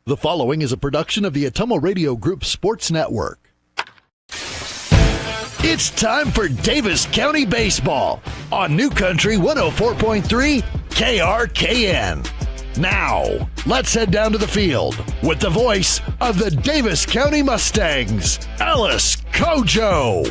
The following is a production of the Atomo Radio Group Sports Network. It's time for Davis County Baseball on New Country 104.3 KRKN. Now, let's head down to the field with the voice of the Davis County Mustangs, Alice Kojo.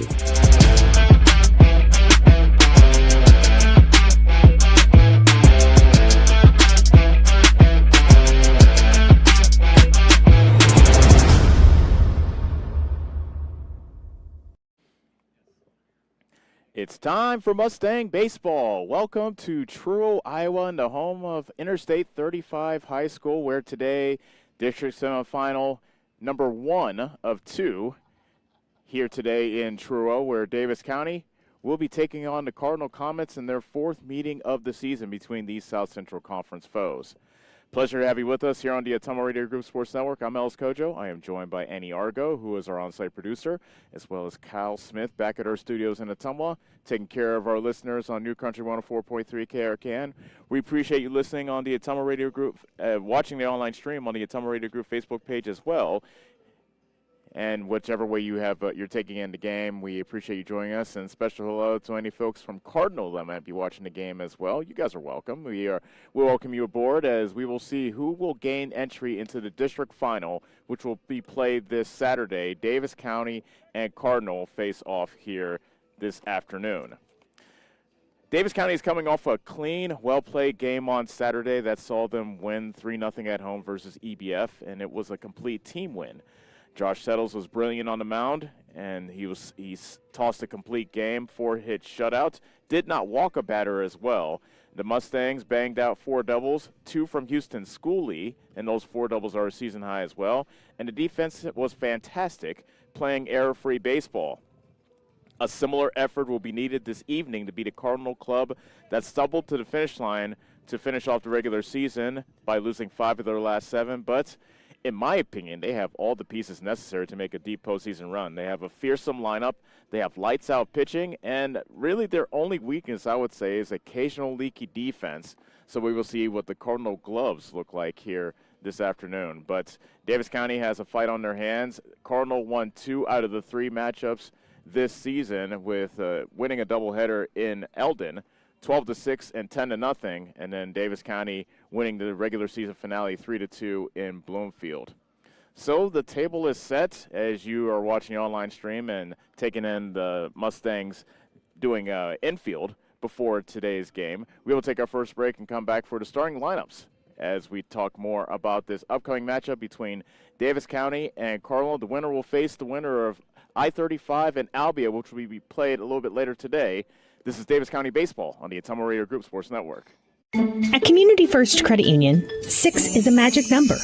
It's time for Mustang Baseball. Welcome to Truro, Iowa, and the home of Interstate 35 High School, where today, district semifinal number 1 of 2 here today in Truro, where Davis County will be taking on the Cardinal Comets in their 4th meeting of the season between these South Central Conference foes. Pleasure to have you with us here on the Atomo Radio Group Sports Network. I'm Alice Kojo. I am joined by Annie Argo, who is our on-site producer, as well as Kyle Smith back at our studios in Ottumwa, taking care of our listeners on New Country 104.3 KRKN. We appreciate you listening on the Atomo Radio Group, watching the online stream on the Atomo Radio Group Facebook page as well. And whichever way you have, you're taking in the game, we appreciate you joining us. And special hello to any folks from Cardinal that might be watching the game as well. You guys are welcome. We welcome you aboard as we will see who will gain entry into the district final, which will be played this Saturday. Davis County and Cardinal face off here this afternoon. Davis County is coming off a clean, well-played game on Saturday that saw them win 3-0 at home versus EBF, and it was a complete team win. Josh Settles was brilliant on the mound, and he's tossed a complete game, 4-hit shutout. Did not walk a batter as well. The Mustangs banged out 4 doubles, 2 from Houston Schooley, and those 4 doubles are a season high as well. And the defense was fantastic, playing error-free baseball. A similar effort will be needed this evening to beat a Cardinal club that stumbled to the finish line to finish off the regular season by losing 5 of their last 7, but in my opinion, they have all the pieces necessary to make a deep postseason run. They have a fearsome lineup. They have lights-out pitching, and really their only weakness, I would say, is occasional leaky defense. So we will see what the Cardinal gloves look like here this afternoon. But Davis County has a fight on their hands. Cardinal won 2 out of the 3 matchups this season with winning a doubleheader in Eldon, 12-6 and 10-0, and then Davis County winning the regular season finale 3-2 in Bloomfield. So the table is set as you are watching the online stream and taking in the Mustangs doing infield before today's game. We will take our first break and come back for the starting lineups as we talk more about this upcoming matchup between Davis County and Cardinal. The winner will face the winner of I-35 and Albia, which will be played a little bit later today. This is Davis County Baseball on the Atomo Radio Group Sports Network. At Community First Credit Union, 6 is a magic number.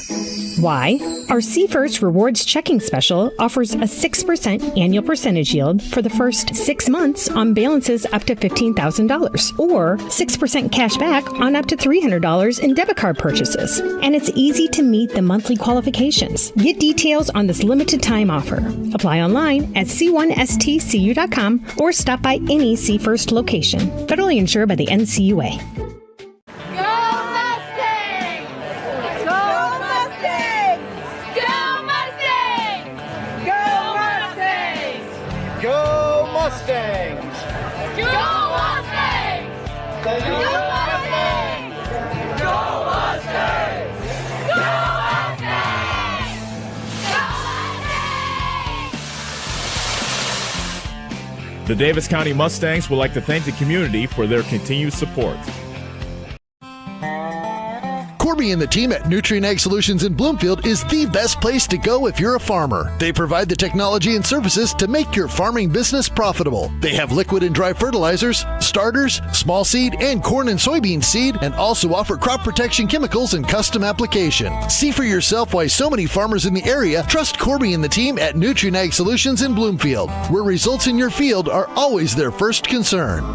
Why? Our C First Rewards Checking Special offers a 6% annual percentage yield for the first 6 months on balances up to $15,000, or 6% cash back on up to $300 in debit card purchases. And it's easy to meet the monthly qualifications. Get details on this limited time offer. Apply online at c1stcu.com or stop by any C First location. Federally insured by the NCUA. The Davis County Mustangs would like to thank the community for their continued support. Corby and the team at Nutrient Ag Solutions in Bloomfield is the best place to go if you're a farmer. They provide the technology and services to make your farming business profitable. They have liquid and dry fertilizers, starters, small seed, and corn and soybean seed, and also offer crop protection chemicals and custom application. See for yourself why so many farmers in the area trust Corby and the team at Nutrient Ag Solutions in Bloomfield, where results in your field are always their first concern.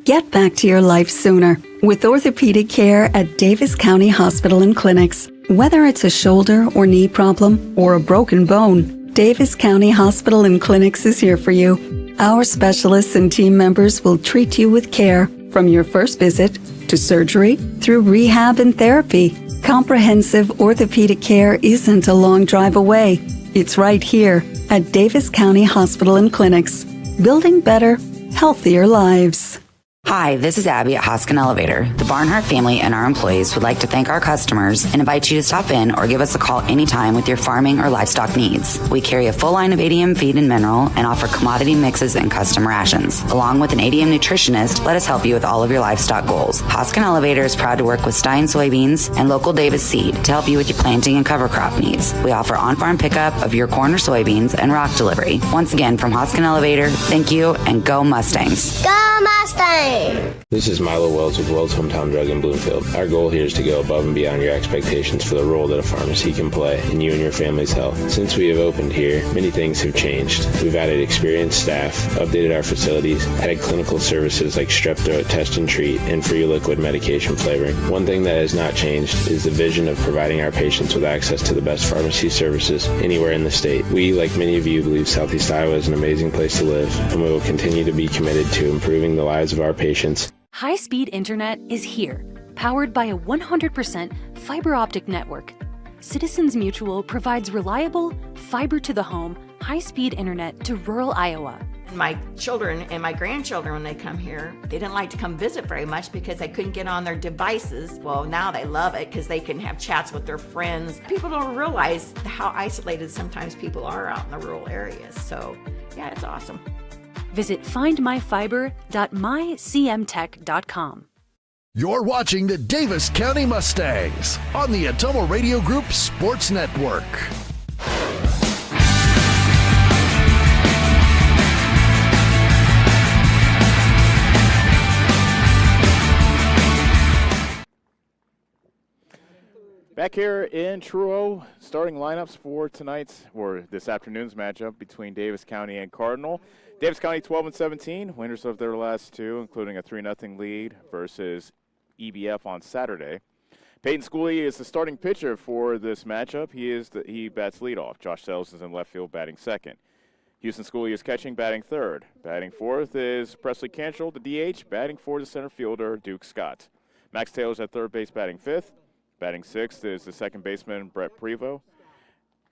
Get back to your life sooner with orthopedic care at Davis County Hospital and Clinics. Whether it's a shoulder or knee problem or a broken bone, Davis County Hospital and Clinics is here for you. Our specialists and team members will treat you with care from your first visit to surgery through rehab and therapy. Comprehensive orthopedic care isn't a long drive away. It's right here at Davis County Hospital and Clinics. Building better, healthier lives. Hi, this is Abby at Hoskin Elevator. The Barnhart family and our employees would like to thank our customers and invite you to stop in or give us a call anytime with your farming or livestock needs. We carry a full line of ADM feed and mineral and offer commodity mixes and custom rations. Along with an ADM nutritionist, let us help you with all of your livestock goals. Hoskin Elevator is proud to work with Stein Soybeans and local Davis Seed to help you with your planting and cover crop needs. We offer on-farm pickup of your corn or soybeans and rock delivery. Once again, from Hoskin Elevator, thank you and go Mustangs. Go Mustangs! This is Milo Wells with Wells Hometown Drug in Bloomfield. Our goal here is to go above and beyond your expectations for the role that a pharmacy can play in you and your family's health. Since we have opened here, many things have changed. We've added experienced staff, updated our facilities, added clinical services like strep throat test and treat, and free liquid medication flavoring. One thing that has not changed is the vision of providing our patients with access to the best pharmacy services anywhere in the state. We, like many of you, believe Southeast Iowa is an amazing place to live, and we will continue to be committed to improving the lives of our patients. High-speed internet is here, powered by a 100% fiber optic network. Citizens Mutual provides reliable, fiber-to-the-home, high-speed internet to rural Iowa. My children and my grandchildren, when they come here, they didn't like to come visit very much because they couldn't get on their devices. Well, now they love it because they can have chats with their friends. People don't realize how isolated sometimes people are out in the rural areas. So, yeah, it's awesome. Visit findmyfiber.mycmtech.com. You're watching the Davis County Mustangs on the Atomo Radio Group Sports Network. Back here in Truro, starting lineups for tonight's or this afternoon's matchup between Davis County and Cardinal. Davis County 12-17, winners of their last two, including a 3-0 lead versus EBF on Saturday. Peyton Schooley is the starting pitcher for this matchup. He bats leadoff. Josh Sells is in left field, batting second. Houston Schooley is catching, batting third. Batting fourth is Presley Cantrell, the DH. Batting fourth is center fielder Duke Scott. Max Taylor's at third base, batting fifth. Batting sixth is the second baseman, Brett Prevost.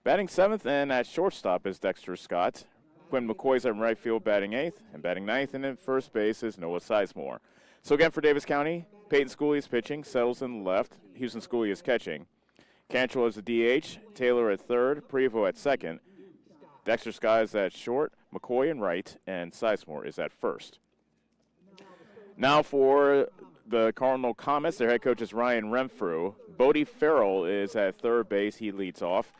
Batting seventh and at shortstop is Dexter Scott. Quinn McCoy's at right field, batting eighth. And batting ninth and at first base is Noah Sizemore. So again for Davis County, Peyton Schooley is pitching, Settles in left. Houston Schooley is catching. Cantrell is the DH, Taylor at third, Prevost at second. Dexter Scott is at short, McCoy in right, and Sizemore is at first. Now for the Cardinal Comets, their head coach is Ryan Renfrew. Bodie Farrell is at third base. He leads off.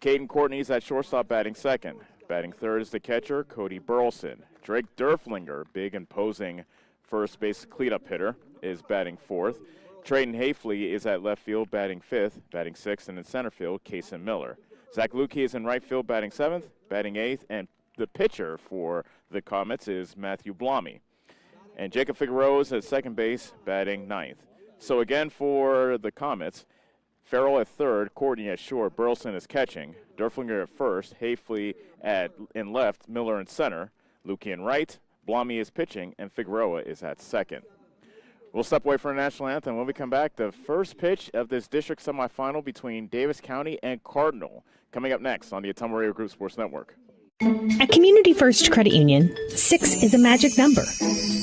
Caden Courtney is at shortstop, batting second. Batting third is the catcher, Cody Burleson. Drake Durflinger, big imposing first base cleanup hitter, is batting fourth. Trayton Hafley is at left field, batting fifth. Batting sixth, and in center field, Kason Miller. Zach Lukey is in right field, batting seventh. Batting eighth, and the pitcher for the Comets is Matthew Blommy. And Jacob Figueroa is at second base, batting ninth. So again for the Comets, Farrell at third, Courtney at short, Burleson is catching, Durflinger at first, Hafley in left, Miller in center, Lukey in right, Blommy is pitching, and Figueroa is at second. We'll step away from the national anthem. When we come back, the first pitch of this district semifinal between Davis County and Cardinal, coming up next on the Atomo Radio Group Sports Network. At Community First Credit Union, 6 is a magic number.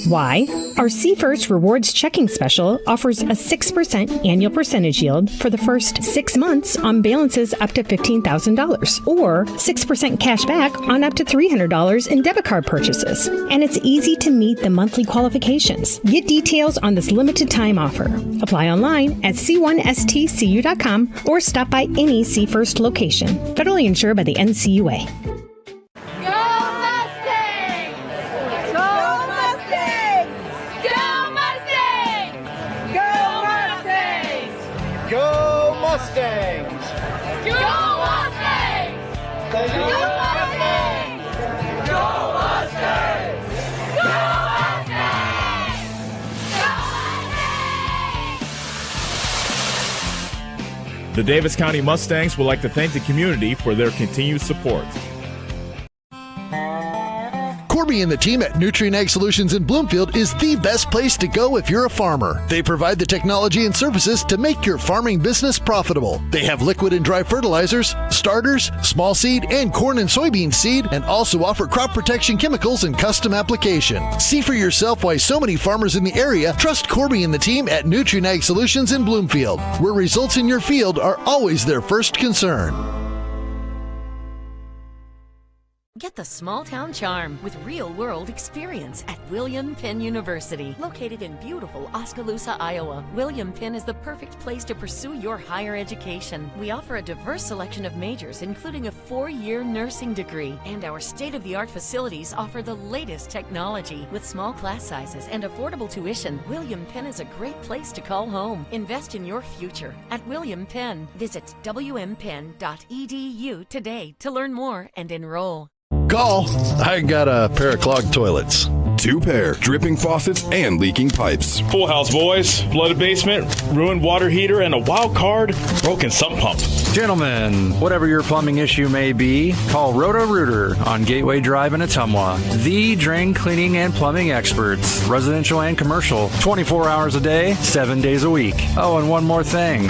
Why? Our C First Rewards Checking Special offers a 6% annual percentage yield for the first 6 months on balances up to $15,000, or 6% cash back on up to $300 in debit card purchases. And it's easy to meet the monthly qualifications. Get details on this limited time offer. Apply online at c1stcu.com or stop by any C First location. Federally insured by the NCUA. Mustangs! Go Mustangs! Go Mustangs! Go Mustangs! Go Mustangs! Go The Davis County Mustangs would like to thank the community for their continued support. Corby and the team at Nutrien Ag Solutions in Bloomfield is the best place to go if you're a farmer. They provide the technology and services to make your farming business profitable. They have liquid and dry fertilizers, starters, small seed, and corn and soybean seed, and also offer crop protection chemicals and custom application. See for yourself why so many farmers in the area trust Corby and the team at Nutrien Ag Solutions in Bloomfield, where results in your field are always their first concern. Get the small town charm with real-world experience at William Penn University. Located in beautiful Oskaloosa, Iowa, William Penn is the perfect place to pursue your higher education. We offer a diverse selection of majors, including a 4-year nursing degree, and our state-of-the-art facilities offer the latest technology. With small class sizes and affordable tuition, William Penn is a great place to call home. Invest in your future at William Penn. Visit wmpenn.edu today to learn more and enroll. Call. I got a pair of clogged toilets. 2 pair, dripping faucets and leaking pipes. Full house, boys. Flooded basement, ruined water heater, and a wild card, broken sump pump. Gentlemen, whatever your plumbing issue may be, call Roto-Rooter on Gateway Drive in Ottumwa. The drain cleaning and plumbing experts, residential and commercial, 24 hours a day, 7 days a week. Oh, and one more thing.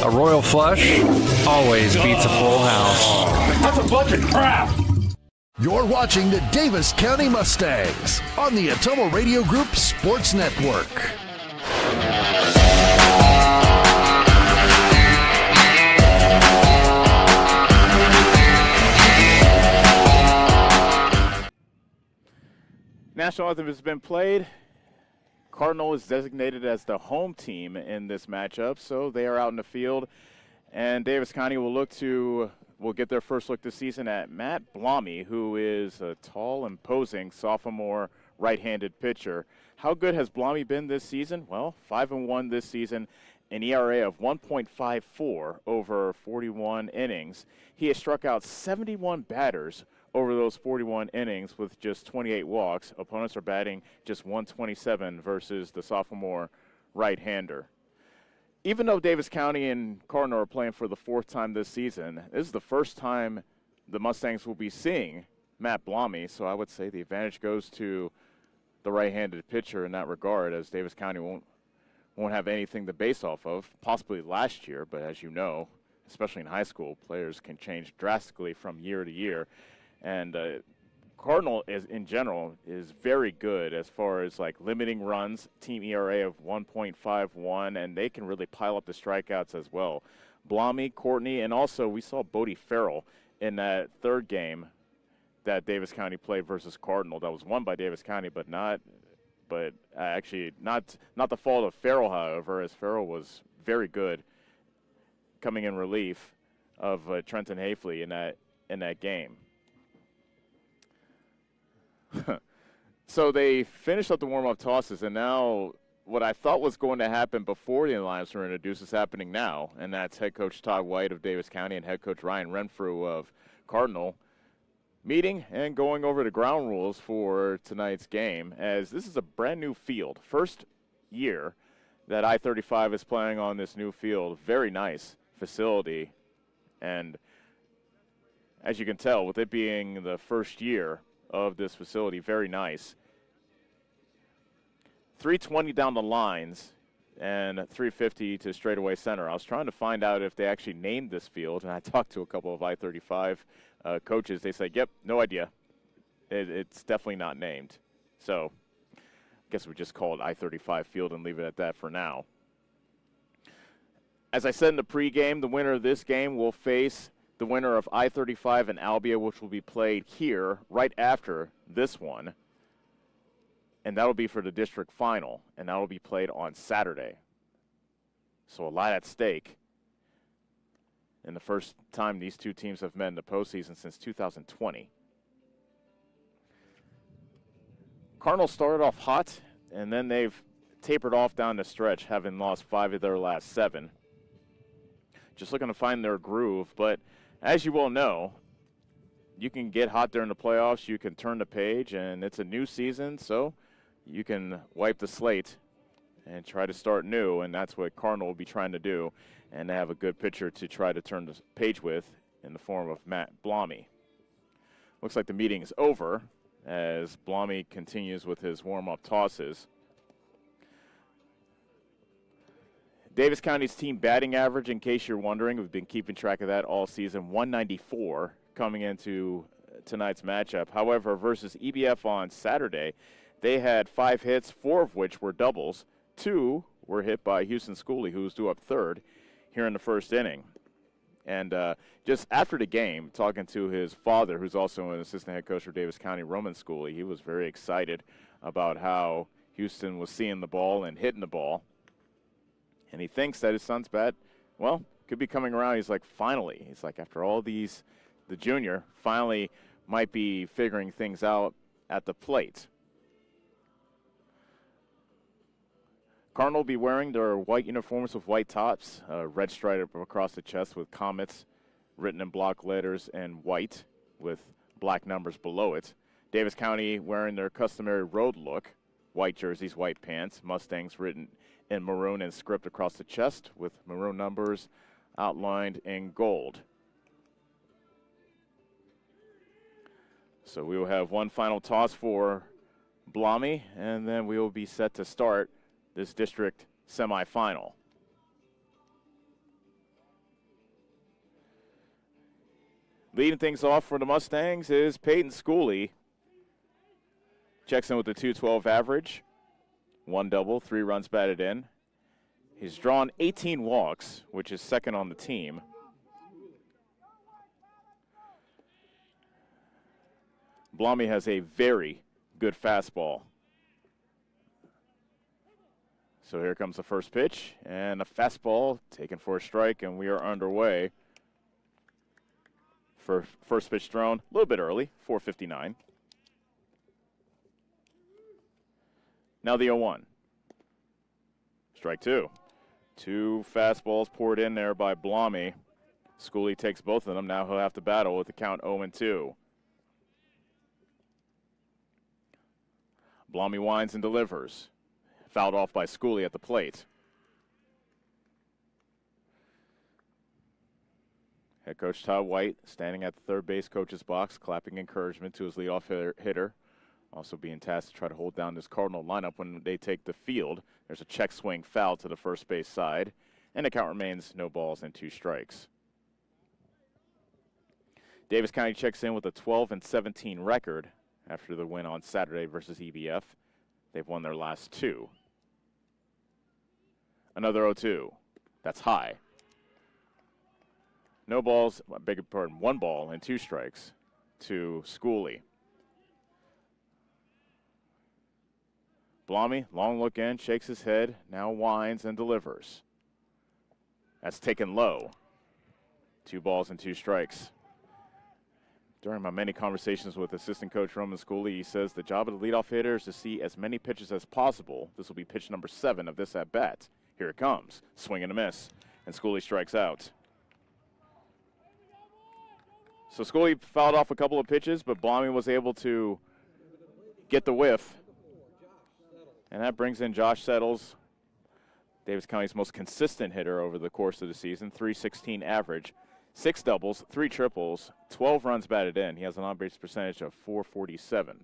A royal flush always beats a full house. That's a bunch of crap. You're watching the Davis County Mustangs on the Ottumwa Radio Group Sports Network. National anthem has been played. Cardinal is designated as the home team in this matchup, so they are out in the field. And Davis County will get their first look this season at Matt Blommy, who is a tall, imposing sophomore right-handed pitcher. How good has Blommy been this season? Well, 5-1 this season, an ERA of 1.54 over 41 innings. He has struck out 71 batters over those 41 innings with just 28 walks. Opponents are batting just 127 versus the sophomore right-hander. Even though Davis County and Cardinal are playing for the 4th time this season, this is the first time the Mustangs will be seeing Matt Blommy, so I would say the advantage goes to the right-handed pitcher in that regard, as Davis County won't have anything to base off of, possibly last year, but as you know, especially in high school, players can change drastically from year to year. And Cardinal in general is very good as far as like limiting runs, team ERA of 1.51, and they can really pile up the strikeouts as well. Blommy, Courtney, and also we saw Bodie Farrell in that 3rd game that Davis County played versus Cardinal. That was won by Davis County, but actually not the fault of Farrell, however, as Farrell was very good coming in relief of Trenton Hafley in that game. So they finished up the warm-up tosses, and now what I thought was going to happen before the lineups were introduced is happening now, and that's head coach Todd White of Davis County and head coach Ryan Renfrew of Cardinal meeting and going over the ground rules for tonight's game, as this is a brand-new field. First year that I-35 is playing on this new field. Very nice facility, and as you can tell, with it being the first year of this facility, very nice. 320 down the lines and 350 to straightaway center. I was trying to find out if they actually named this field, and I talked to a couple of I-35 coaches. They said, yep, no idea. It's definitely not named. So I guess we just call it I-35 field and leave it at that for now. As I said in the pregame, the winner of this game will face the winner of I-35 and Albia, which will be played here right after this one. And that'll be for the district final, and that'll be played on Saturday. So a lot at stake. And the first time these two teams have met in the postseason since 2020. Cardinals started off hot, and then they've tapered off down the stretch, having lost 5 of their last 7. Just looking to find their groove, but as you all know, you can get hot during the playoffs, you can turn the page, and it's a new season, so you can wipe the slate and try to start new, and that's what Cardinal will be trying to do, and they have a good pitcher to try to turn the page with in the form of Matt Blommy. Looks like the meeting is over, as Blommy continues with his warm-up tosses. Davis County's team batting average, in case you're wondering, we've been keeping track of that all season, 194 coming into tonight's matchup. However, versus EBF on Saturday, they had 5 hits, 4 of which were doubles. 2 were hit by Houston Schooley, who was due up third here in the first inning. And just after the game, talking to his father, who's also an assistant head coach for Davis County, Roman Schooley, he was very excited about how Houston was seeing the ball and hitting the ball. And he thinks that his son's bat, well, could be coming around. He's like, finally. He's like, after all these, the junior finally might be figuring things out at the plate. Cardinal will be wearing their white uniforms with white tops, red stripe across the chest with Comets written in block letters and white with black numbers below it. Davis County wearing their customary road look, white jerseys, white pants, Mustangs written in maroon and script across the chest with maroon numbers outlined in gold. So we will have one final toss for Blommy, and then we will be set to start this district semifinal. Leading things off for the Mustangs is Peyton Schooley. Checks in with the .212 average. 1 double, 3 runs batted in. He's drawn 18 walks, which is second on the team. Blommy has a very good fastball. So here comes the first pitch, and a fastball taken for a strike, and we are underway. For first pitch thrown, a little bit early, 4:59. Now the 0-1. Strike 2. 2 fastballs poured in there by Blommy. Schooley takes both of them. Now he'll have to battle with the count 0-2. Blommy winds and delivers. Fouled off by Schooley at the plate. Head coach Todd White standing at the third base coach's box, clapping encouragement to his leadoff hitter. Also being tasked to try to hold down this Cardinal lineup when they take the field. There's a check swing foul to the first base side, and the count remains no balls and 2 strikes. Davis County checks in with a 12-17 record after the win on Saturday versus EBF. They've won their last 2. Another 0-2. That's high. No balls, I beg your pardon, 1 ball and 2 strikes to Schooley. Blommy, long look in, shakes his head, now winds and delivers. That's taken low. 2 balls and 2 strikes. During my many conversations with assistant coach Roman Schooley, he says the job of the leadoff hitter is to see as many pitches as possible. This will be pitch number 7 of this at-bat. Here it comes. Swing and a miss. And Schooley strikes out. So Schooley fouled off a couple of pitches, but Blommy was able to get the whiff. And that brings in Josh Settles, Davis County's most consistent hitter over the course of the season. .316 average. 6 doubles, 3 triples, 12 runs batted in. He has an on-base percentage of .447.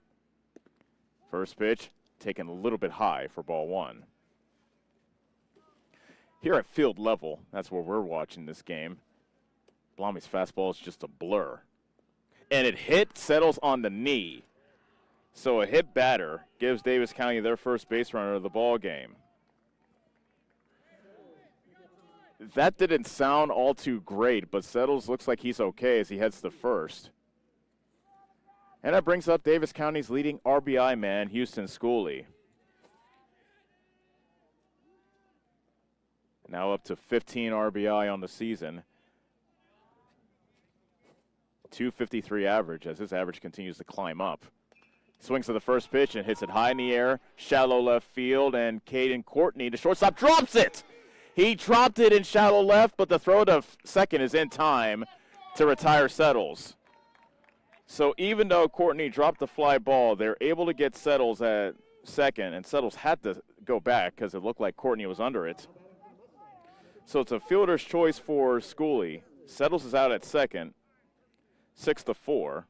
First pitch taken a little bit high for ball 1. Here at field level, that's where we're watching this game. Blommy's fastball is just a blur. And it hit Settles on the knee. So a hit batter gives Davis County their first base runner of the ball game. That didn't sound all too great, but Settles looks like he's okay as he heads to first. And that brings up Davis County's leading RBI man, Houston Schooley. Now up to 15 RBI on the season. .253 average as his average continues to climb up. Swings to the first pitch and hits it high in the air, shallow left field, and Caden Courtney, the shortstop, drops it. He dropped it in shallow left, but the throw to second is in time to retire Settles. So even though Courtney dropped the fly ball, they're able to get Settles at second, and Settles had to go back because it looked like Courtney was under it. So it's a fielder's choice for Schooley. Settles is out at second, 6-4.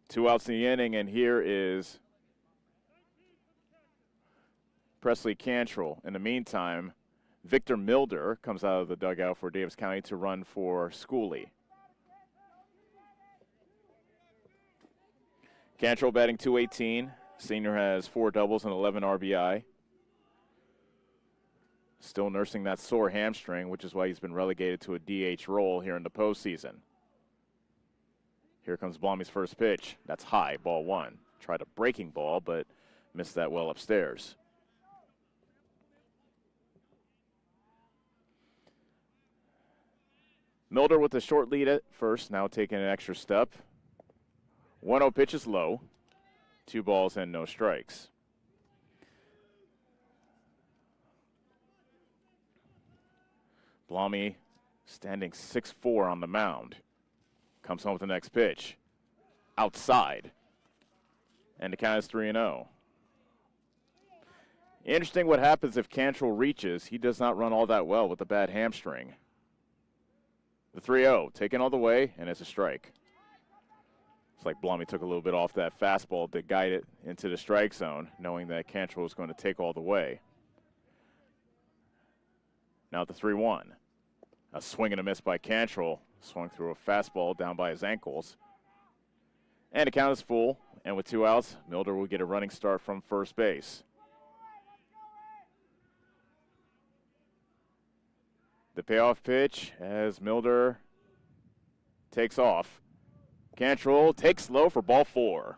2 outs in the inning, and here is Presley Cantrell. In the meantime, Victor Milder comes out of the dugout for Davis County to run for Schooley. Cantrell batting .218. Senior has 4 doubles and 11 RBI. Still nursing that sore hamstring, which is why he's been relegated to a DH role here in the postseason. Here comes Blomy's first pitch. That's high, ball 1. Tried a breaking ball, but missed that well upstairs. Milder with a short lead at first, now taking an extra step. 1-0 pitch is low. 2 balls and no strikes. Blomy standing 6'4" on the mound. Comes home with the next pitch. Outside. And the count is 3-0. Interesting what happens if Cantrell reaches. He does not run all that well with a bad hamstring. The 3-0 taken all the way, and it's a strike. It's like Blomy took a little bit off that fastball to guide it into the strike zone, knowing that Cantrell was going to take all the way. Now the 3-1. A swing and a miss by Cantrell. Swung through a fastball down by his ankles. And the count is full, and with 2 outs, Milder will get a running start from first base. The payoff pitch as Milder takes off. Cantrell takes low for ball 4.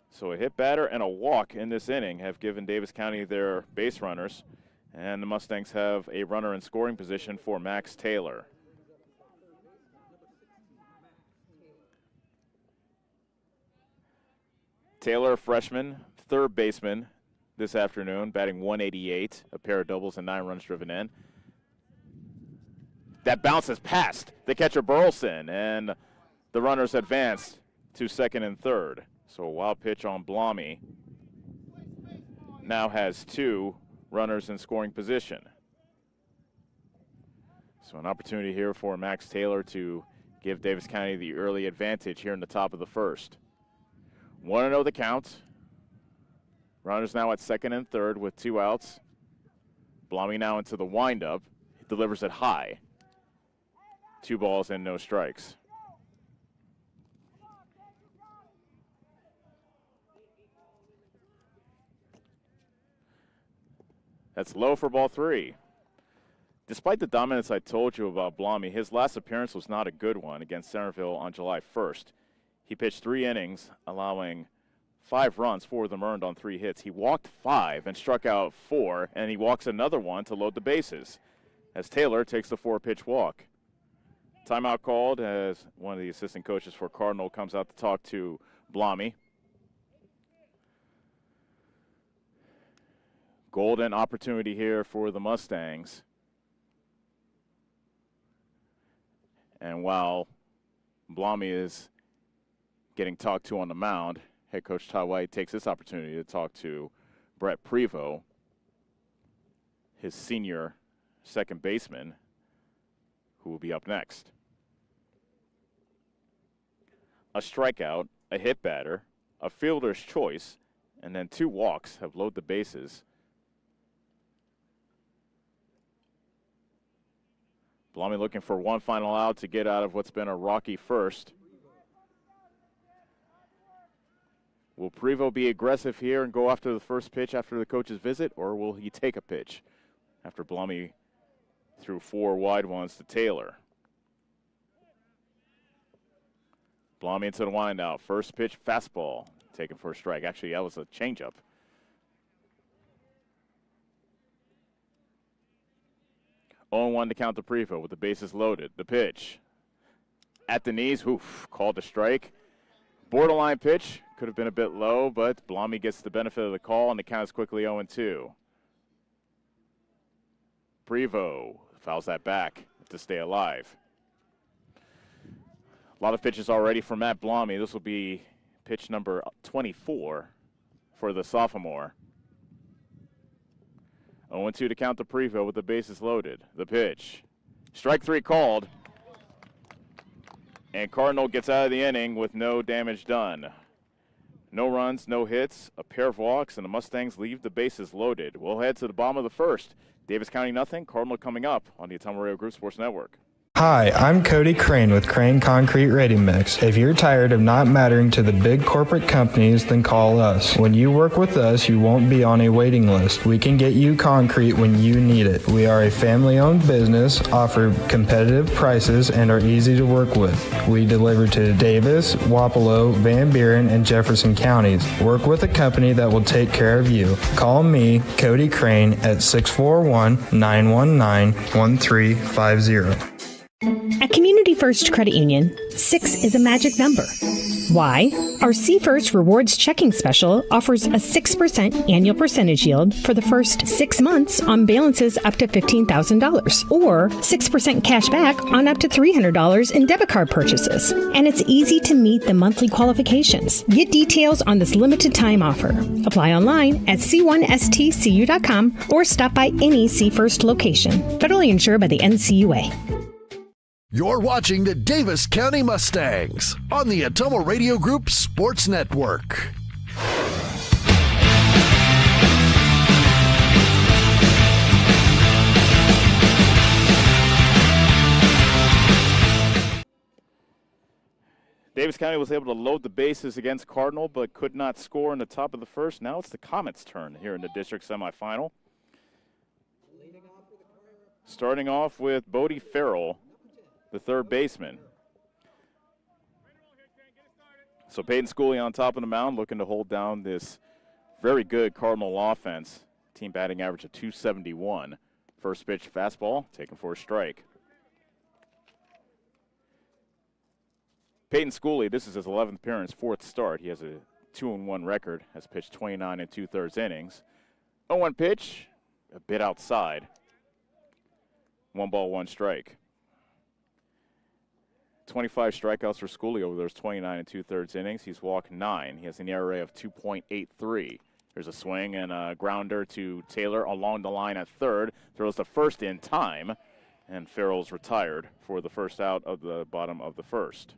So a hit batter and a walk in this inning have given Davis County their base runners, and the Mustangs have a runner in scoring position for Max Taylor. Taylor, freshman, third baseman this afternoon, batting .188, a pair of doubles and 9 runs driven in. That bounces past the catcher Burleson, and the runners advanced to second and third. So a wild pitch on Blomy. Now has 2 runners in scoring position. So an opportunity here for Max Taylor to give Davis County the early advantage here in the top of the first. 1-0 the count. Runners now at second and third with 2 outs. Blomy now into the windup. He delivers it high. 2 balls and no strikes. That's low for ball 3. Despite the dominance I told you about Blomy, his last appearance was not a good one against Centerville on July 1st. He pitched 3 innings, allowing 5 runs, 4 of them earned on 3 hits. He walked 5 and struck out 4, and he walks another one to load the bases as Taylor takes the 4-pitch walk. Timeout called as one of the assistant coaches for Cardinal comes out to talk to Blomy. Golden opportunity here for the Mustangs. And while Blomy is getting talked to on the mound, head coach Todd White takes this opportunity to talk to Brett Prevost, his senior second baseman, who will be up next. A strikeout, a hit batter, a fielder's choice, and then 2 walks have loaded the bases. Blomy looking for one final out to get out of what's been a rocky first. Will Prevost be aggressive here and go after the first pitch after the coach's visit, or will he take a pitch after Blomy threw 4 wide ones to Taylor? Blomy into the windout. First pitch, fastball, taken for a strike. Actually, that was a changeup. Oh, 0-1 to count to Prevost with the bases loaded. The pitch at the knees, called a strike. Borderline pitch, could have been a bit low, but Blomy gets the benefit of the call, and the count is quickly 0-2. Prevost fouls that back to stay alive. A lot of pitches already from Matt Blomy. This will be pitch number 24 for the sophomore. 0-2 to count to Prevost with the bases loaded. The pitch. Strike 3 called. And Cardinal gets out of the inning with no damage done. No runs, no hits, a pair of walks, and the Mustangs leave the bases loaded. We'll head to the bottom of the first. Davis County nothing, Cardinal coming up on the Ottumwa Radio Group Sports Network. Hi, I'm Cody Crane with Crane Concrete Ready Mix. If you're tired of not mattering to the big corporate companies, then call us. When you work with us, you won't be on a waiting list. We can get you concrete when you need it. We are a family-owned business, offer competitive prices, and are easy to work with. We deliver to Davis, Wapello, Van Buren, and Jefferson counties. Work with a company that will take care of you. Call me, Cody Crane, at 641-919-1350. At Community First Credit Union, 6 is a magic number. Why? Our C First Rewards Checking Special offers a 6% annual percentage yield for the first 6 months on balances up to $15,000, or 6% cash back on up to $300 in debit card purchases. And it's easy to meet the monthly qualifications. Get details on this limited time offer. Apply online at c1stcu.com or stop by any C First location. Federally insured by the NCUA. You're watching the Davis County Mustangs on the Ottumwa Radio Group Sports Network. Davis County was able to load the bases against Cardinal, but could not score in the top of the first. Now it's the Comets' turn here in the district semifinal. Starting off with Bodie Farrell, the third baseman. So Peyton Schooley on top of the mound, looking to hold down this very good Cardinal offense. Team batting average of .271. First pitch fastball, taken for a strike. Peyton Schooley, this is his 11th appearance, 4th start. He has a 2-1 record, has pitched 29 2/3 innings. 0-1 pitch, a bit outside. 1 ball, 1 strike. 25 strikeouts for Schooley over those 29 2/3 innings. He's walked 9. He has an ERA of 2.83. There's a swing and a grounder to Taylor along the line at third. Throws the first in time, and Farrell's retired for the first out of the bottom of the first.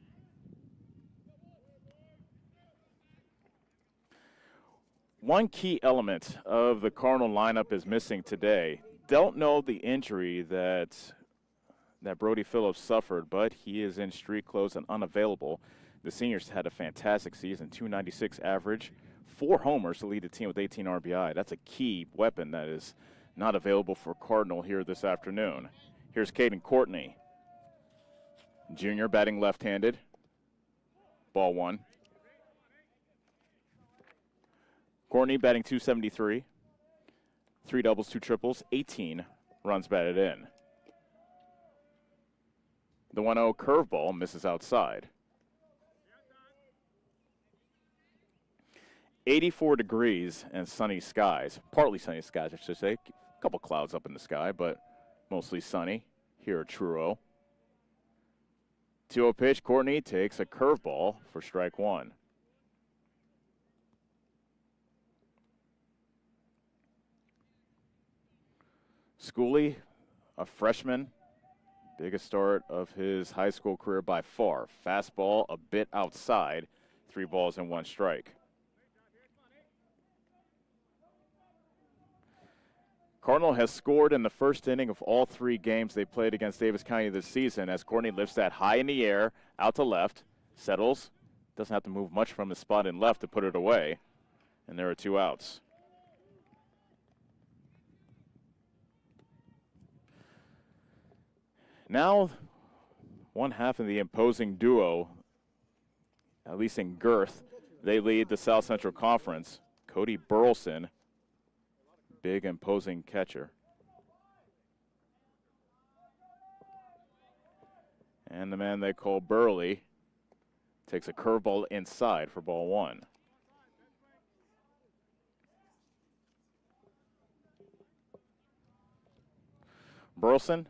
One key element of the Cardinal lineup is missing today. Don't know the injury that Brody Phillips suffered, but he is in street clothes and unavailable. The seniors had a fantastic season, .296 average, 4 homers to lead the team with 18 RBI. That's a key weapon that is not available for Cardinal here this afternoon. Here's Caden Courtney, junior, batting left-handed. Ball 1. Courtney batting .273, 3 doubles, 2 triples, 18 runs batted in. The 1-0 curveball misses outside. 84 degrees and sunny skies, partly sunny skies, I should say. A couple clouds up in the sky, but mostly sunny here at Truro. 2-0 pitch, Courtney takes a curveball for strike 1. Schooley, a freshman, biggest start of his high school career by far. Fastball a bit outside, 3 balls and 1 strike. Cardinal has scored in the first inning of all 3 games they played against Davis County this season as Courtney lifts that high in the air, out to left, settles, doesn't have to move much from his spot in left to put it away, and there are 2 outs. Now, one half of the imposing duo, at least in girth, they lead the South Central Conference. Cody Burleson, big imposing catcher. And the man they call Burley takes a curveball inside for ball 1. Burleson,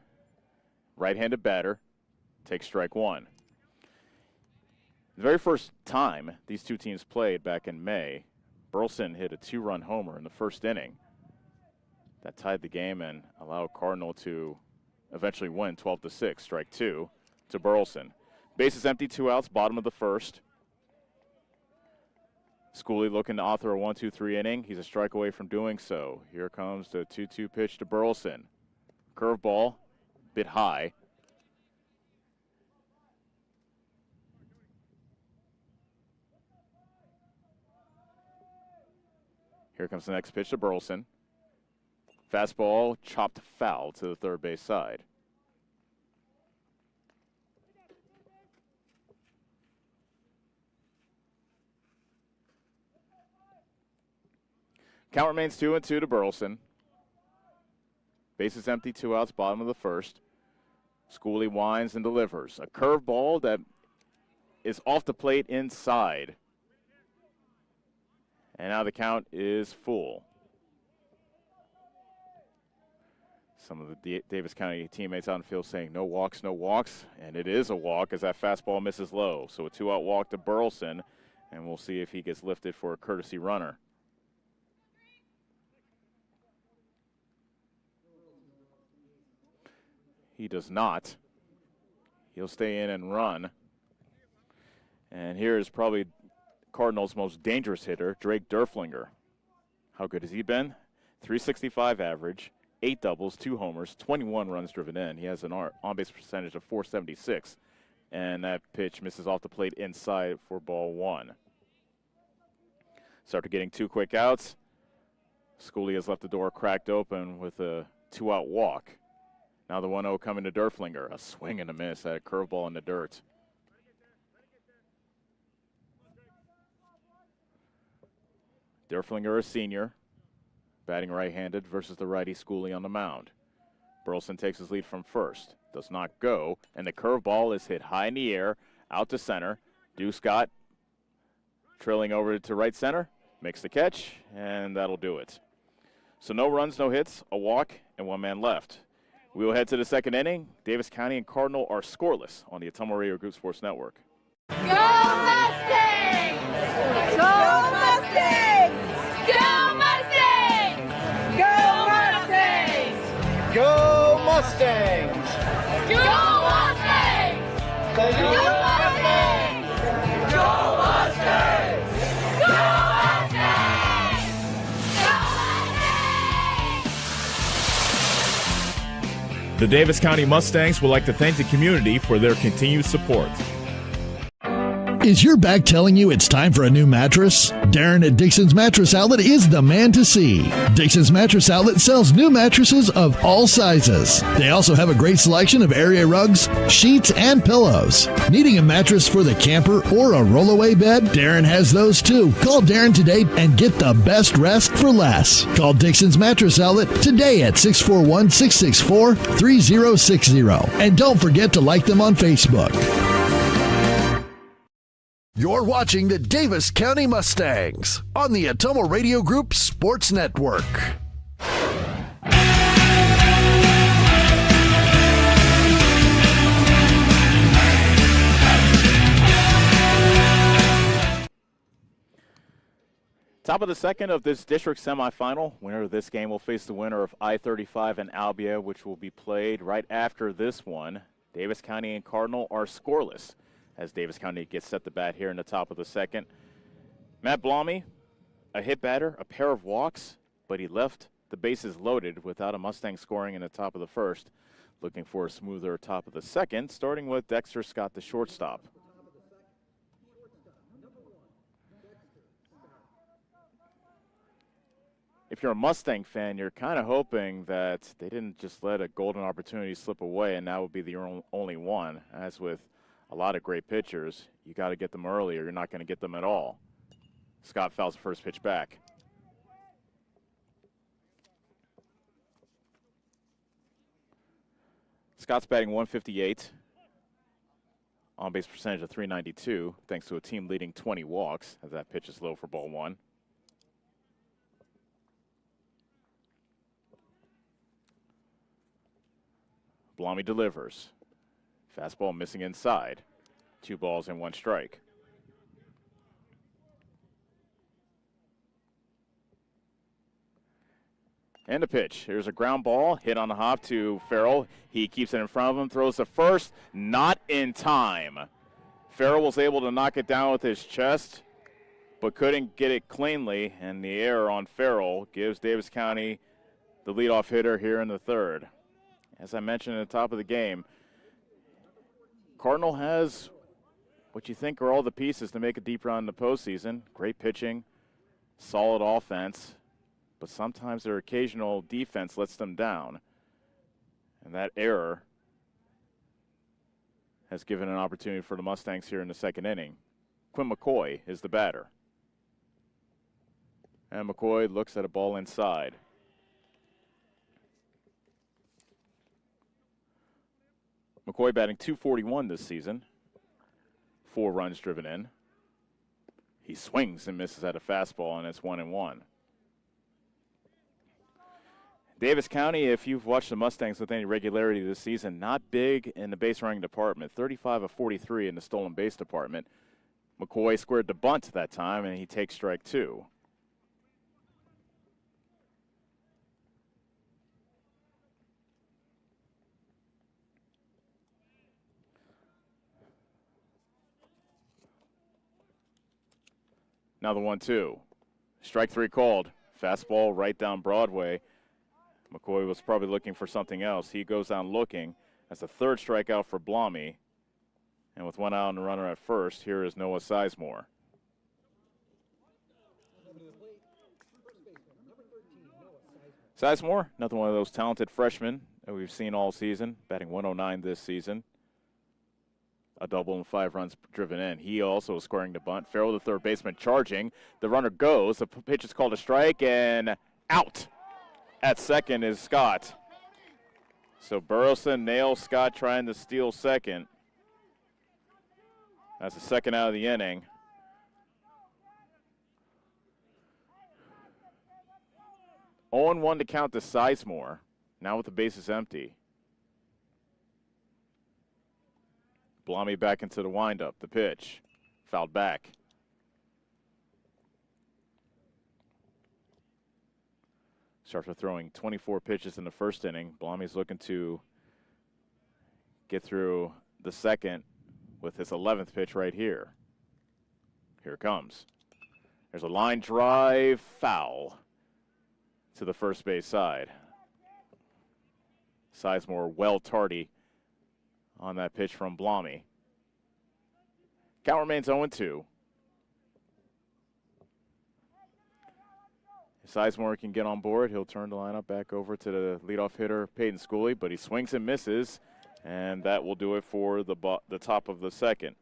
right-handed batter, takes strike 1. The very first time these two teams played back in May, Burleson hit a 2-run homer in the first inning. That tied the game and allowed Cardinal to eventually win 12-6, strike 2 to Burleson. Bases empty, 2 outs, bottom of the first. Schooley looking to author a 1-2-3 inning. He's a strike away from doing so. Here comes the 2-2 pitch to Burleson. Curveball, bit high. Here comes the next pitch to Burleson. Fastball chopped foul to the third base side. Count remains 2-2 to Burleson. Bases empty, 2 outs, bottom of the first. Schooley winds and delivers. A curveball that is off the plate inside. And now the count is full. Some of the Davis County teammates out in the field saying no walks, no walks. And it is a walk as that fastball misses low. So a 2-out walk to Burleson. And we'll see if he gets lifted for a courtesy runner. He does not. He'll stay in and run. And here is probably Cardinals' most dangerous hitter, Drake Derflinger. How good has he been? 365 average, 8 doubles, 2 homers, 21 runs driven in. He has an on-base percentage of .476. And that pitch misses off the plate inside for ball 1. So after getting 2 quick outs, Schooley has left the door cracked open with a 2-out walk. Now the 1-0 coming to Derflinger. A swing and a miss at a curveball in the dirt. Derflinger, a senior, batting right-handed versus the righty Schooley on the mound. Burleson takes his lead from first. Does not go, and the curveball is hit high in the air, out to center. Scott trailing over to right center, makes the catch, and that'll do it. So no runs, no hits, a walk, and 1 man left. We will head to the second inning. Davis County and Cardinal are scoreless on the Ottumwa Radio Group Sports Network. Go Mustangs! Go Mustangs! Go Mustangs! Go Mustangs! Go Mustangs! Go Mustangs! Thank you. Go Mustangs! Go Mustangs! Go Mustangs! Go Mustangs! The Davis County Mustangs would like to thank the community for their continued support. Is your back telling you it's time for a new mattress? Darren at Dixon's Mattress Outlet is the man to see. Dixon's Mattress Outlet sells new mattresses of all sizes. They also have a great selection of area rugs, sheets, and pillows. Needing a mattress for the camper or a rollaway bed? Darren has those too. Call Darren today and get the best rest for less. Call Dixon's Mattress Outlet today at 641-664-3060. And don't forget to like them on Facebook. You're watching the Davis County Mustangs on the Ottumwa Radio Group Sports Network. Top of the second of this district semifinal. Winner of this game will face the winner of I-35 and Albia, which will be played right after this one. Davis County and Cardinal are scoreless as Davis County gets set to bat here in the top of the second. Matt Blommy, a hit batter, a pair of walks, but he left the bases loaded without a Mustang scoring in the top of the first. Looking for a smoother top of the second, starting with Dexter Scott, the shortstop. If you're a Mustang fan, you're kind of hoping that they didn't just let a golden opportunity slip away and that would be the only one. As with a lot of great pitchers, you got to get them early or you're not going to get them at all. Scott fouls the first pitch back. Scott's batting 158. On-base percentage of .392, thanks to a team-leading 20 walks, as that pitch is low for ball 1. Blommy delivers. Fastball missing inside. 2 balls and 1 strike. And a pitch. Here's a ground ball, hit on the hop to Farrell. He keeps it in front of him, throws the first, not in time. Farrell was able to knock it down with his chest, but couldn't get it cleanly, and the error on Farrell gives Davis County the leadoff hitter here in the third. As I mentioned at the top of the game, Cardinal has what you think are all the pieces to make a deep run in the postseason. Great pitching, solid offense, but sometimes their occasional defense lets them down. And that error has given an opportunity for the Mustangs here in the second inning. Quinn McCoy is the batter. And McCoy looks at a ball inside. McCoy batting .241 this season. 4 runs driven in. He swings and misses at a fastball, and it's 1-1. Davis County, if you've watched the Mustangs with any regularity this season, not big in the base running department. 35 of 43 in the stolen base department. McCoy squared the bunt that time, and he takes strike 2. Now the 1-2. Strike 3 called. Fastball right down Broadway. McCoy was probably looking for something else. He goes down looking. That's the third strikeout for Blommy. And with 1 out and a runner at first, here is Noah Sizemore. Sizemore, another one of those talented freshmen that we've seen all season, batting .109 this season. A double and 5 runs driven in. He also is scoring the bunt. Farrell, the third baseman, charging. The runner goes. The pitch is called a strike, and out at second is Scott. So Burleson nails Scott trying to steal second. That's the second out of the inning. Oh, 1 to count to Sizemore. Now with the bases empty. Blommy back into the windup. The pitch. Fouled back. After throwing 24 pitches in the first inning, Blommy's looking to get through the second with his 11th pitch right here. Here it comes. There's a line drive foul to the first base side. Sizemore well tardy on that pitch from Blommy. Count remains 0-2. If Sizemore can get on board, he'll turn the lineup back over to the leadoff hitter, Peyton Schooley, but he swings and misses, and that will do it for the top of the second.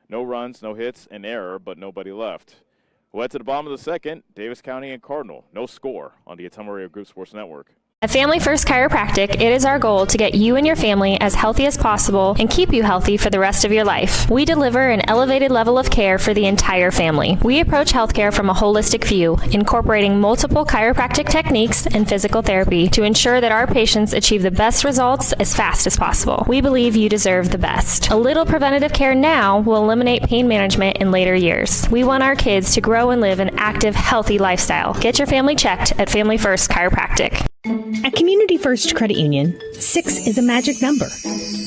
No runs, no hits, an error, but nobody left. We'll head to the bottom of the second, Davis County and Cardinal. No score on the Ottumwa Radio Group Sports Network. At Family First Chiropractic, it is our goal to get you and your family as healthy as possible and keep you healthy for the rest of your life. We deliver an elevated level of care for the entire family. We approach healthcare from a holistic view, incorporating multiple chiropractic techniques and physical therapy to ensure that our patients achieve the best results as fast as possible. We believe you deserve the best. A little preventative care now will eliminate pain management in later years. We want our kids to grow and live an active, healthy lifestyle. Get your family checked at Family First Chiropractic. At Community First Credit Union, 6 is a magic number.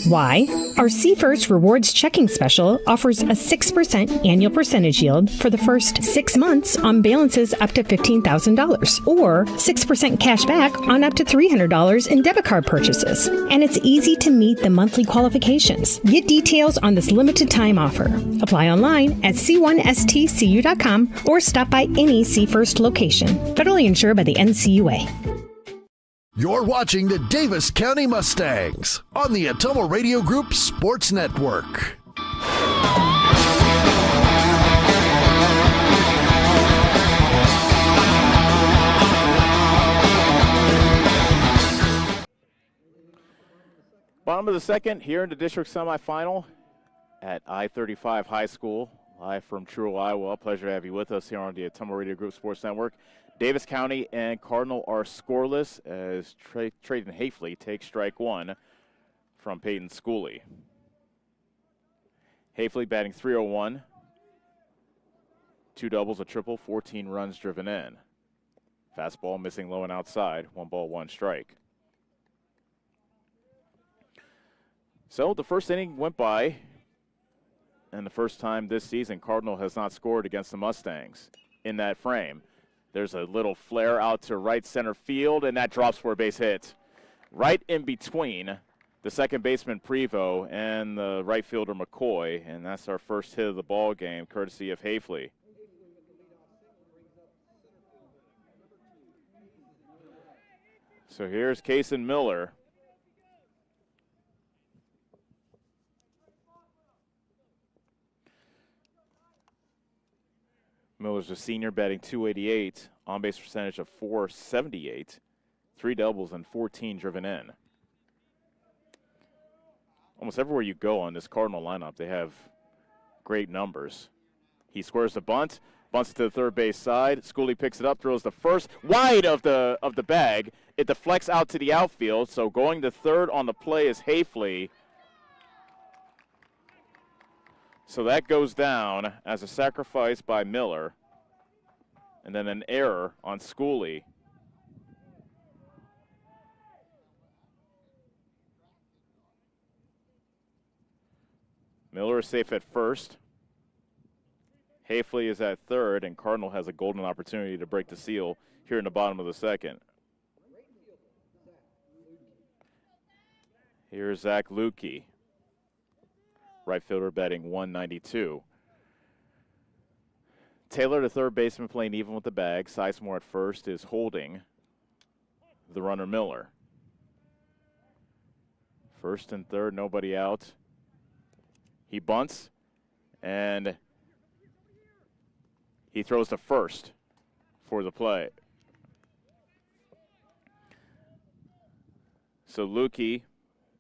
Why? Our See First Rewards Checking Special offers a 6% annual percentage yield for the first 6 months on balances up to $15,000, or 6% cash back on up to $300 in debit card purchases. And it's easy to meet the monthly qualifications. Get details on this limited time offer. Apply online at c1stcu.com or stop by any See First location. Federally insured by the NCUA. You're watching the Davis County Mustangs on the Ottumwa Radio Group Sports Network. Bottom of the second here in the district semifinal at I-35 High School, live from Truro, Iowa. Pleasure to have you with us here on the Ottumwa Radio Group Sports Network. Davis County and Cardinal are scoreless as Trayton Hafley takes strike 1 from Peyton Schooley. Hafley batting .301, 2 doubles, a triple, 14 runs driven in. Fastball missing low and outside, 1 ball, 1 strike. So the first inning went by. and the first time this season Cardinal has not scored against the Mustangs in that frame. There's a little flare out to right center field, and that drops for a base hit. Right in between the second baseman Prevost and the right fielder McCoy, and that's our first hit of the ball game, courtesy of Hafley. So here's Kason Miller. Miller's a senior, batting .288, on-base percentage of .478, 3 doubles and 14 driven in. Almost everywhere you go on this Cardinal lineup, they have great numbers. He squares the bunt, bunts to the third base side. Schooley picks it up, throws the first, wide of the bag. It deflects out to the outfield, so going to third on the play is Hafley. So that goes down as a sacrifice by Miller. And then an error on Schooley. Miller is safe at first. Hafley is at third, and Cardinal has a golden opportunity to break the seal here in the bottom of the second. Here's Zach Lukey. Right fielder batting .192. Taylor, the third baseman, playing even with the bag. Sizemore at first is holding the runner Miller. First and third, nobody out. He bunts, and he throws to first for the play. So Lukey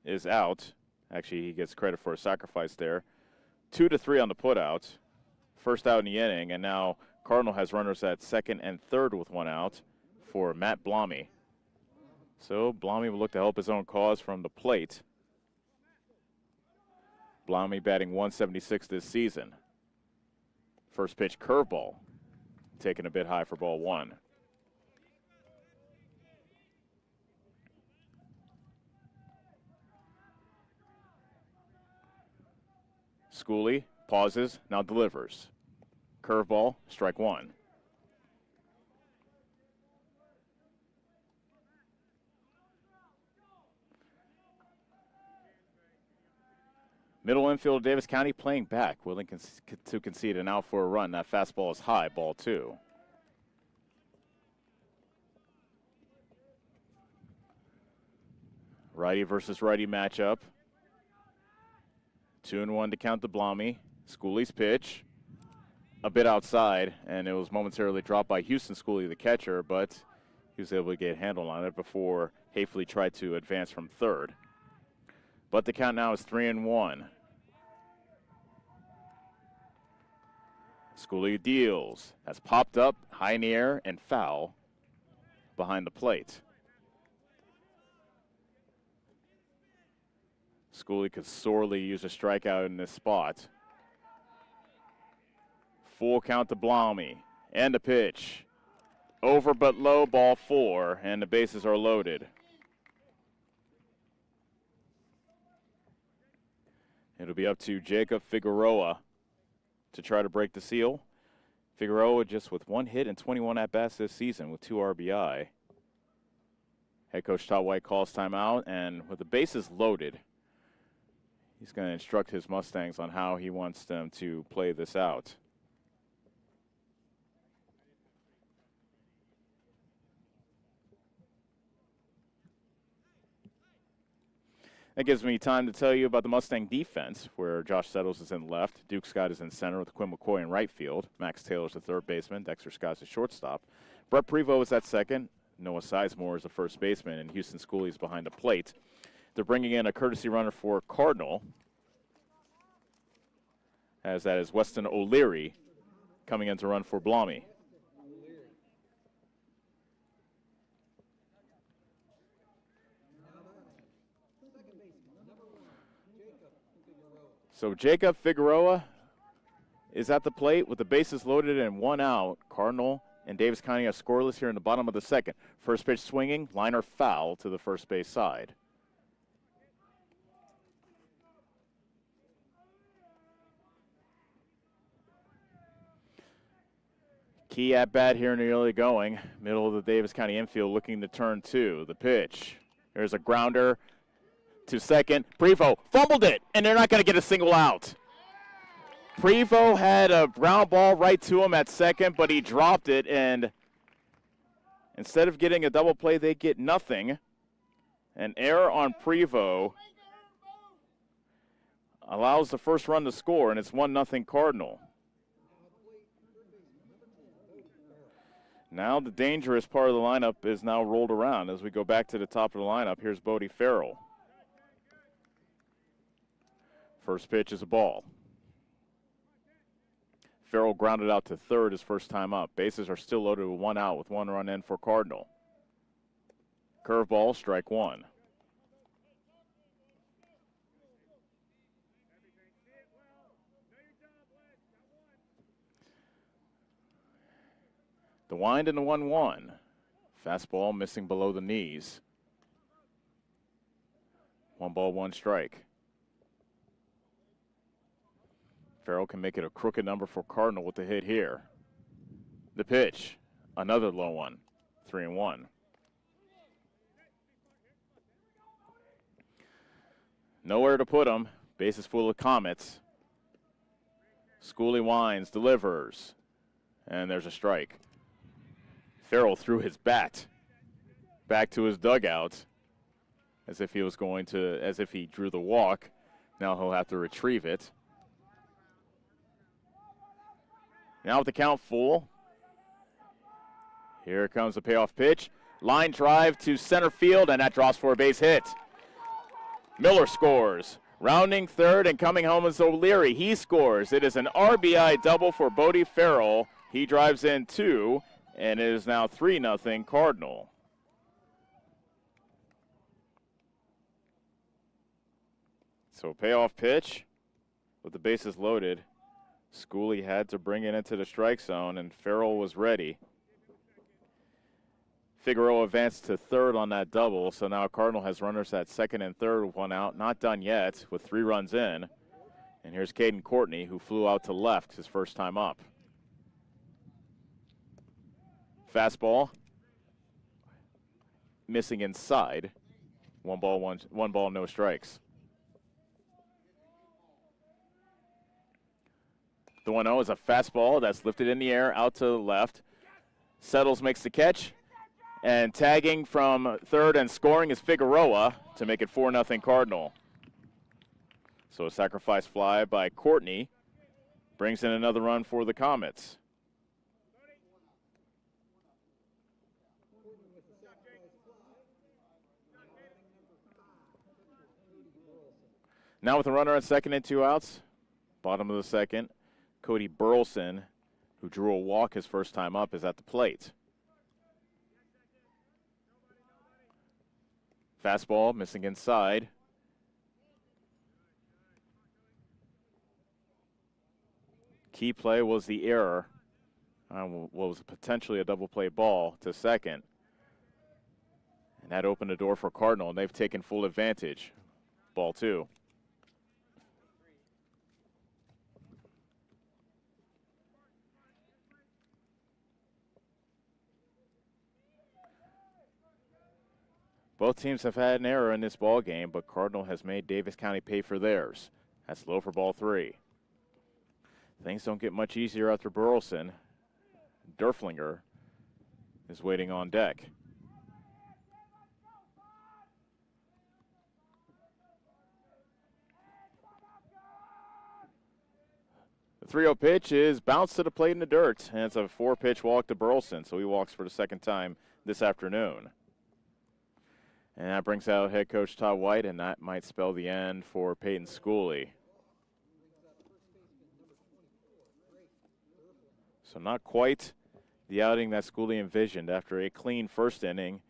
is out. Actually, he gets credit for a sacrifice there. 2-3 on the putout. First out in the inning, and now Cardinal has runners at second and third with one out for Matt Blommy. So Blommy will look to help his own cause from the plate. Blommy batting .176 this season. First pitch curveball, taken a bit high for ball one. Schooley pauses, now delivers. Curveball, strike one. Middle infield, Davis County playing back, willing to concede an out for a run. That fastball is high, ball two. Righty versus righty matchup. 2-1 to count the Blommy. Schooley's pitch, a bit outside, and it was momentarily dropped by Houston Schooley, the catcher, but he was able to get a handle on it before Hafley tried to advance from third. But the count now is 3-1. Schooley deals. Has popped up, high in the air, and foul behind the plate. Schooley could sorely use a strikeout in this spot. Full count to Blommy. And a pitch. Over but low, ball four, and the bases are loaded. It'll be up to Jacob Figueroa to try to break the seal. Figueroa just with one hit and 21 at-bats this season with 2 RBI. Head coach Todd White calls timeout, and with the bases loaded, he's going to instruct his Mustangs on how he wants them to play this out. That gives me time to tell you about the Mustang defense, where Josh Settles is in left, Duke Scott is in center with Quinn McCoy in right field, Max Taylor's the third baseman, Dexter Scott's the shortstop, Brett Prevost is at second, Noah Sizemore is the first baseman, and Houston Schooley is behind the plate. They're bringing in a courtesy runner for Cardinal, as that is Weston O'Leary coming in to run for Blommy. So Jacob Figueroa is at the plate with the bases loaded and one out. Cardinal and Davis County are scoreless here in the bottom of the second. First pitch swinging, liner foul to the first base side. Key at bat here in the early going. Middle of the Davis County infield looking to turn two. The pitch. There's a grounder to second. Prevo fumbled it, and they're not going to get a single out. Prevo had a ground ball right to him at second, but he dropped it, and instead of getting a double play, they get nothing. An error on Prevo allows the first run to score, and it's 1-0 Cardinal. Now the dangerous part of the lineup is now rolled around. As we go back to the top of the lineup, here's Bodie Farrell. First pitch is a ball. Farrell grounded out to third his first time up. Bases are still loaded with 1 out with 1 run in for Cardinal. Curveball, strike 1. The wind and the 1-1. Fastball missing below the knees. 1 ball, 1 strike. Farrell can make it a crooked number for Cardinal with the hit here. The pitch, another low one, 3-1. Nowhere to put him. Bases full of Comets. Schooley winds, delivers, and there's a strike. Farrell threw his bat back to his dugout as if he drew the walk. Now he'll have to retrieve it. Now with the count full, here comes the payoff pitch. Line drive to center field, and that draws for a base hit. Miller scores. Rounding third and coming home is O'Leary. He scores. It is an RBI double for Bodie Farrell. He drives in 2, and it is now 3-0 Cardinal. So payoff pitch with the bases loaded. Schooley had to bring it into the strike zone, and Farrell was ready. Figueroa advanced to third on that double, so now Cardinal has runners at second and third with 1 out. Not done yet with 3 runs in. And here's Caden Courtney, who flew out to left his first time up. Fastball missing inside. 1 ball, no strikes. The 1-0 is a fastball that's lifted in the air out to the left. Settles, makes the catch, and tagging from third and scoring is Figueroa to make it 4-0 Cardinal. So a sacrifice fly by Courtney brings in another run for the Comets. Now with a runner at second and 2 outs, bottom of the second, Cody Burleson, who drew a walk his first time up, is at the plate. Fastball missing inside. Key play was the error. What was potentially a double play ball to second. And that opened the door for Cardinal, and they've taken full advantage. Ball 2. Both teams have had an error in this ball game, but Cardinal has made Davis County pay for theirs. That's low for ball 3. Things don't get much easier after Burleson. Derflinger is waiting on deck. The 3-0 pitch is bounced to the plate in the dirt, and it's a 4-pitch walk to Burleson, so he walks for the second time this afternoon. And that brings out head coach Todd White, and that might spell the end for Peyton Schooley. So not quite the outing that Schooley envisioned. After a clean first inning,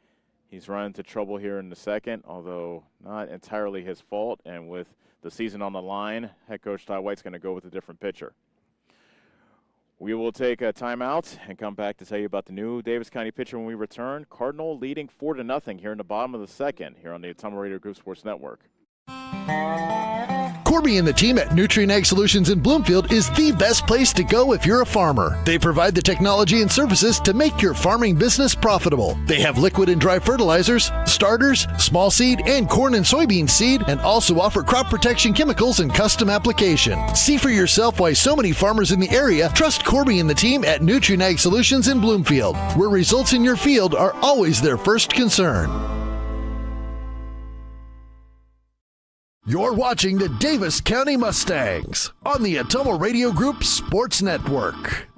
he's run into trouble here in the second, although not entirely his fault. And with the season on the line, head coach Todd White's going to go with a different pitcher. We will take a timeout and come back to tell you about the new Davis County pitcher when we return. Cardinal leading 4-0 here in the bottom of the second here on the Ottumwa Radio Group Sports Network. Corby and the team at Nutrien Ag Solutions in Bloomfield is the best place to go if you're a farmer. They provide the technology and services to make your farming business profitable. They have liquid and dry fertilizers, starters, small seed, and corn and soybean seed, and also offer crop protection chemicals and custom application. See for yourself why so many farmers in the area trust Corby and the team at Nutrien Ag Solutions in Bloomfield, where results in your field are always their first concern. You're watching the Davis County Mustangs on the Atomo Radio Group Sports Network.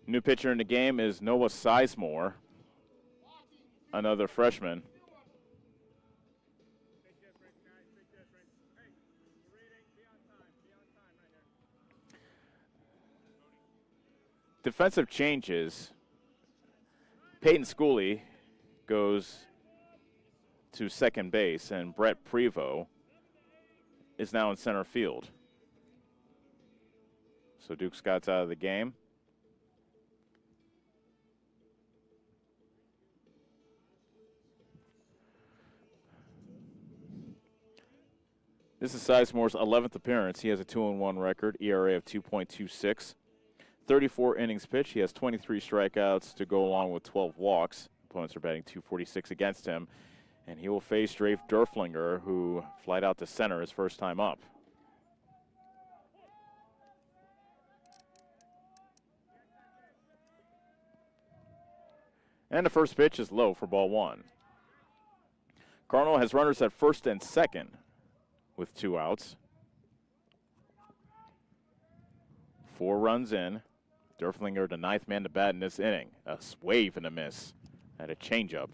New pitcher in the game is Noah Sizemore, another freshman. Defensive changes. Peyton Schooley goes to second base, and Brett Prevost is now in center field. So Duke Scott's out of the game. This is Sizemore's 11th appearance. He has a 2-1 record, ERA of 2.26. 34 innings pitched. He has 23 strikeouts to go along with 12 walks. Opponents are batting .246 against him. And he will face Drafe Derflinger, who flied out to center his first time up. And the first pitch is low for ball one. Cardinal has runners at first and second with 2 outs. 4 runs in. Derflinger, the 9th man to bat in this inning. A wave and a miss at a changeup.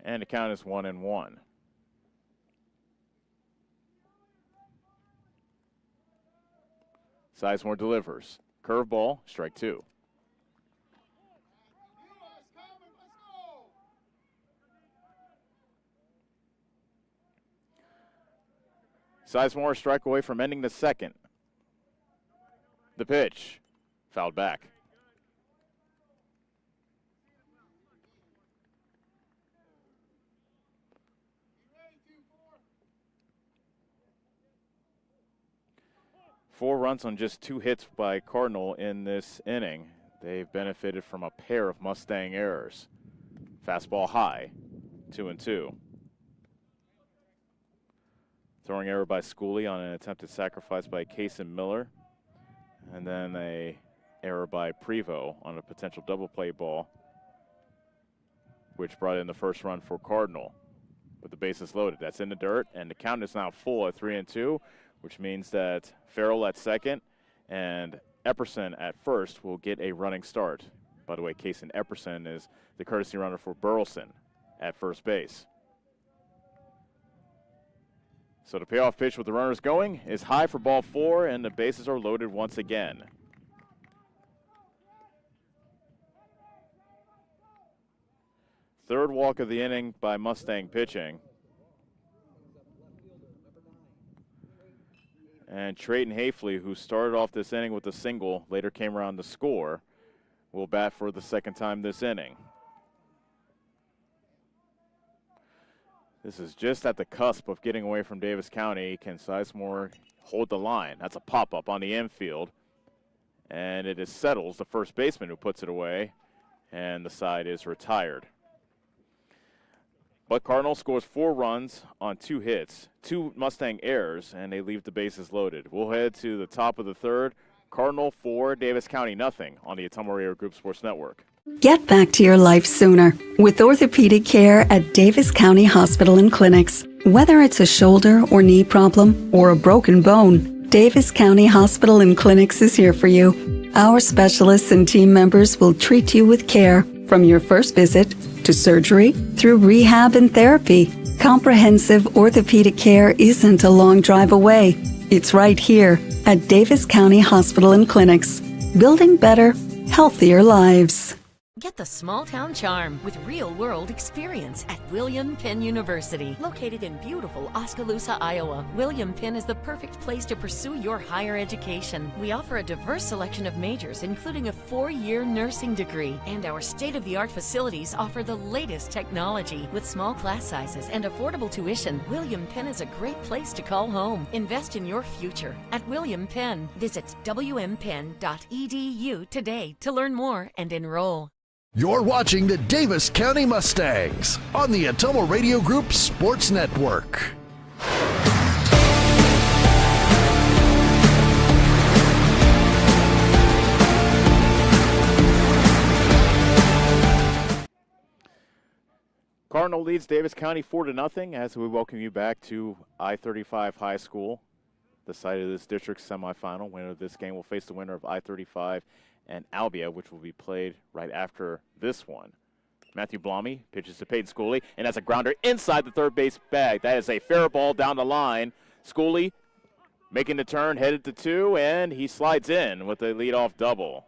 And the count is 1-1. Sizemore delivers. Curveball, strike 2. Sizemore a strike away from ending the second. The pitch, fouled back. Four runs on just 2 hits by Cardinal in this inning. They've benefited from a pair of Mustang errors. Fastball high, 2-2. Throwing error by Schooley on an attempted sacrifice by Kason Miller. And then a error by Prevost on a potential double play ball, which brought in the first run for Cardinal. With the bases loaded, that's in the dirt, and the count is now full at 3-2, which means that Farrell at second and Epperson at first will get a running start. By the way, Kason Epperson is the courtesy runner for Burleson at first base. So the payoff pitch with the runners going is high for ball 4, and the bases are loaded once again. Third walk of the inning by Mustang pitching. And Trayton Hafley, who started off this inning with a single, later came around to score, will bat for the second time this inning. This is just at the cusp of getting away from Davis County. Can Sizemore hold the line? That's a pop-up on the infield. And it is Settles, the first baseman, who puts it away. And the side is retired. But Cardinal scores 4 runs on 2 hits, 2 Mustang errors, and they leave the bases loaded. We'll head to the top of the third. Cardinal 4, Davis County nothing on the Atomo Radio Group Sports Network. Get back to your life sooner with orthopedic care at Davis County Hospital and Clinics. Whether it's a shoulder or knee problem or a broken bone, Davis County Hospital and Clinics is here for you. Our specialists and team members will treat you with care from your first visit to surgery through rehab and therapy. Comprehensive orthopedic care isn't a long drive away. It's right here at Davis County Hospital and Clinics, building better, healthier lives. Get the small town charm with real-world experience at William Penn University. Located in beautiful Oskaloosa, Iowa, William Penn is the perfect place to pursue your higher education. We offer a diverse selection of majors, including a 4-year nursing degree. And our state-of-the-art facilities offer the latest technology. With small class sizes and affordable tuition, William Penn is a great place to call home. Invest in your future at William Penn. Visit wmpenn.edu today to learn more and enroll. You're watching the Davis County Mustangs on the Atomo Radio Group Sports Network. Cardinal leads Davis County 4-0 as we welcome you back to I-35 High School, the site of this district semifinal. Winner of this game will face the winner of I-35 and Albia, which will be played right after this one. Matthew Blommy pitches to Peyton Schooley, and that's a grounder inside the third base bag. That is a fair ball down the line. Schooley making the turn, headed to 2, and he slides in with a leadoff double.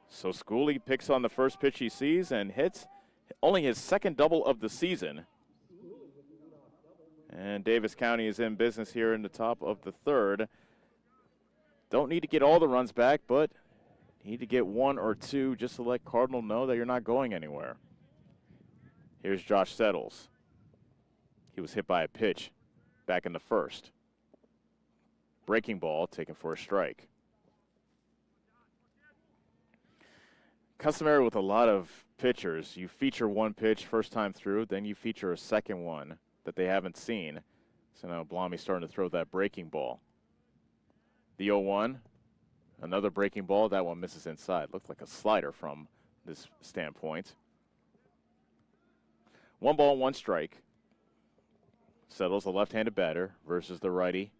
So Schooley picks on the first pitch he sees and hits only his second double of the season. And Davis County is in business here in the top of the third. Don't need to get all the runs back, but need to get 1 or 2 just to let Cardinal know that you're not going anywhere. Here's Josh Settles. He was hit by a pitch back in the first. Breaking ball taken for a strike. Customary with a lot of pitchers, you feature one pitch first time through, then you feature a second one that they haven't seen. So now Blommy's starting to throw that breaking ball. The 0-1. Another breaking ball. That one misses inside. Looked like a slider from this standpoint. 1 ball, 1 strike. Settles, a left-handed batter versus the righty,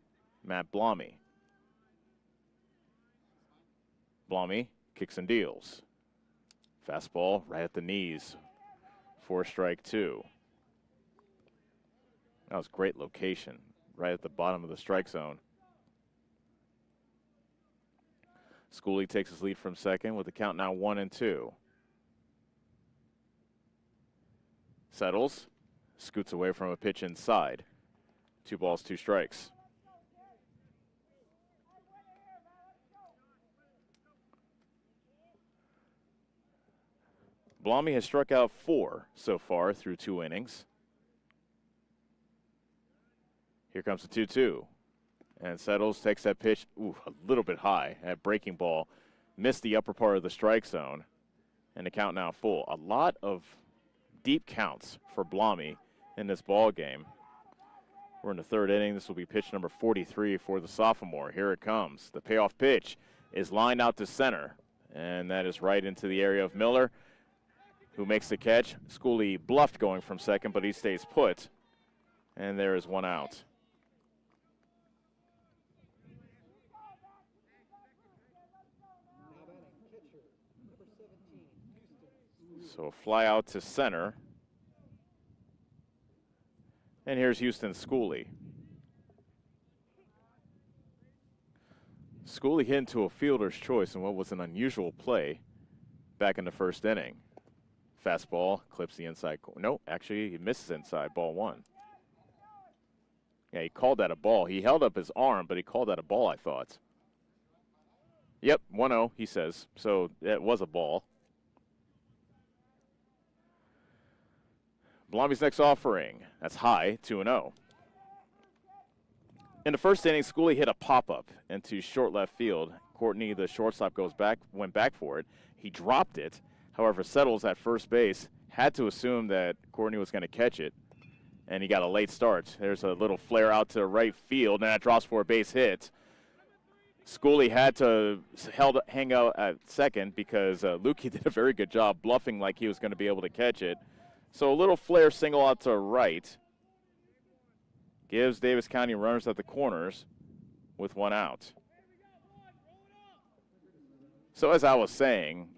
Matt Blommy. Blommy kicks and deals. Fastball right at the knees for strike 2. That was great location, right at the bottom of the strike zone. Schooley takes his lead from second with the count now 1-2. Settles, scoots away from a pitch inside. 2 balls, 2 strikes. Blommy has struck out 4 so far through 2 innings. Here comes the 2-2. And Settles takes that pitch, a little bit high. That breaking ball missed the upper part of the strike zone. And the count now full. A lot of deep counts for Blommy in this ball game. We're in the 3rd inning. This will be pitch number 43 for the sophomore. Here it comes. The payoff pitch is lined out to center. And that is right into the area of Miller, who makes the catch. Schooley bluffed going from second, but he stays put. And there is 1 out. So a fly out to center. And here's Houston Schooley. Schooley hit into a fielder's choice in what was an unusual play back in the 1st inning. Fastball clips the inside corner. No, actually he misses inside, ball 1. Yeah, he called that a ball. He held up his arm, but he called that a ball, I thought. Yep, 1-0, he says. So it was a ball. Blommy's next offering. That's high, 2-0. In the 1st inning, Schooley hit a pop-up into short left field. Courtney, the shortstop, went back for it. He dropped it. However, Settles at first base had to assume that Courtney was going to catch it, and he got a late start. There's a little flare out to right field, and that drops for a base hit. Schooley had to hang out at second because Lukey did a very good job bluffing like he was going to be able to catch it. So a little flare single out to right gives Davis County runners at the corners with 1 out. So as I was saying,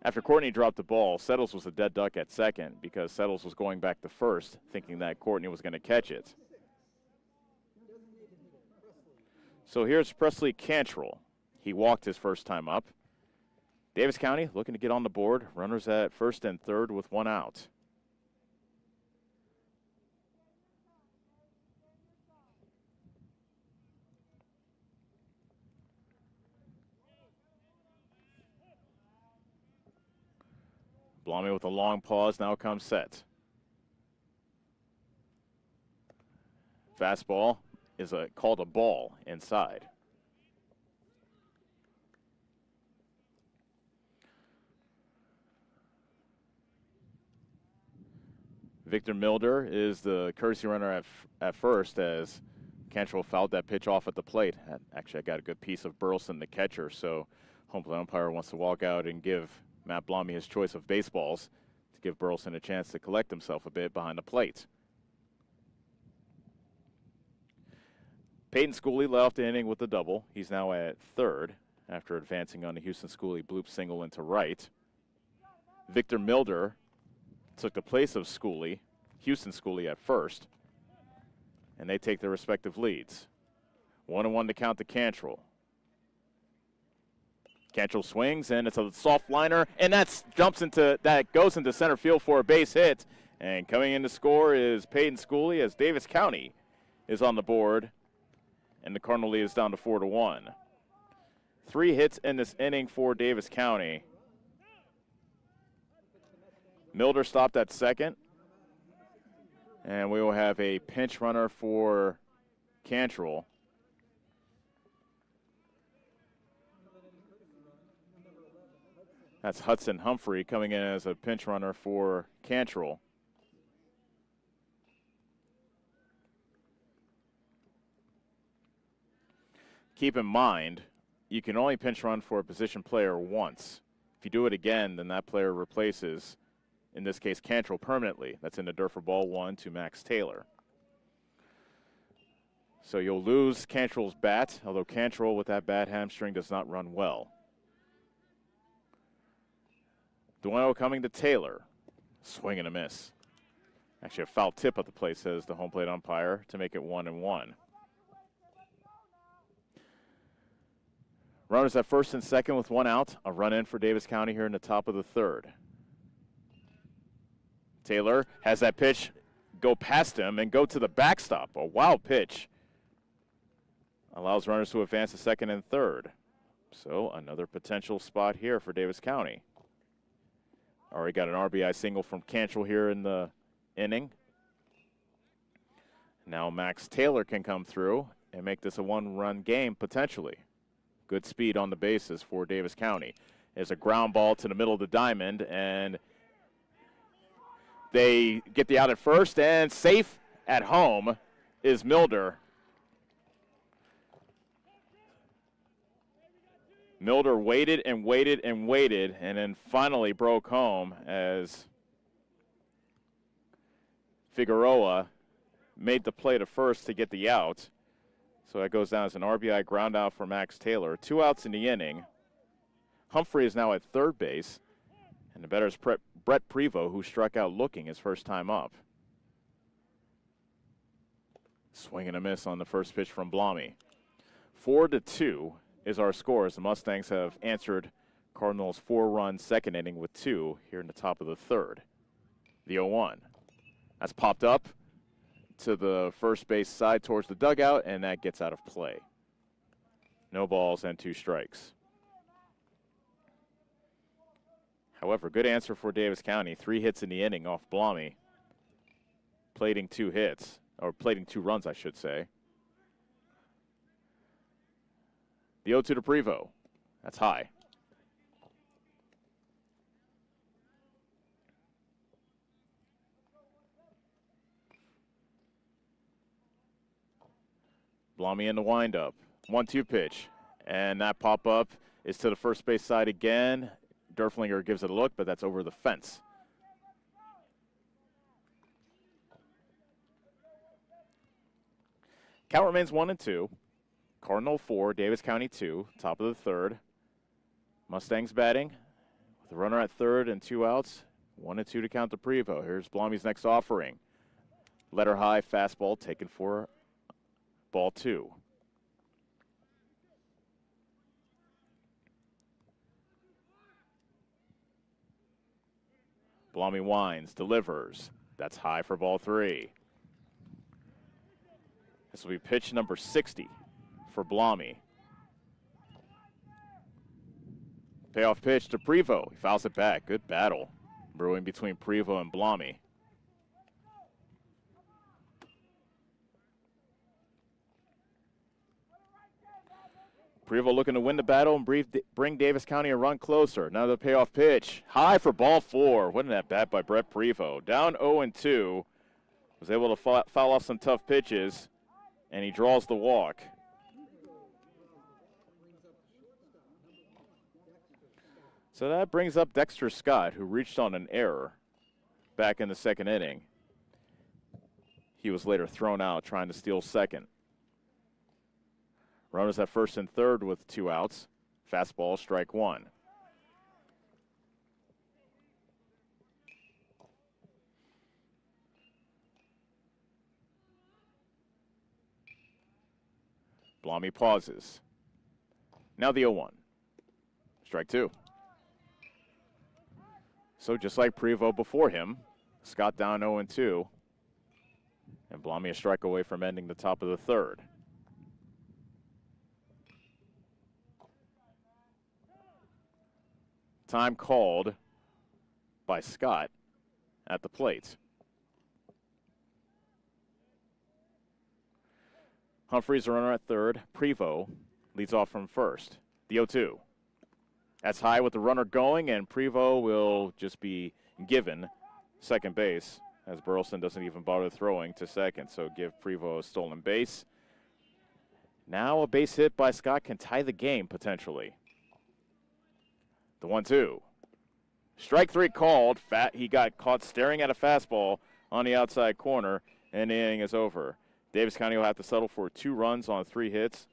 after Courtney dropped the ball, Settles was a dead duck at second because Settles was going back to first, thinking that Courtney was going to catch it. So here's Presley Cantrell. He walked his first time up. Davis County looking to get on the board. Runners at first and third with one out. Blommy with a long pause, now comes set. Fastball is called a ball inside. Victor Milder is the courtesy runner at first as Cantrell fouled that pitch off at the plate. Actually, I got a good piece of Burleson, the catcher, so home plate umpire wants to walk out and give Matt Blommy his choice of baseballs to give Burleson a chance to collect himself a bit behind the plate. Peyton Schooley led off the inning with a double. He's now at third after advancing on the Houston Schooley bloop single into right. Victor Milder took the place of Schooley, Houston Schooley at first, and they take their respective leads. 1-1 to count to Cantrell. Cantrell swings, and it's a soft liner, and that goes into center field for a base hit. And coming in to score is Peyton Schooley as Davis County is on the board, and the Cardinal lead is down to 4-1. 3 hits in this inning for Davis County. Milder stopped at second, and we will have a pinch runner for Cantrell. That's Hudson Humphrey coming in as a pinch runner for Cantrell. Keep in mind, you can only pinch run for a position player once. If you do it again, then that player replaces, in this case, Cantrell permanently. That's in the dirt for ball 1 to Max Taylor. So you'll lose Cantrell's bat, although Cantrell with that bad hamstring does not run well. Dueno coming to Taylor. Swing and a miss. Actually, a foul tip at the plate, says the home plate umpire, to make it 1-1. Runners at first and second with one out. A run in for Davis County here in the top of the third. Taylor has that pitch go past him and go to the backstop. A wild pitch. Allows runners to advance to second and third. So another potential spot here for Davis County. Already got an RBI single from Cantrell here in the inning. Now Max Taylor can come through and make this a one-run game potentially. Good speed on the bases for Davis County. There's a ground ball to the middle of the diamond, and they get the out at first, and safe at home is Milder. Milder waited and waited and waited, and then finally broke home as Figueroa made the play to first to get the out. So that goes down as an RBI ground out for Max Taylor. 2 outs in the inning. Humphrey is now at third base, and the batter is Brett Prevost, who struck out looking his first time up. Swing and a miss on the first pitch from Blommy. 4-2 is our score as the Mustangs have answered Cardinals' 4-run second inning with 2 here in the top of the third. The 0-1. That's popped up to the first base side towards the dugout, and that gets out of play. No balls and 2 strikes. However, good answer for Davis County. 3 hits in the inning off Blommy. Plating 2 hits, or plating 2 runs, I should say. The 0-2 to Prevost. That's high. Blommy in the windup. 1-2 pitch. And that pop-up is to the first base side again. Derflinger gives it a look, but that's over the fence. Count remains 1-2. Cardinal 4, Davis County 2, top of the third. Mustangs batting with a runner at third and 2 outs. 1-2 to count to Prevost. Here's Blommy's next offering. Letter high fastball taken for ball 2. Blommy winds, delivers. That's high for ball 3. This will be pitch number 60 for Blommy. Payoff pitch to Prevost. He fouls it back. Good battle brewing between Prevost and Blommy. Prevost looking to win the battle and bring Davis County a run closer. Another payoff pitch. High for ball 4. Wasn't that bat by Brett Prevost? Down 0-2. Was able to foul off some tough pitches, and he draws the walk. So that brings up Dexter Scott, who reached on an error back in the second inning. He was later thrown out trying to steal second. Runners at first and third with 2 outs. Fastball, strike 1. Blommy pauses. Now the 0-1. Strike 2. So just like Prevost before him, Scott down 0-2. And Blommy a strike away from ending the top of the third. Time called by Scott at the plate. Humphreys a runner at third. Prevost leads off from first. The 0-2. That's high with the runner going, and Prevost will just be given second base as Burleson doesn't even bother throwing to second, so give Prevost a stolen base. Now a base hit by Scott can tie the game potentially. The 1-2. Strike 3 called. He got caught staring at a fastball on the outside corner, and the inning is over. Davis County will have to settle for 2 runs on 3 hits,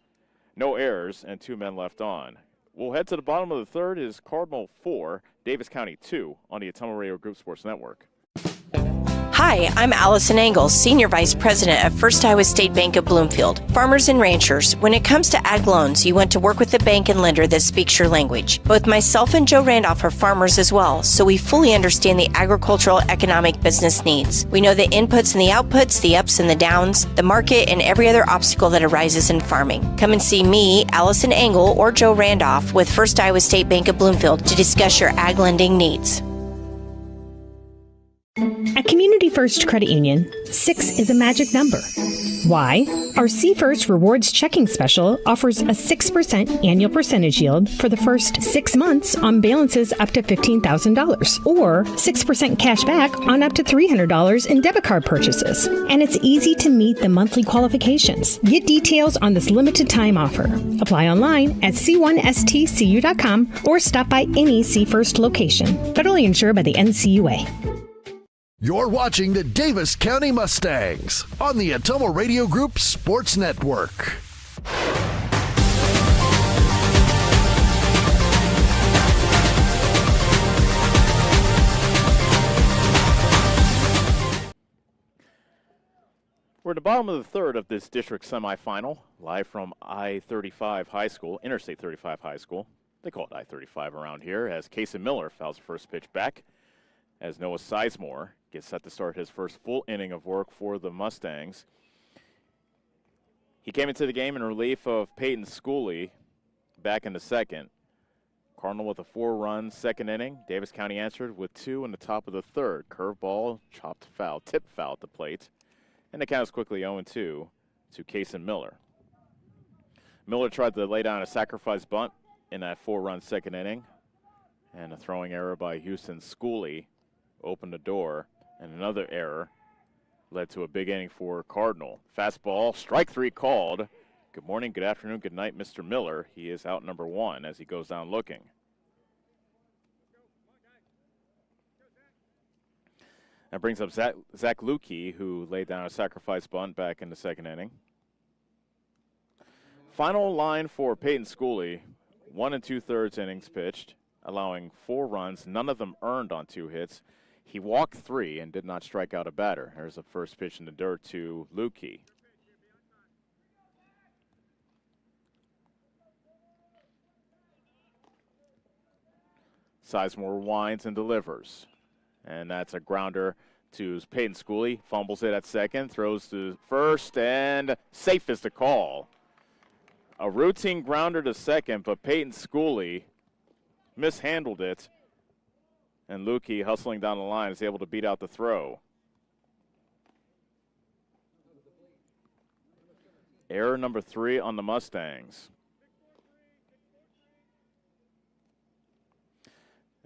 no errors, and 2 men left on. We'll head to the bottom of the third. Is Cardinal 4, Davis County 2 on the Ottumwa Radio Group Sports Network. Hi, I'm Allison Engels, Senior Vice President at First Iowa State Bank of Bloomfield. Farmers and ranchers, when it comes to ag loans, you want to work with a bank and lender that speaks your language. Both myself and Joe Randolph are farmers as well, so we fully understand the agricultural economic business needs. We know the inputs and the outputs, the ups and the downs, the market, and every other obstacle that arises in farming. Come and see me, Allison Engel, or Joe Randolph with First Iowa State Bank of Bloomfield to discuss your ag lending needs. At Community First Credit Union, 6 is a magic number. Why? Our See First Rewards Checking Special offers a 6% annual percentage yield for the first 6 months on balances up to $15,000, or 6% cash back on up to $300 in debit card purchases. And it's easy to meet the monthly qualifications. Get details on this limited time offer. Apply online at c1stcu.com or stop by any See First location. Federally insured by the NCUA. You're watching the Davis County Mustangs on the Ottumwa Radio Group Sports Network. We're at the bottom of the third of this district semifinal, live from I-35 High School, Interstate 35 High School. They call it I-35 around here, as Casey Miller fouls the first pitch back, as Noah Sizemore gets set to start his first full inning of work for the Mustangs. He came into the game in relief of Peyton Schooley back in the second. Cardinal with a 4-run second inning. Davis County answered with 2 in the top of the third. Curveball, chopped foul, tip foul at the plate. And the count is quickly 0-2 to Casey Miller. Miller tried to lay down a sacrifice bunt in that 4-run second inning. And a throwing error by Houston Schooley opened the door, and another error led to a big inning for Cardinal. Fastball, strike 3 called. Good morning, good afternoon, good night, Mr. Miller. He is out number 1 as he goes down looking. That brings up Zach Lukey, who laid down a sacrifice bunt back in the second inning. Final line for Peyton Schooley, 1 2/3 innings pitched, allowing 4 runs, none of them earned on 2 hits. He walked 3 and did not strike out a batter. There's the first pitch in the dirt to Lukey. Sizemore winds and delivers. And that's a grounder to Peyton Schooley. Fumbles it at second, throws to first, and safe is the call. A routine grounder to second, but Peyton Schooley mishandled it. And Lukey, hustling down the line, is able to beat out the throw. Error number 3 on the Mustangs.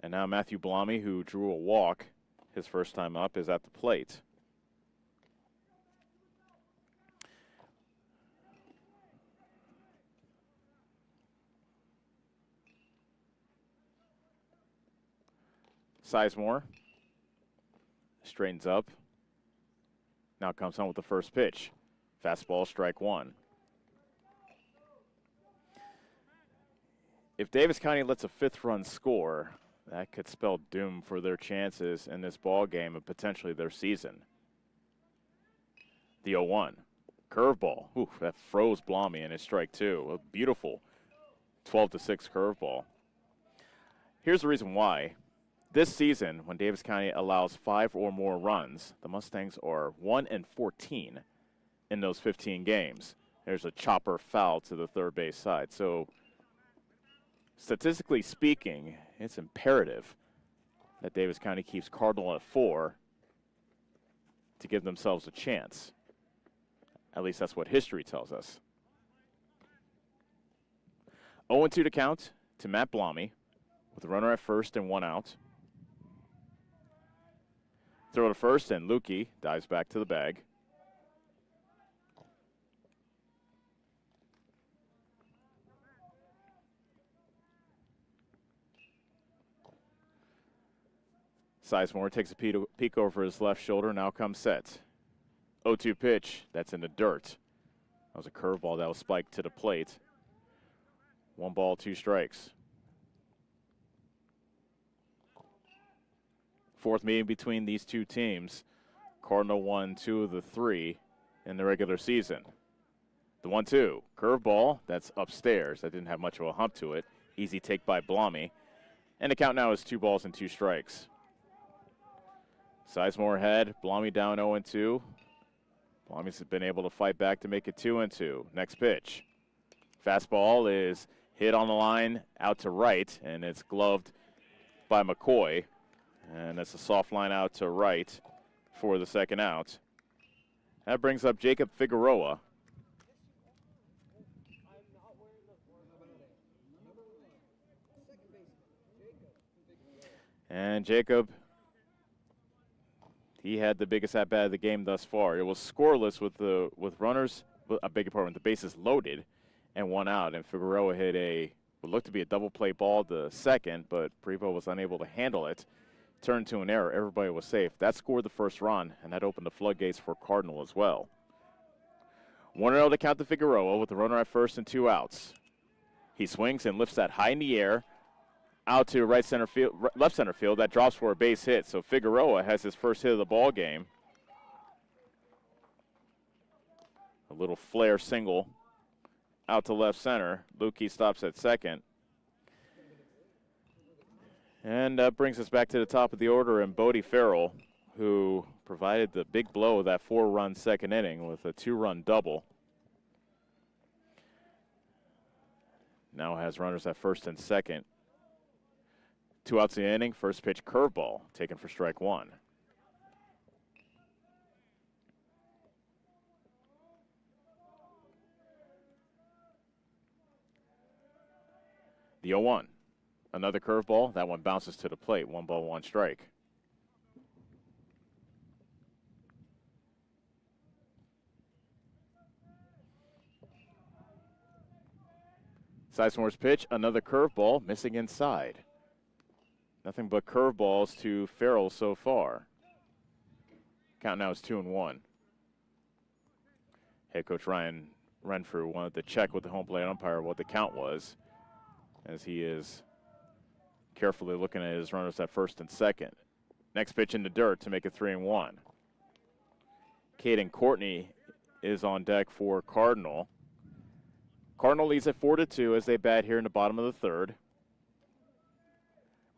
And now Matthew Blommy, who drew a walk his first time up, is at the plate. Sizemore straightens up. Now comes home with the first pitch. Fastball, strike 1. If Davis County lets a 5th run score, that could spell doom for their chances in this ball game and potentially their season. The 0-1. Curveball. Ooh, that froze Blommy in his strike 2. A beautiful 12-6 curveball. Here's the reason why. This season, when Davis County allows 5 or more runs, the Mustangs are 1-14 in those 15 games. There's a chopper foul to the third base side. So statistically speaking, it's imperative that Davis County keeps Cardinal at 4 to give themselves a chance. At least that's what history tells us. 0-2 to count to Matt Blommy with a runner at first and 1 out. Throw to first, and Lukey dives back to the bag. Sizemore takes a peek over his left shoulder, now comes set. 0-2 pitch, that's in the dirt. That was a curveball that was spiked to the plate. 1 ball, 2 strikes. 4th meeting between these two teams. Cardinal won 2 of the 3 in the regular season. The 1-2, curveball, that's upstairs. That didn't have much of a hump to it. Easy take by Blommy. And the count now is 2 balls and 2 strikes. Sizemore ahead, Blommy down 0-2. Blommy's been able to fight back to make it 2-2. Next pitch. Fastball is hit on the line out to right, and it's gloved by McCoy. And it's a soft line out to right for the second out. That brings up Jacob Figueroa. And Jacob, he had the biggest at-bat of the game thus far. It was scoreless with runners, I beg your pardon, the bases loaded and 1 out. And Figueroa hit what looked to be a double play ball to second, but Prevo was unable to handle it. Turned to an error. Everybody was safe. That scored the first run, and that opened the floodgates for Cardinal as well. 1-0 to count to Figueroa with the runner at first and 2 outs. He swings and lifts that high in the air out to left center field. That drops for a base hit. So Figueroa has his first hit of the ball game. A little flare single out to left center. Lukey stops at second. And that brings us back to the top of the order, and Bodie Farrell, who provided the big blow of that 4-run second inning with a 2-run double. Now has runners at first and second. 2 outs in the inning, first pitch curveball, taken for strike 1. The 0-1. Another curveball. That one bounces to the plate. 1 ball, 1 strike. Sizemore's pitch. Another curveball. Missing inside. Nothing but curveballs to Farrell so far. Count now is 2-1. Head coach Ryan Renfrew wanted to check with the home plate umpire what the count was, as he is carefully looking at his runners at first and second. Next pitch in the dirt to make it 3-1. Caden Courtney is on deck for Cardinal. Cardinal leads at 4-2 as they bat here in the bottom of the third.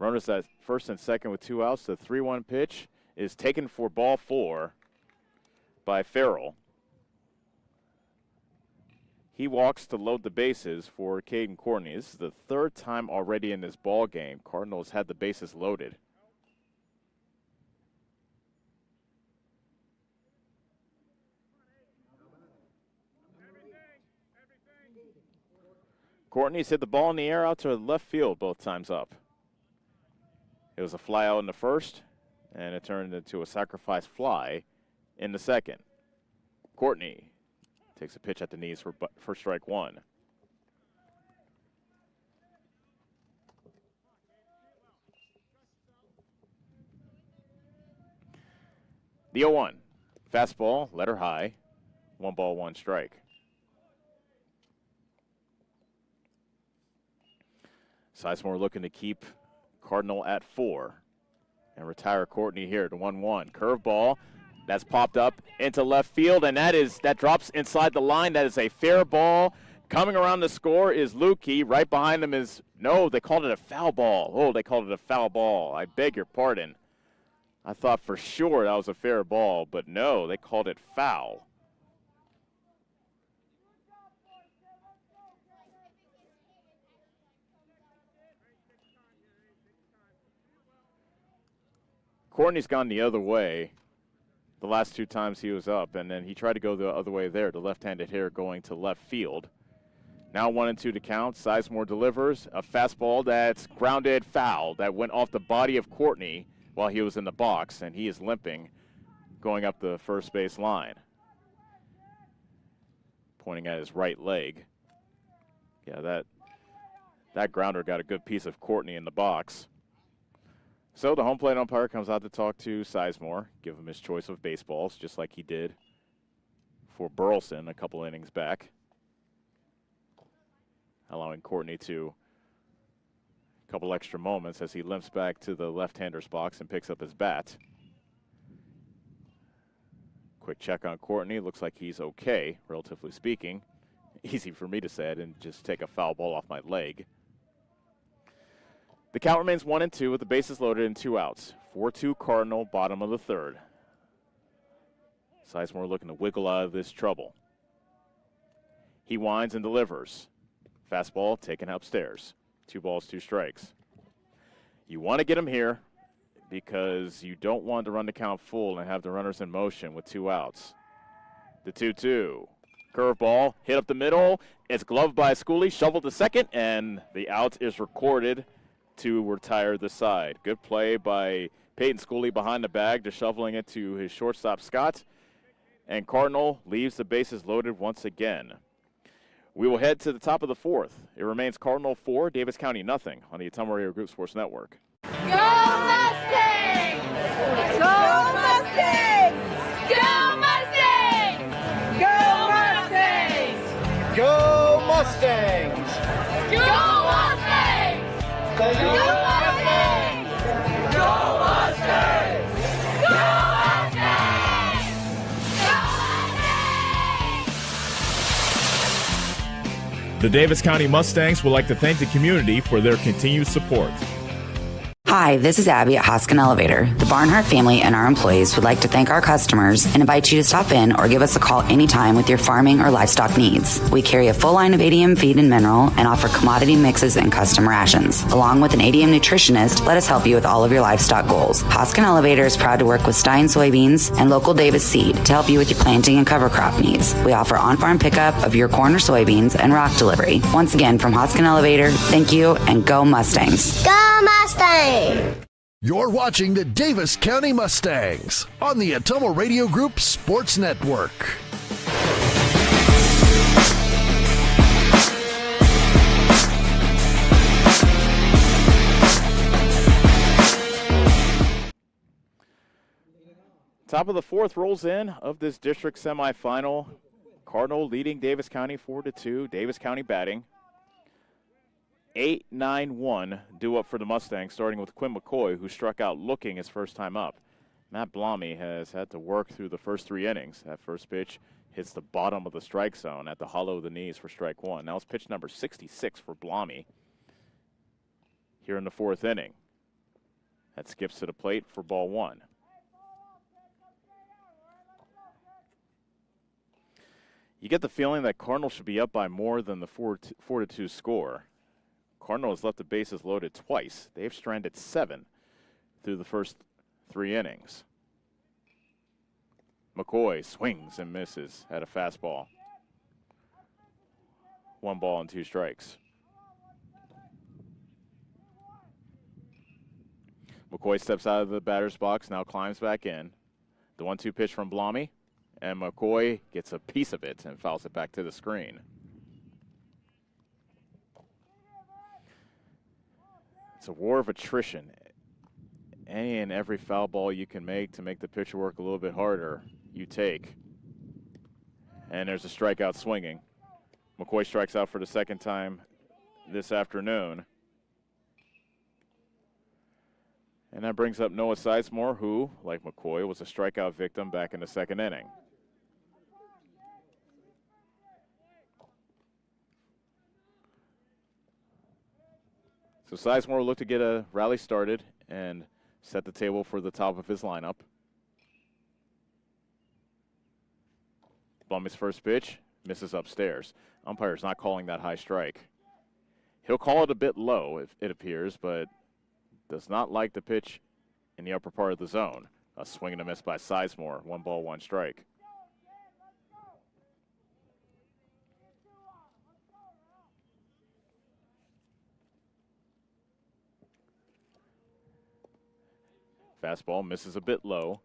Runners at first and second with 2 outs. The 3-1 pitch is taken for ball 4 by Farrell. He walks to load the bases for Caden Courtney. This is the 3rd time already in this ball game Cardinals had the bases loaded. Courtney's hit the ball in the air out to left field both times up. It was a fly out in the first, and it turned into a sacrifice fly in the second. Courtney takes a pitch at the knees for strike 1. The 0-1. Fastball, let her high. 1 ball, 1 strike. Sizemore looking to keep Cardinal at 4 and retire Courtney here to 1-1. Curveball that's popped up into left field, and that drops inside the line. That is a fair ball. Coming around the score is Lukey. Right behind him is, no, they called it a foul ball. Oh, they called it a foul ball. I beg your pardon. I thought for sure that was a fair ball, but no, they called it foul. Courtney's gone the other way the last 2 times he was up, and then he tried to go the other way there, the left-handed hitter going to left field. Now 1-2 to count. Sizemore delivers a fastball that's grounded foul that went off the body of Courtney while he was in the box, and he is limping going up the first base line. Pointing at his right leg. Yeah, that grounder got a good piece of Courtney in the box. So the home plate umpire comes out to talk to Sizemore, give him his choice of baseballs, just like he did for Burleson a couple innings back, allowing Courtney to a couple extra moments as he limps back to the left-hander's box and picks up his bat. Quick check on Courtney. Looks like he's okay, relatively speaking. Easy for me to say I didn't just take a foul ball off my leg. The count remains 1-2 with the bases loaded and 2 outs. 4-2 Cardinal, bottom of the 3rd. Sizemore looking to wiggle out of this trouble. He winds and delivers. Fastball taken upstairs. 2 balls, 2 strikes. You want to get him here because you don't want to run the count full and have the runners in motion with 2 outs. The 2-2. Curveball hit up the middle. It's gloved by Schooley, shoveled to second, and the out is recorded to retire the side. Good play by Peyton Schooley behind the bag, just shoveling it to his shortstop, Scott. And Cardinal leaves the bases loaded once again. We will head to the top of the 4th. It remains Cardinal 4, Davis County nothing on the Ottumwa Radio Group Sports Network. Go Mustangs! Go Mustangs! Go Mustangs! Go Mustangs! Go Mustangs! Go Mustangs! Go Mustangs! Go Mustangs! Go Mustangs! The Davis County Mustangs would like to thank the community for their continued support. Hi, this is Abby at Hoskin Elevator. The Barnhart family and our employees would like to thank our customers and invite you to stop in or give us a call anytime with your farming or livestock needs. We carry a full line of ADM feed and mineral and offer commodity mixes and custom rations. Along with an ADM nutritionist, let us help you with all of your livestock goals. Hoskin Elevator is proud to work with Stein soybeans and local Davis seed to help you with your planting and cover crop needs. We offer on-farm pickup of your corn or soybeans and rock delivery. Once again, from Hoskin Elevator, thank you and go Mustangs. Go Mustangs! You're watching the Davis County Mustangs on the Ottumwa Radio Group Sports Network. Top of the 4th rolls in of this district semifinal. Cardinal leading Davis County 4-2. Davis County batting. 8-9-1 due up for the Mustangs, starting with Quinn McCoy, who struck out looking his first time up. Matt Blommy has had to work through the first 3 innings. That first pitch hits the bottom of the strike zone at the hollow of the knees for strike 1. Now it's pitch number 66 for Blommy here in the 4th inning. That skips to the plate for ball one. You get the feeling that Cardinal should be up by more than the 4-2 score. Cardinal has left the bases loaded twice. They've stranded 7 through the first 3 innings. McCoy swings and misses at a fastball. 1 ball and 2 strikes. McCoy steps out of the batter's box, now climbs back in. The 1-2 pitch from Blommy, and McCoy gets a piece of it and fouls it back to the screen. It's a war of attrition. Any and every foul ball you can make to make the pitcher work a little bit harder, you take. And there's a strikeout swinging. McCoy strikes out for the second time this afternoon. And that brings up Noah Sizemore, who, like McCoy, was a strikeout victim back in the second inning. So Sizemore will look to get a rally started and set the table for the top of his lineup. Blum's first pitch misses upstairs. Umpire's not calling that high strike. He'll call it a bit low, if it appears, but does not like the pitch in the upper part of the zone. A swing and a miss by Sizemore. 1 ball, 1 strike. Fastball misses a bit low.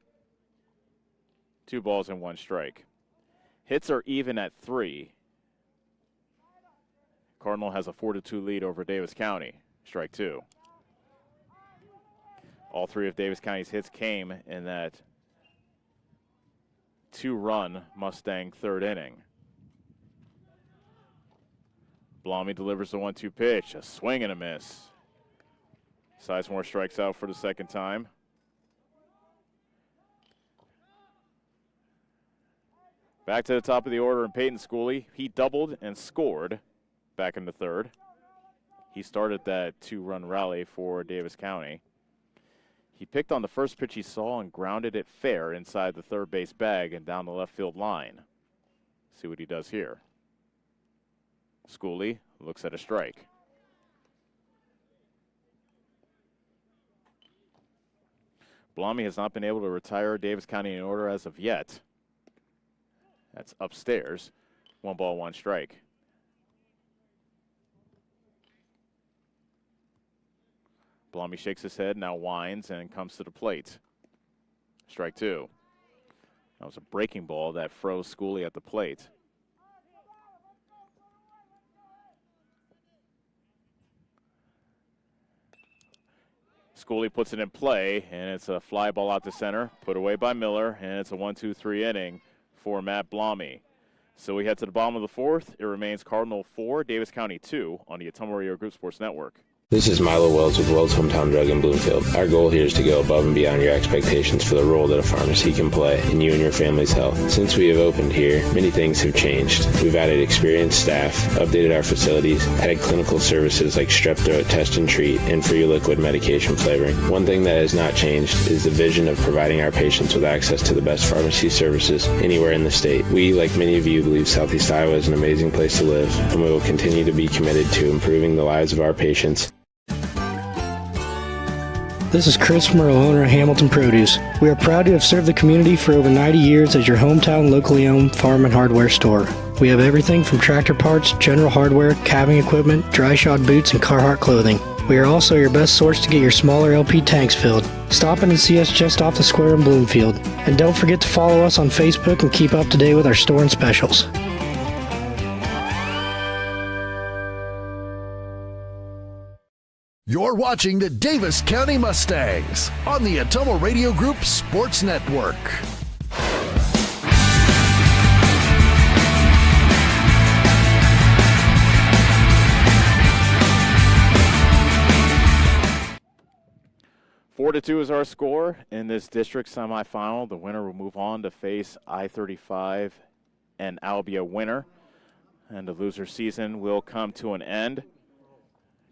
2 balls and 1 strike. Hits are even at 3. Cardinal has a 4-2 lead over Davis County. Strike 2. All 3 of Davis County's hits came in that 2-run Mustang 3rd inning. Blommy delivers the 1-2 pitch. A swing and a miss. Sizemore strikes out for the second time. Back to the top of the order in Peyton Schooley. He doubled and scored back in the 3rd. He started that 2-run rally for Davis County. He picked on the first pitch he saw and grounded it fair inside the third base bag and down the left field line. See what he does here. Schooley looks at a strike. Blommy has not been able to retire Davis County in order as of yet. That's upstairs. 1 ball, 1 strike. Blommy shakes his head, now winds and comes to the plate. Strike 2. That was a breaking ball that froze Schooley at the plate. Schooley puts it in play, and it's a fly ball out to center, put away by Miller, and it's a 1-2-3 inning for Matt Blommy. So we head to the bottom of the 4th. It remains Cardinal 4, Davis County 2 on the Ottumwa Radio Group Sports Network. This is Milo Wells with Wells Hometown Drug in Bloomfield. Our goal here is to go above and beyond your expectations for the role that a pharmacy can play in you and your family's health. Since we have opened here, many things have changed. We've added experienced staff, updated our facilities, added clinical services like strep throat test and treat, and free liquid medication flavoring. One thing that has not changed is the vision of providing our patients with access to the best pharmacy services anywhere in the state. We, like many of you, believe Southeast Iowa is an amazing place to live, and we will continue to be committed to improving the lives of our patients. This is Chris Merle, owner of Hamilton Produce. We are proud to have served the community for over 90 years as your hometown locally owned farm and hardware store. We have everything from tractor parts, general hardware, calving equipment, dry shod boots, and Carhartt clothing. We are also your best source to get your smaller LP tanks filled. Stop in and see us just off the square in Bloomfield. And don't forget to follow us on Facebook and keep up to date with our store and specials. You're watching the Davis County Mustangs on the Ottumwa Radio Group Sports Network. Four to 2 is our score in this district semifinal. The winner will move on to face I-35 and Albia winner, and the loser season will come to an end.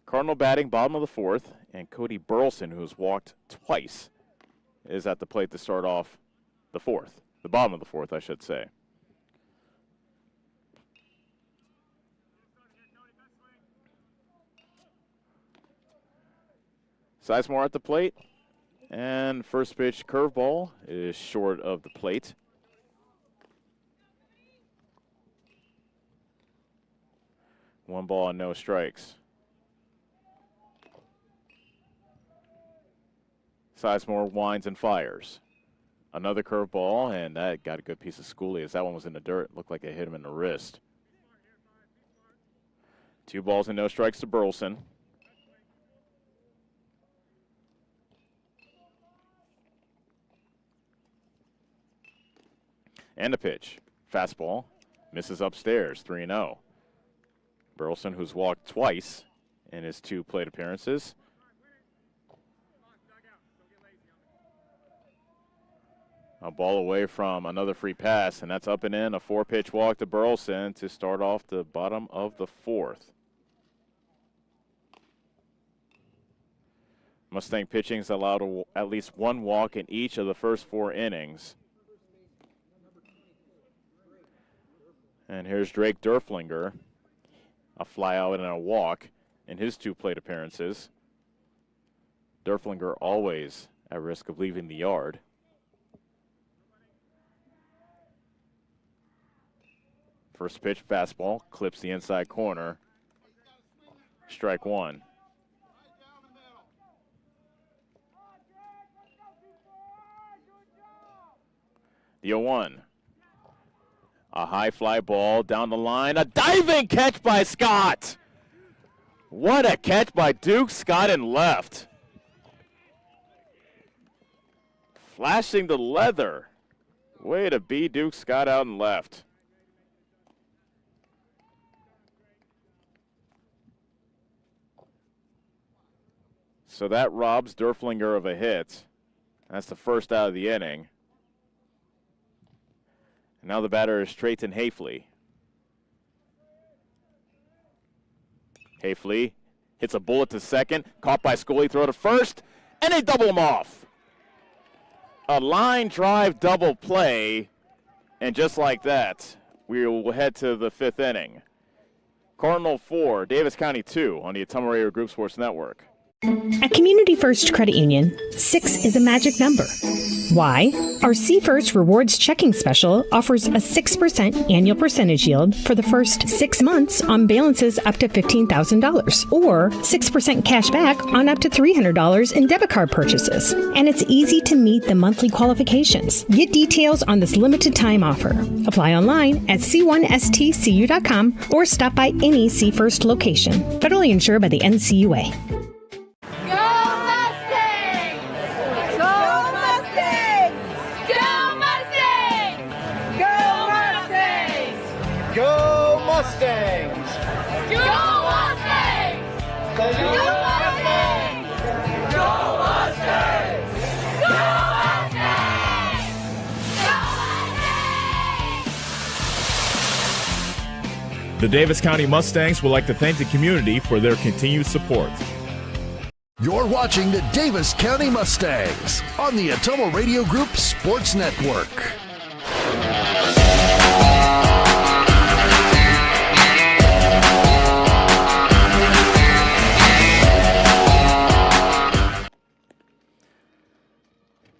Cardinal batting bottom of the fourth, and Cody Burleson, who's walked twice, is at the plate to start off the fourth. The bottom of the fourth, I should say. Sizemore at the plate, and first pitch curveball is short of the plate. One ball and no strikes. Sizemore winds and fires. Another curveball, and that got a good piece of schoolie as that one was in the dirt. Looked like it hit him in the wrist. 2 balls and no strikes to Burleson. And a pitch. Fastball. Misses upstairs, 3-0. Burleson, who's walked twice in his 2 plate appearances. A ball away from another free pass, and that's up and in. A 4-pitch walk to Burleson to start off the bottom of the fourth. Mustang pitching's allowed at least 1 walk in each of the first 4 innings. And here's Drake Derflinger, a fly out and a walk in his 2 plate appearances. Derflinger always at risk of leaving the yard. First pitch fastball, clips the inside corner. Strike 1. The 0-1. A high fly ball down the line. A diving catch by Scott. What a catch by Duke Scott in left. Flashing the leather. Way to be Duke Scott out in left. So that robs Derflinger of a hit. That's the first out of the inning. And now the batter is Trayton Hafley. Hafley hits a bullet to second, caught by Scully, throw to first, and they double him off. A line drive double play, and just like that, we will head to the 5th inning. Cardinal 4, Davis County 2 on the Ottumwa Radio Group Sports Network. At Community First Credit Union, 6 is a magic number. Why? Our C First Rewards Checking Special offers a 6% annual percentage yield for the first 6 months on balances up to $15,000, or 6% cash back on up to $300 in debit card purchases. And it's easy to meet the monthly qualifications. Get details on this limited time offer. Apply online at c1stcu.com or stop by any C First location. Federally insured by the NCUA. Mustangs! Go Mustangs! Go Mustangs! Go Mustangs! Go Mustangs! Go The Davis County Mustangs would like to thank the community for their continued support. You're watching the Davis County Mustangs on the Ottumwa Radio Group Sports Network.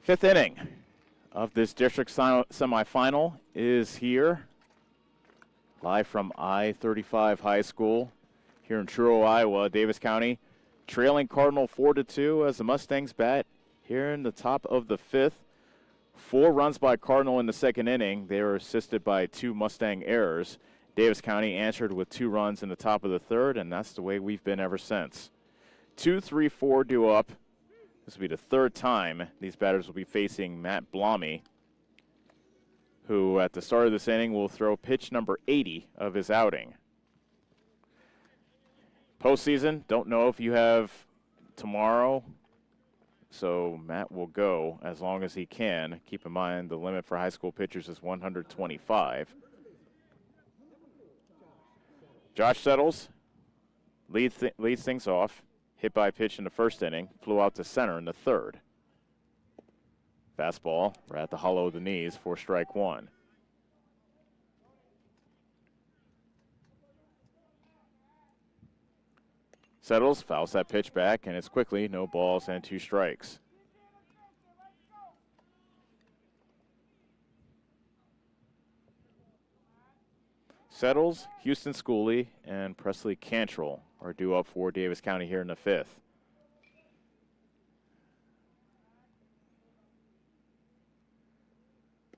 Fifth inning of this district semifinal is here. Live from I-35 High School here in Truro, Iowa. Davis County trailing Cardinal 4-2 as the Mustangs bat here in the top of the 5th. 4 runs by Cardinal in the 2nd inning. They were assisted by 2 Mustang errors. Davis County answered with 2 runs in the top of the 3rd, and that's the way we've been ever since. 2-3-4 due up. This will be the 3rd time these batters will be facing Matt Blommy, who at the start of this inning will throw pitch number 80 of his outing. Postseason, don't know if you have tomorrow, so Matt will go as long as he can. Keep in mind the limit for high school pitchers is 125. Josh settles, leads things off. Hit by pitch in the first inning. Flew out to center in the third. Fastball right at the hollow of the knees for strike one. Settles, fouls that pitch back, and it's quickly no balls and 2 strikes. Settles, Houston Schooley, and Presley Cantrell are due up for Davis County here in the 5th.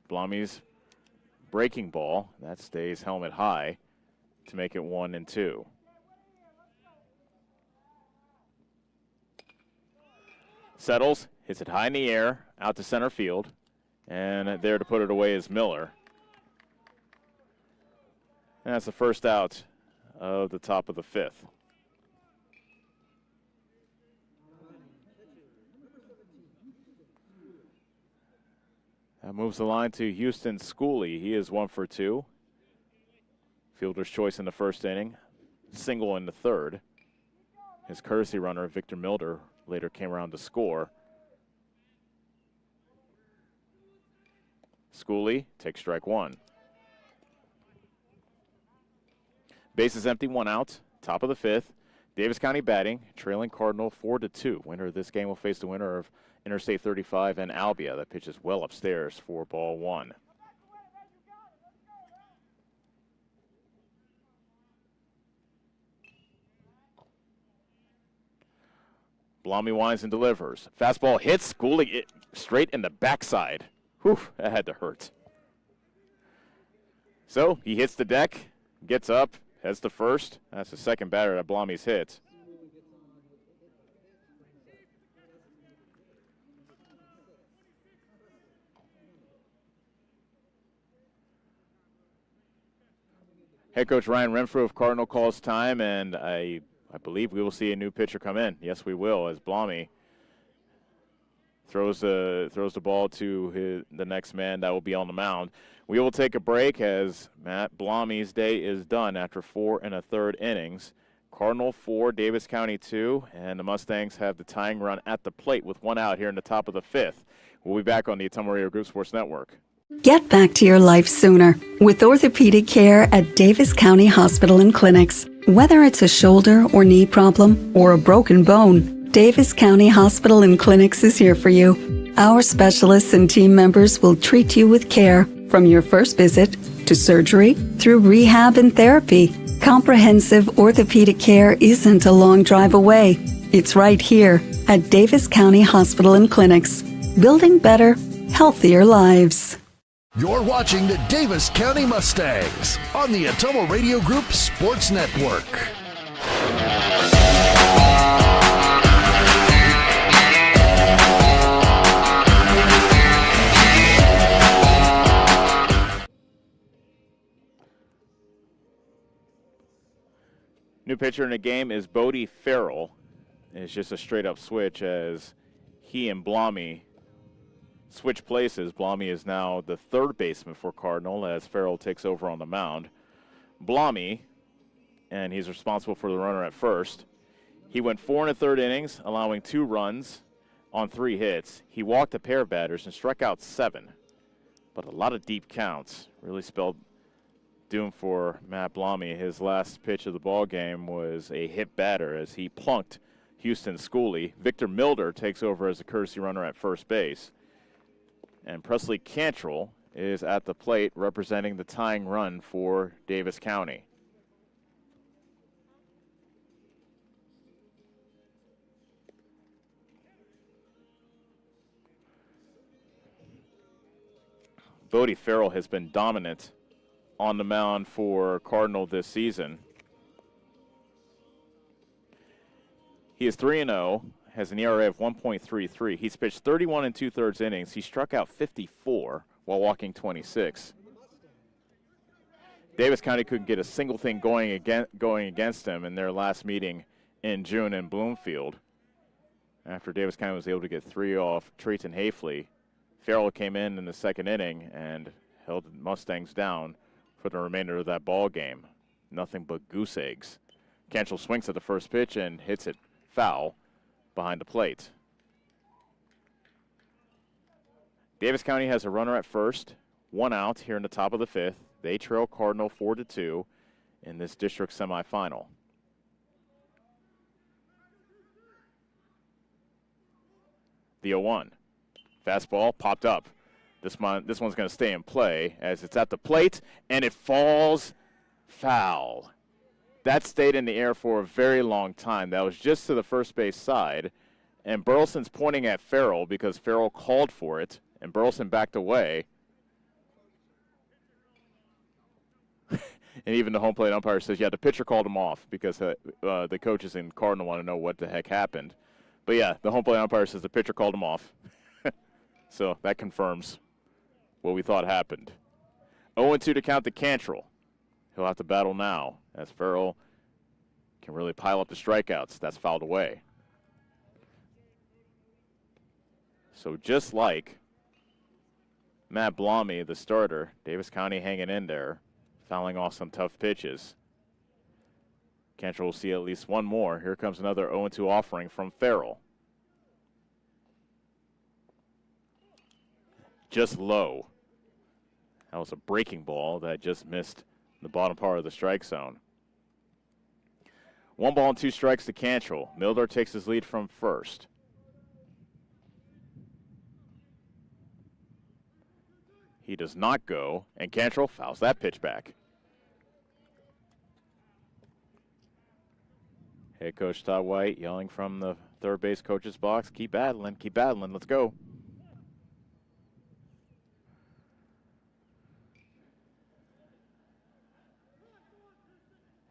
Blomy's breaking ball, that stays helmet high to make it 1-2. Settles, hits it high in the air, out to center field, and there to put it away is Miller. And that's the first out of the top of the 5th. That moves the line to Houston Schooley. He is 1 for 2. Fielder's choice in the first inning, single in the third. His courtesy runner, Victor Milder, later came around to score. Schooley takes strike one. Bases empty, 1 out, top of the 5th. Davis County batting, trailing Cardinal 4-2. Winner of this game will face the winner of Interstate 35 and Albia. That pitch is well upstairs for ball 1. Blomy winds and delivers. Fastball hits, Schooley straight in the backside. Whew, that had to hurt. So he hits the deck, gets up, heads to first. That's the second batter that Blomy's hit. Head coach Ryan Renfrew of Cardinal calls time, and I believe we will see a new pitcher come in. Yes, we will, as Blomy throws the ball to the next man that will be on the mound. We will take a break as Matt Blomy's day is done after 4 1/3 innings. Cardinal 4, Davis County 2, and the Mustangs have the tying run at the plate with 1 out here in the top of the 5th. We'll be back on the Ottumwa Radio Group Sports Network. Get back to your life sooner with orthopedic care at Davis County Hospital and Clinics. Whether it's a shoulder or knee problem or a broken bone, Davis County Hospital and Clinics is here for you. Our specialists and team members will treat you with care from your first visit to surgery through rehab and therapy. Comprehensive orthopedic care isn't a long drive away. It's right here at Davis County Hospital and Clinics, building better, healthier lives. You're watching the Davis County Mustangs on the Ottumwa Radio Group Sports Network. New pitcher in the game is Bodie Farrell. It's just a straight-up switch as he and Blomy switch places. Blomy is now the third baseman for Cardinal as Farrell takes over on the mound. Blomy, and he's responsible for the runner at first. He went 4 1/3 innings, allowing 2 runs on 3 hits. He walked a pair of batters and struck out 7, but a lot of deep counts. Really spelled doom for Matt Blomy. His last pitch of the ball game was a hit batter as he plunked Houston Schooley. Victor Milder takes over as a courtesy runner at first base. And Presley Cantrell is at the plate representing the tying run for Davis County. Bodie Farrell has been dominant on the mound for Cardinal this season. He is 3-0. Has an ERA of 1.33. He's pitched 31 2/3 innings. He struck out 54 while walking 26. Davis County couldn't get a single thing going against him in their last meeting in June in Bloomfield. After Davis County was able to get 3 off Trayton Hafley, Farrell came in the second inning and held the Mustangs down for the remainder of that ball game. Nothing but goose eggs Cantrell swings at the first pitch and hits it foul behind the plate. Davis County has a runner at first, 1 out here in the top of the 5th. They trail Cardinal 4-2 in this district semifinal. The 0-1. Fastball popped up. This one's going to stay in play as it's at the plate, and it falls foul. That stayed in the air for a very long time. That was just to the first base side, and Burleson's pointing at Farrell because Farrell called for it, and Burleson backed away. And even the home plate umpire says, yeah, the pitcher called him off because the coaches in Cardinal want to know what the heck happened. But, yeah, the home plate umpire says the pitcher called him off. So that confirms what we thought happened. 0-2 to count to Cantrell. He'll have to battle now as Farrell can really pile up the strikeouts. That's fouled away. So just like Matt Blommy, the starter, Davis County hanging in there, fouling off some tough pitches. Cantrell will see at least one more. Here comes another 0-2 offering from Farrell. Just low. That was a breaking ball that just missed the bottom part of the strike zone. 1 ball and 2 strikes to Cantrell. Milder takes his lead from first. He does not go, and Cantrell fouls that pitch back. Head coach Todd White yelling from the third base coach's box, keep battling, let's go.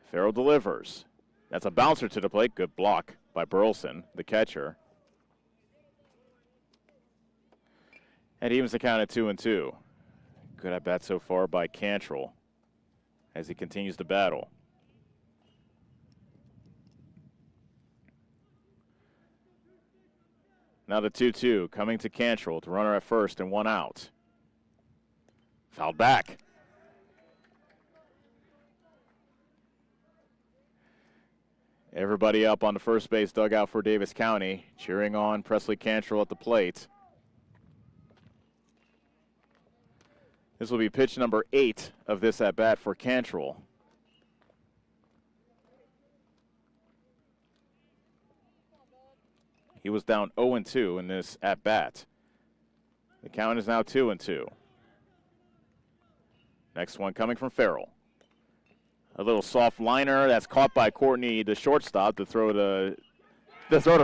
Farrell delivers. That's a bouncer to the plate. Good block by Burleson, the catcher. And evens the count at 2-2. Good at bat so far by Cantrell as he continues to battle. Now the 2-2 coming to Cantrell to runner at first and 1 out. Fouled back. Everybody up on the first base dugout for Davis County, cheering on Presley Cantrell at the plate. This will be pitch number 8 of this at-bat for Cantrell. He was down 0-2 in this at-bat. The count is now 2-2. Next one coming from Farrell. A little soft liner that's caught by Courtney, the shortstop, to throw to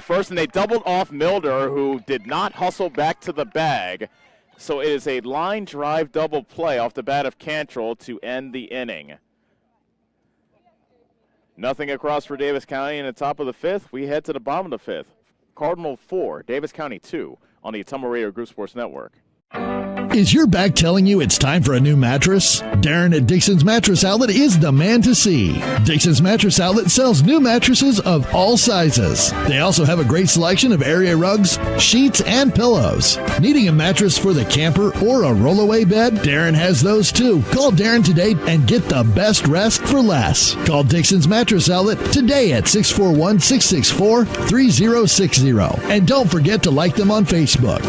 first, and they doubled off Milder, who did not hustle back to the bag. So it is a line drive double play off the bat of Cantrell to end the inning. Nothing across for Davis County in the top of the 5th. We head to the bottom of the 5th. Cardinal 4, Davis County 2 on the Ottumwa Radio Group Sports Network. Is your back telling you it's time for a new mattress? Darren at Dixon's Mattress Outlet is the man to see. Dixon's Mattress Outlet sells new mattresses of all sizes. They also have a great selection of area rugs, sheets, and pillows. Needing a mattress for the camper or a rollaway bed? Darren has those too. Call Darren today and get the best rest for less. Call Dixon's Mattress Outlet today at 641-664-3060. And don't forget to like them on Facebook.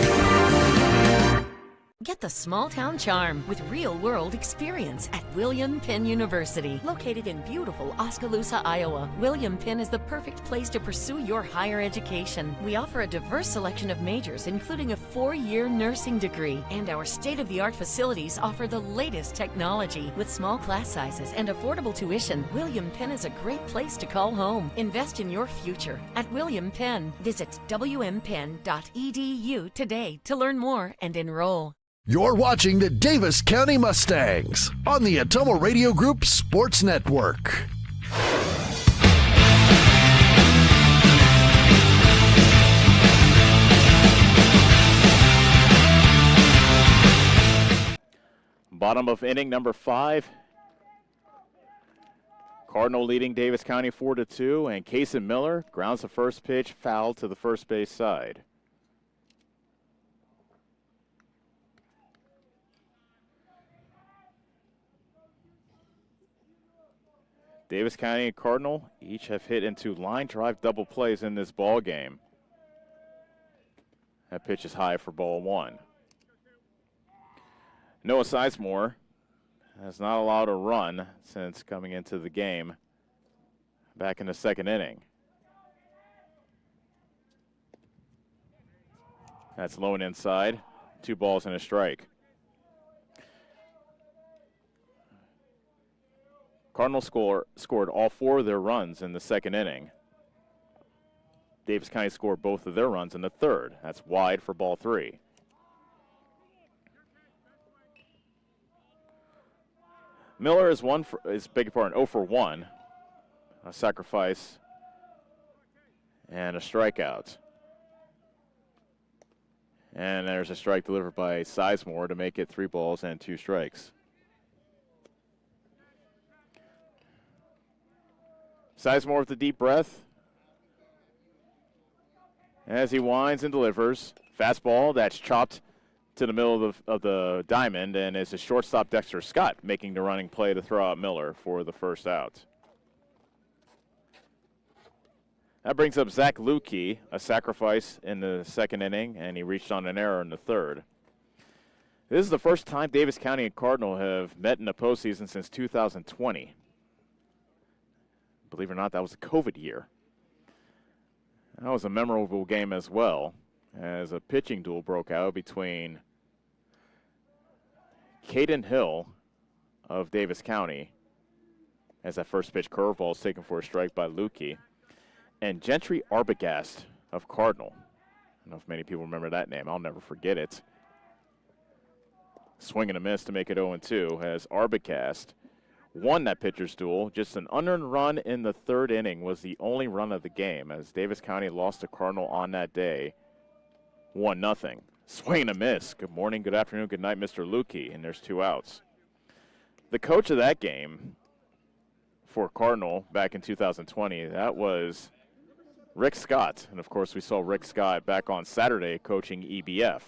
Get the small town charm with real-world experience at William Penn University. Located in beautiful Oskaloosa, Iowa, William Penn is the perfect place to pursue your higher education. We offer a diverse selection of majors, including a 4-year nursing degree. And our state-of-the-art facilities offer the latest technology. With small class sizes and affordable tuition, William Penn is a great place to call home. Invest in your future at William Penn. Visit wmpenn.edu today to learn more and enroll. You're watching the Davis County Mustangs on the Ottumwa Radio Group Sports Network. Bottom of inning number 5. Cardinal leading Davis County 4-2, and Kason Miller grounds the first pitch foul to the first base side. Davis County and Cardinal each have hit into line drive double plays in this ball game. That pitch is high for ball one. Noah Sizemore has not allowed a run since coming into the game back in the second inning. That's low and inside. 2 balls and a strike. Cardinal scored all 4 of their runs in the second inning. Davis County scored both of their runs in the third. That's wide for ball 3. Miller is 0 for 1. A sacrifice and a strikeout. And there's a strike delivered by Sizemore to make it 3 balls and 2 strikes. Sizemore with a deep breath as he winds and delivers. Fastball that's chopped to the middle of the diamond, and it's a shortstop Dexter Scott making the running play to throw out Miller for the first out. That brings up Zach Lukey, a sacrifice in the second inning, and he reached on an error in the third. This is the first time Davis County and Cardinal have met in the postseason since 2020. Believe it or not, that was a COVID year. That was a memorable game as well, as a pitching duel broke out between Caden Hill of Davis County, as that first pitch curveball is taken for a strike by Lukey, and Gentry Arbogast of Cardinal. I don't know if many people remember that name. I'll never forget it. Swing and a miss to make it 0-2 as Arbogast won that pitcher's duel. Just an unearned run in the third inning was the only run of the game, as Davis County lost to Cardinal on that day 1-0. Swing and a miss. Good morning, good afternoon, good night, Mr. Lukey, and there's 2 outs. The coach of that game for Cardinal back in 2020, that was Rick Scott. And, of course, we saw Rick Scott back on Saturday coaching EBF.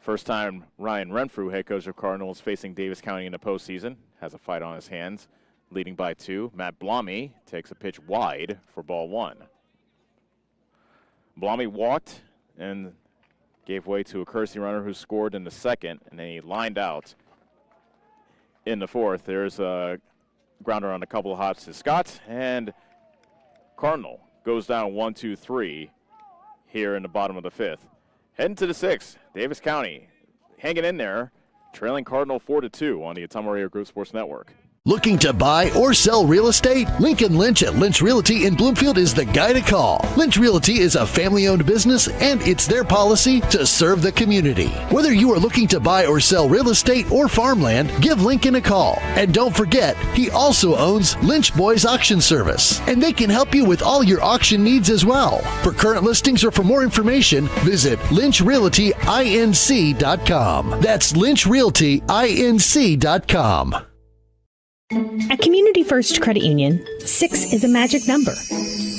First time Ryan Renfrew, head coach of Cardinal, is facing Davis County in the postseason. Has a fight on his hands, leading by 2. Matt Blommy takes a pitch wide for ball 1. Blommy walked and gave way to a courtesy runner who scored in the second, and then he lined out in the fourth. There's a grounder on a couple of hops to Scott, and Cardinal goes down 1-2-3 here in the bottom of the 5th. Heading to the 6th, Davis County hanging in there, trailing Cardinal 4-2 on the Ottumwa Radio Group Sports Network. Looking to buy or sell real estate? Lincoln Lynch at Lynch Realty in Bloomfield is the guy to call. Lynch Realty is a family-owned business, and it's their policy to serve the community. Whether you are looking to buy or sell real estate or farmland, give Lincoln a call. And don't forget, he also owns Lynch Boys Auction Service, and they can help you with all your auction needs as well. For current listings or for more information, visit lynchrealtyinc.com. That's lynchrealtyinc.com. At Community First Credit Union, 6 is a magic number.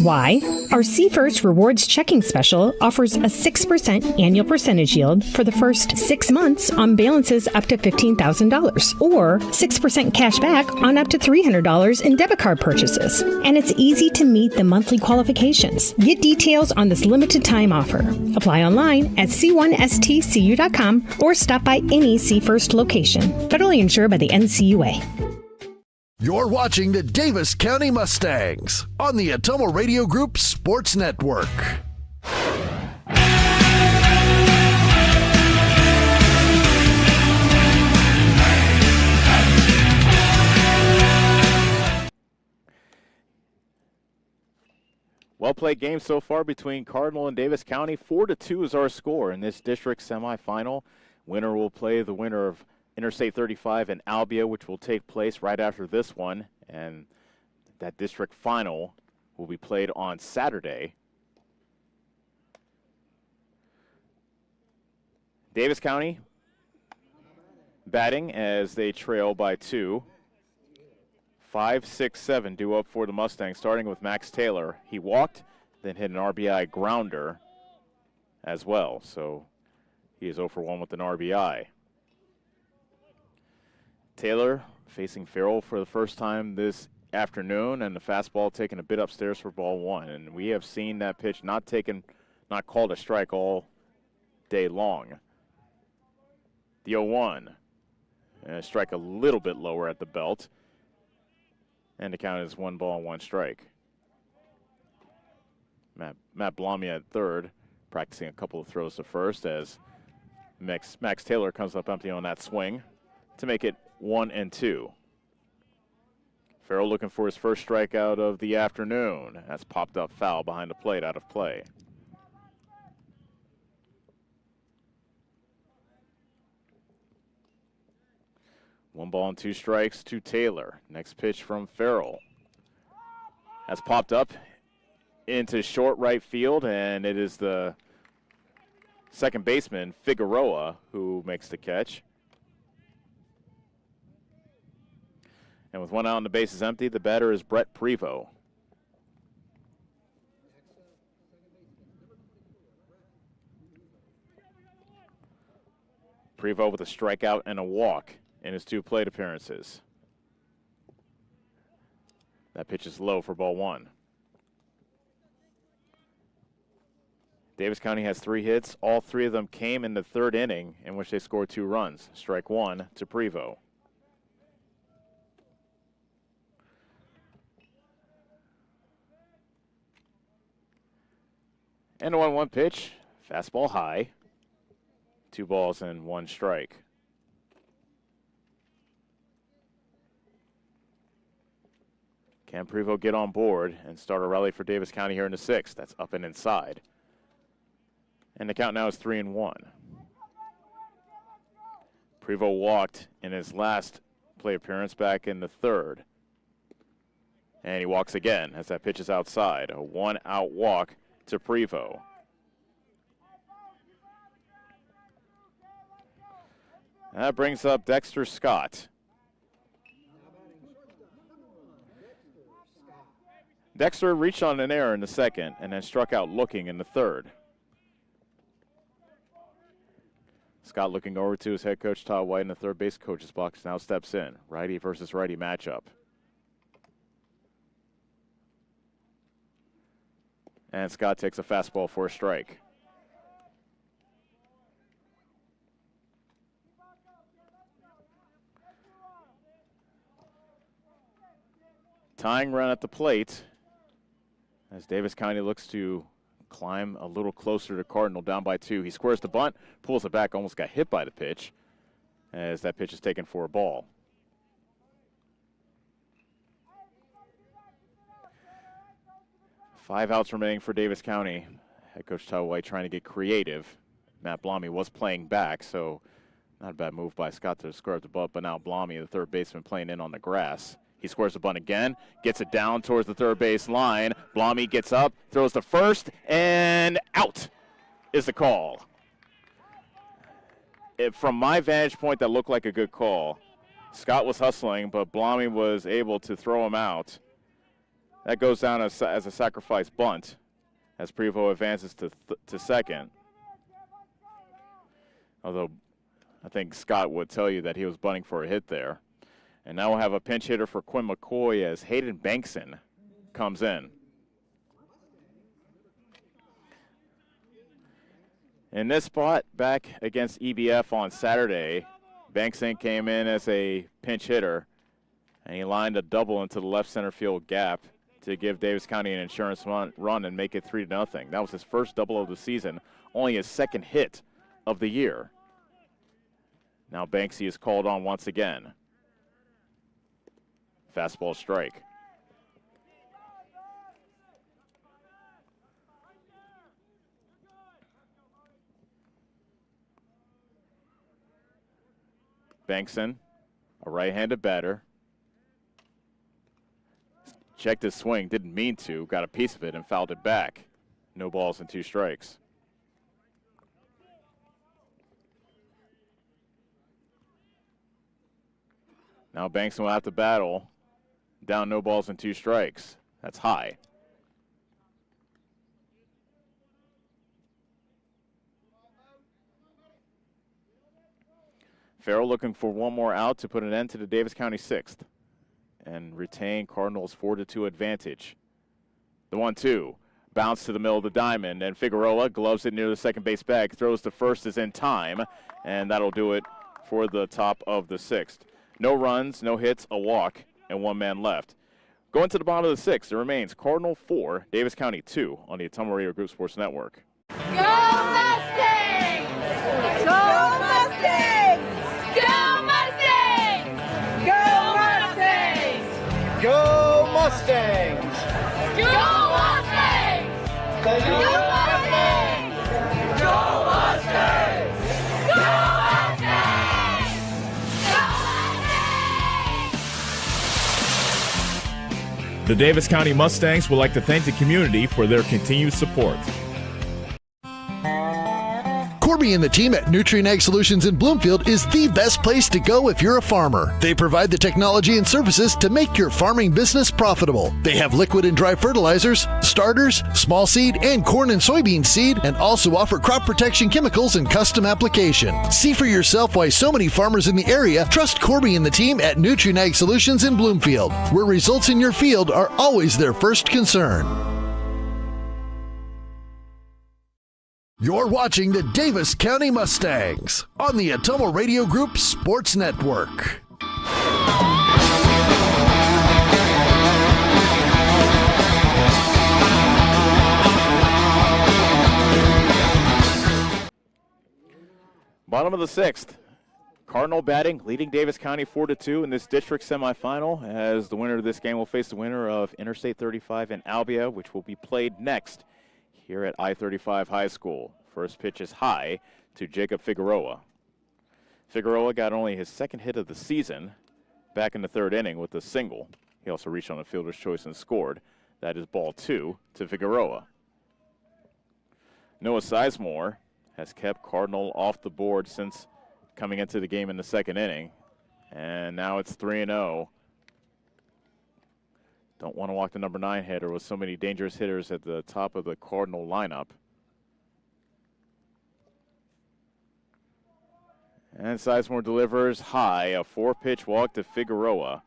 Why? Our See First Rewards Checking Special offers a 6% annual percentage yield for the first 6 months on balances up to $15,000, or 6% cash back on up to $300 in debit card purchases. And it's easy to meet the monthly qualifications. Get details on this limited time offer. Apply online at c1stcu.com or stop by any See First location. Federally insured by the NCUA. You're watching the Davis County Mustangs on the Ottumwa Radio Group Sports Network. Well-played game so far between Cardinal and Davis County. 4-2 is our score in this district semifinal. Winner will play the winner of Interstate 35 in Albia, which will take place right after this one, and that district final will be played on Saturday. Davis County batting as they trail by 2. 5, 6, 7 due up for the Mustangs, starting with Max Taylor. He walked, then hit an RBI grounder as well, so he is 0 for 1 with an RBI. Taylor facing Farrell for the first time this afternoon, and the fastball taken a bit upstairs for ball one. And we have seen that pitch not called a strike all day long. The 0-1. And a strike a little bit lower at the belt. And the count is 1 ball and 1 strike. Matt Blommy at third, practicing a couple of throws to first as Max Taylor comes up empty on that swing to make it 1-2. Farrell looking for his first strikeout of the afternoon. That's popped up foul behind the plate, out of play. One ball and 2 strikes to Taylor. Next pitch from Farrell. That's popped up into short right field, and it is the second baseman, Figueroa, who makes the catch. And with 1 out and the base is empty, the batter is Brett Prevost. Prevost with a strikeout and a walk in his 2 plate appearances. That pitch is low for ball 1. Davis County has 3 hits. All 3 of them came in the 3rd inning, in which they scored 2 runs. Strike 1 to Prevost. And a 1-1 pitch. Fastball high. 2 balls and 1 strike. Can Prevost get on board and start a rally for Davis County here in the 6th? That's up and inside. And the count now is 3-1. Prevost walked in his last play appearance back in the 3rd. And he walks again as that pitch is outside. A 1-out walk to Prevost. That brings up Dexter Scott. Dexter reached on an error in the 2nd and then struck out looking in the 3rd. Scott looking over to his head coach, Todd White, in the third base coach's box, now steps in. Righty versus righty matchup. And Scott takes a fastball for a strike. Tying run at the plate as Davis County looks to climb a little closer to Cardinal, down by 2. He squares the bunt, pulls it back, almost got hit by the pitch as that pitch is taken for a ball. Five outs remaining for Davis County. Head coach Todd White trying to get creative. Matt Blommy was playing back, so not a bad move by Scott to square up the bunt, but now Blommy, the third baseman, playing in on the grass. He squares the bunt again, gets it down towards the third base line. Blommy gets up, throws to first, and out is the call. From my vantage point, that looked like a good call. Scott was hustling, but Blommy was able to throw him out. That goes down as a sacrifice bunt as Prevost advances to second. Although I think Scott would tell you that he was bunting for a hit there. And now we'll have a pinch hitter for Quinn McCoy as Hayden Bankson comes in. In this spot back against EBF on Saturday, Bankson came in as a pinch hitter, and he lined a double into the left center field gap to give Davis County an insurance run and make it 3-0. That was his first double of the season, only his second hit of the year. Now Banksy is called on once again. Fastball strike. Bankson, a right-handed batter. Checked his swing, didn't mean to, got a piece of it and fouled it back. No balls and 2 strikes. Now Bankson will have to battle. Down, no balls and 2 strikes. That's high. Farrell looking for one more out to put an end to the Davis County 6th and retain Cardinals' 4-2 advantage. The 1-2. Bounce to the middle of the diamond, and Figueroa gloves it near the second base bag. Throws to first is in time, and that'll do it for the top of the 6th. No runs, no hits, a walk, and one man left. Going to the bottom of the 6th, it remains Cardinal 4, Davis County 2 on the Ottumwa Radio Group Sports Network. Go Mustangs! Go Mustangs! Go Mustangs! Go Mustangs! Go Mustangs! Go Mustangs! Go Mustangs! Go Mustangs! Go Mustangs! The Davis County Mustangs would like to thank the community for their continued support. Corby and the team at Nutrient Ag Solutions in Bloomfield is the best place to go if you're a farmer. They provide the technology and services to make your farming business profitable. They have liquid and dry fertilizers, starters, small seed, and corn and soybean seed, and also offer crop protection chemicals and custom application. See for yourself why so many farmers in the area trust Corby and the team at Nutrient Ag Solutions in Bloomfield, where results in your field are always their first concern. You're watching the Davis County Mustangs on the Ottumwa Radio Group Sports Network. Bottom of the 6th. Cardinal batting, leading Davis County 4-2 in this district semifinal, as the winner of this game will face the winner of Interstate 35 in Albia, which will be played next here at I-35 High School. First pitch is high to Jacob Figueroa. Figueroa got only his second hit of the season back in the third inning with a single. He also reached on a fielder's choice and scored. That is ball 2 to Figueroa. Noah Sizemore has kept Cardinal off the board since coming into the game in the second inning. And now it's 3-0. Don't want to walk the number 9 hitter with so many dangerous hitters at the top of the Cardinal lineup. And Sizemore delivers high, a 4-pitch walk to Figueroa.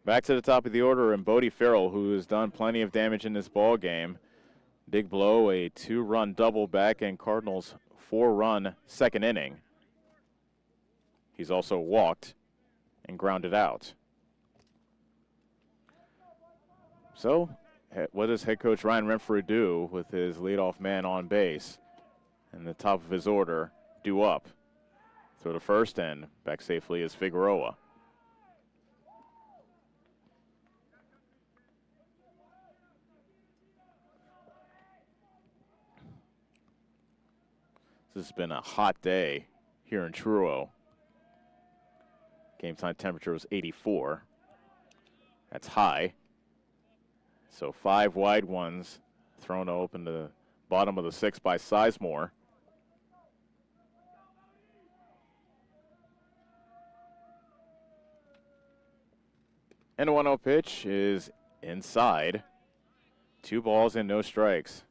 Back to the top of the order, and Bodie Farrell, who has done plenty of damage in this ball game. Big blow, a 2-run double back in Cardinals' 4-run second inning. He's also walked and grounded out. So, what does head coach Ryan Renfrew do with his leadoff man on base? And the top of his order, due up. Throw to first, and back safely is Figueroa. This has been a hot day here in Truro. Game time temperature was 84. That's high. So 5 wide ones thrown to open the bottom of the 6th by Sizemore. And a 1-0 pitch is inside. 2 balls and no strikes.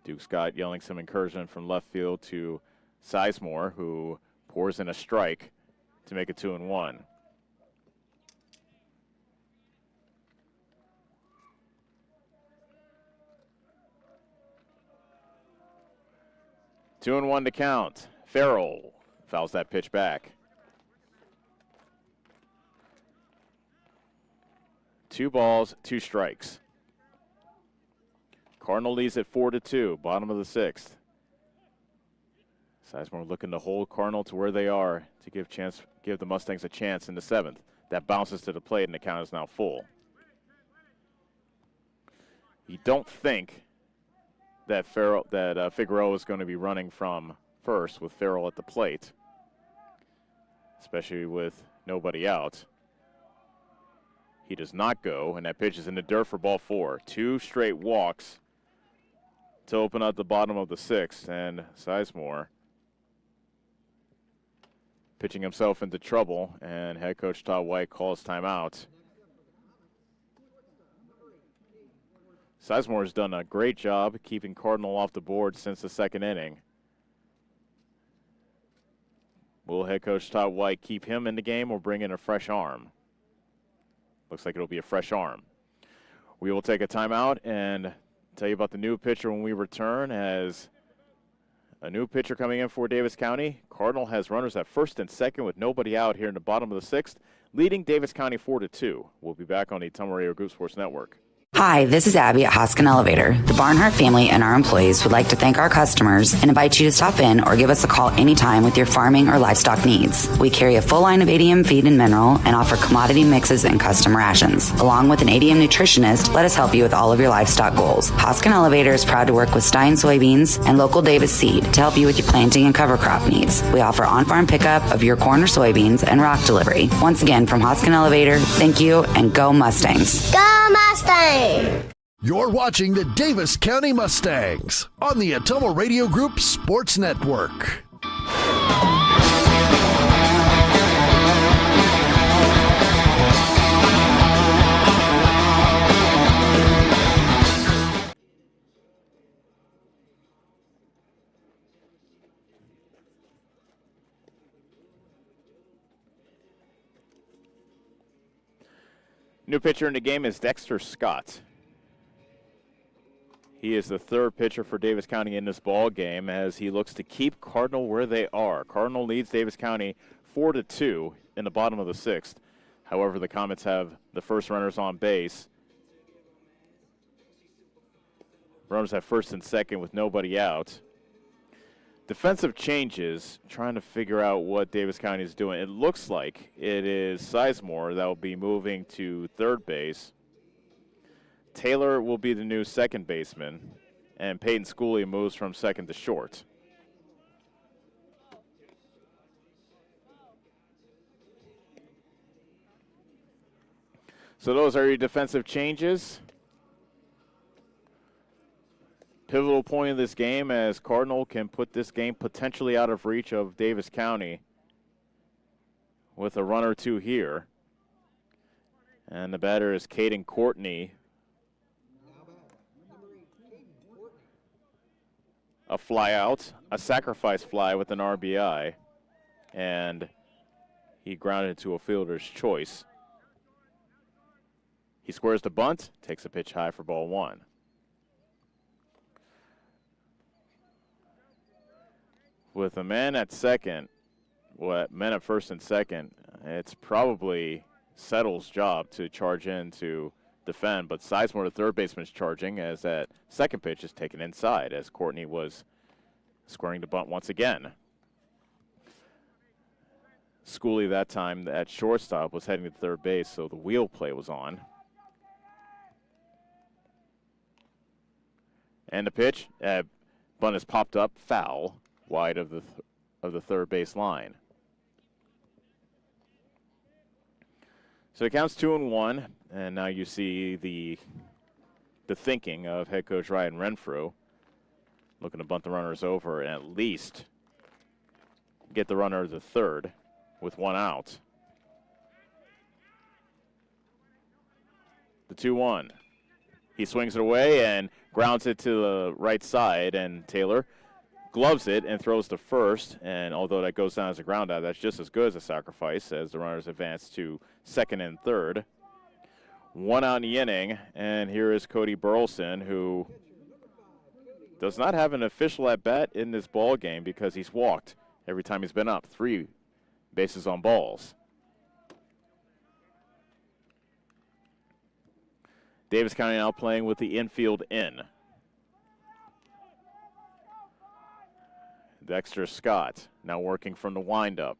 Duke Scott yelling some encouragement from left field to Sizemore, who pours in a strike to make it 2-1. Two and one to count. Farrell fouls that pitch back. 2 balls, 2 strikes. Cardinal leads at 4-2, bottom of the 6th. Sizemore looking to hold Cardinal to where they are to give the Mustangs a chance in the 7th. That bounces to the plate, and the count is now full. You don't think that Figueroa is going to be running from first with Farrell at the plate, especially with nobody out. He does not go, and that pitch is in the dirt for ball 4. 2 straight walks to open up the bottom of the 6th, and Sizemore pitching himself into trouble, and head coach Todd White calls timeout. Sizemore has done a great job keeping Cardinal off the board since the second inning. Will head coach Todd White keep him in the game or bring in a fresh arm? Looks like it'll be a fresh arm. We will take a timeout and tell you about the new pitcher when we return. As a new pitcher coming in for Davis County, Cardinal has runners at first and second with nobody out here in the bottom of the sixth, leading Davis County 4-2. We'll be back on the Tumwa Radio Group Sports Network. Hi, this is Abby at Hoskin Elevator. The Barnhart family and our employees would like to thank our customers and invite you to stop in or give us a call anytime with your farming or livestock needs. We carry a full line of ADM feed and mineral and offer commodity mixes and custom rations. Along with an ADM nutritionist, let us help you with all of your livestock goals. Hoskin Elevator is proud to work with Stein soybeans and local Davis seed to help you with your planting and cover crop needs. We offer on-farm pickup of your corn or soybeans and rock delivery. Once again, from Hoskin Elevator, thank you and go Mustangs. Go Mustang! You're watching the Davis County Mustangs on the Atomo Radio Group Sports Network. New pitcher in the game is Dexter Scott. He is the third pitcher for Davis County in this ball game as he looks to keep Cardinal where they are. Cardinal leads Davis County 4-2 in the bottom of the sixth. However, the Comets have the first runners on base. Runners at first and second with nobody out. Defensive changes, trying to figure out what Davis County is doing. It looks like it is Sizemore that will be moving to third base. Taylor will be the new second baseman, and Peyton Schooley moves from second to short. So those are your defensive changes. Pivotal point of this game as Cardinal can put this game potentially out of reach of Davis County with a run or two here. And the batter is Caden Courtney. A fly out, a sacrifice fly with an RBI, and he grounded to a fielder's choice. He squares the bunt, takes a pitch high for ball one. With a man at second, men at first and second, it's probably Settle's job to charge in to defend, but Sizemore, the third baseman, is charging as that second pitch is taken inside as Courtney was squaring the bunt once again. Schooley that time at shortstop was heading to third base, so the wheel play was on. And the pitch, bunt is popped up, foul, wide of the third base line. So it counts 2-1, and now you see the thinking of head coach Ryan Renfrew, looking to bunt the runners over and at least get the runner to third with one out. The 2-1. He swings it away and grounds it to the right side, and Taylor gloves it and throws to first, and although that goes down as a ground out, that's just as good as a sacrifice as the runners advance to second and third. One out in the inning, and here is Cody Burleson, who does not have an official at-bat in this ball game because he's walked every time he's been up, 3 bases on balls. Davis County now playing with the infield in. Dexter Scott now working from the windup.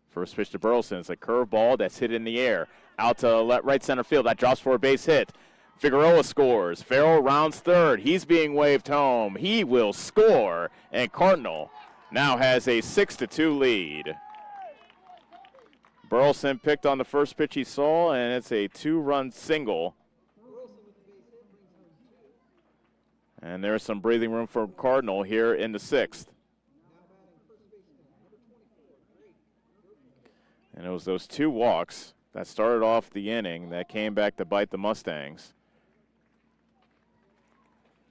First pitch to Burleson is a curveball that's hit in the air. Out to right center field. That drops for a base hit. Figueroa scores. Farrell rounds third. He's being waved home. He will score. And Cardinal now has a 6-2 lead. Burleson picked on the first pitch he saw, and it's a 2-run single. And there's some breathing room for Cardinal here in the 6th. And it was those 2 walks that started off the inning that came back to bite the Mustangs.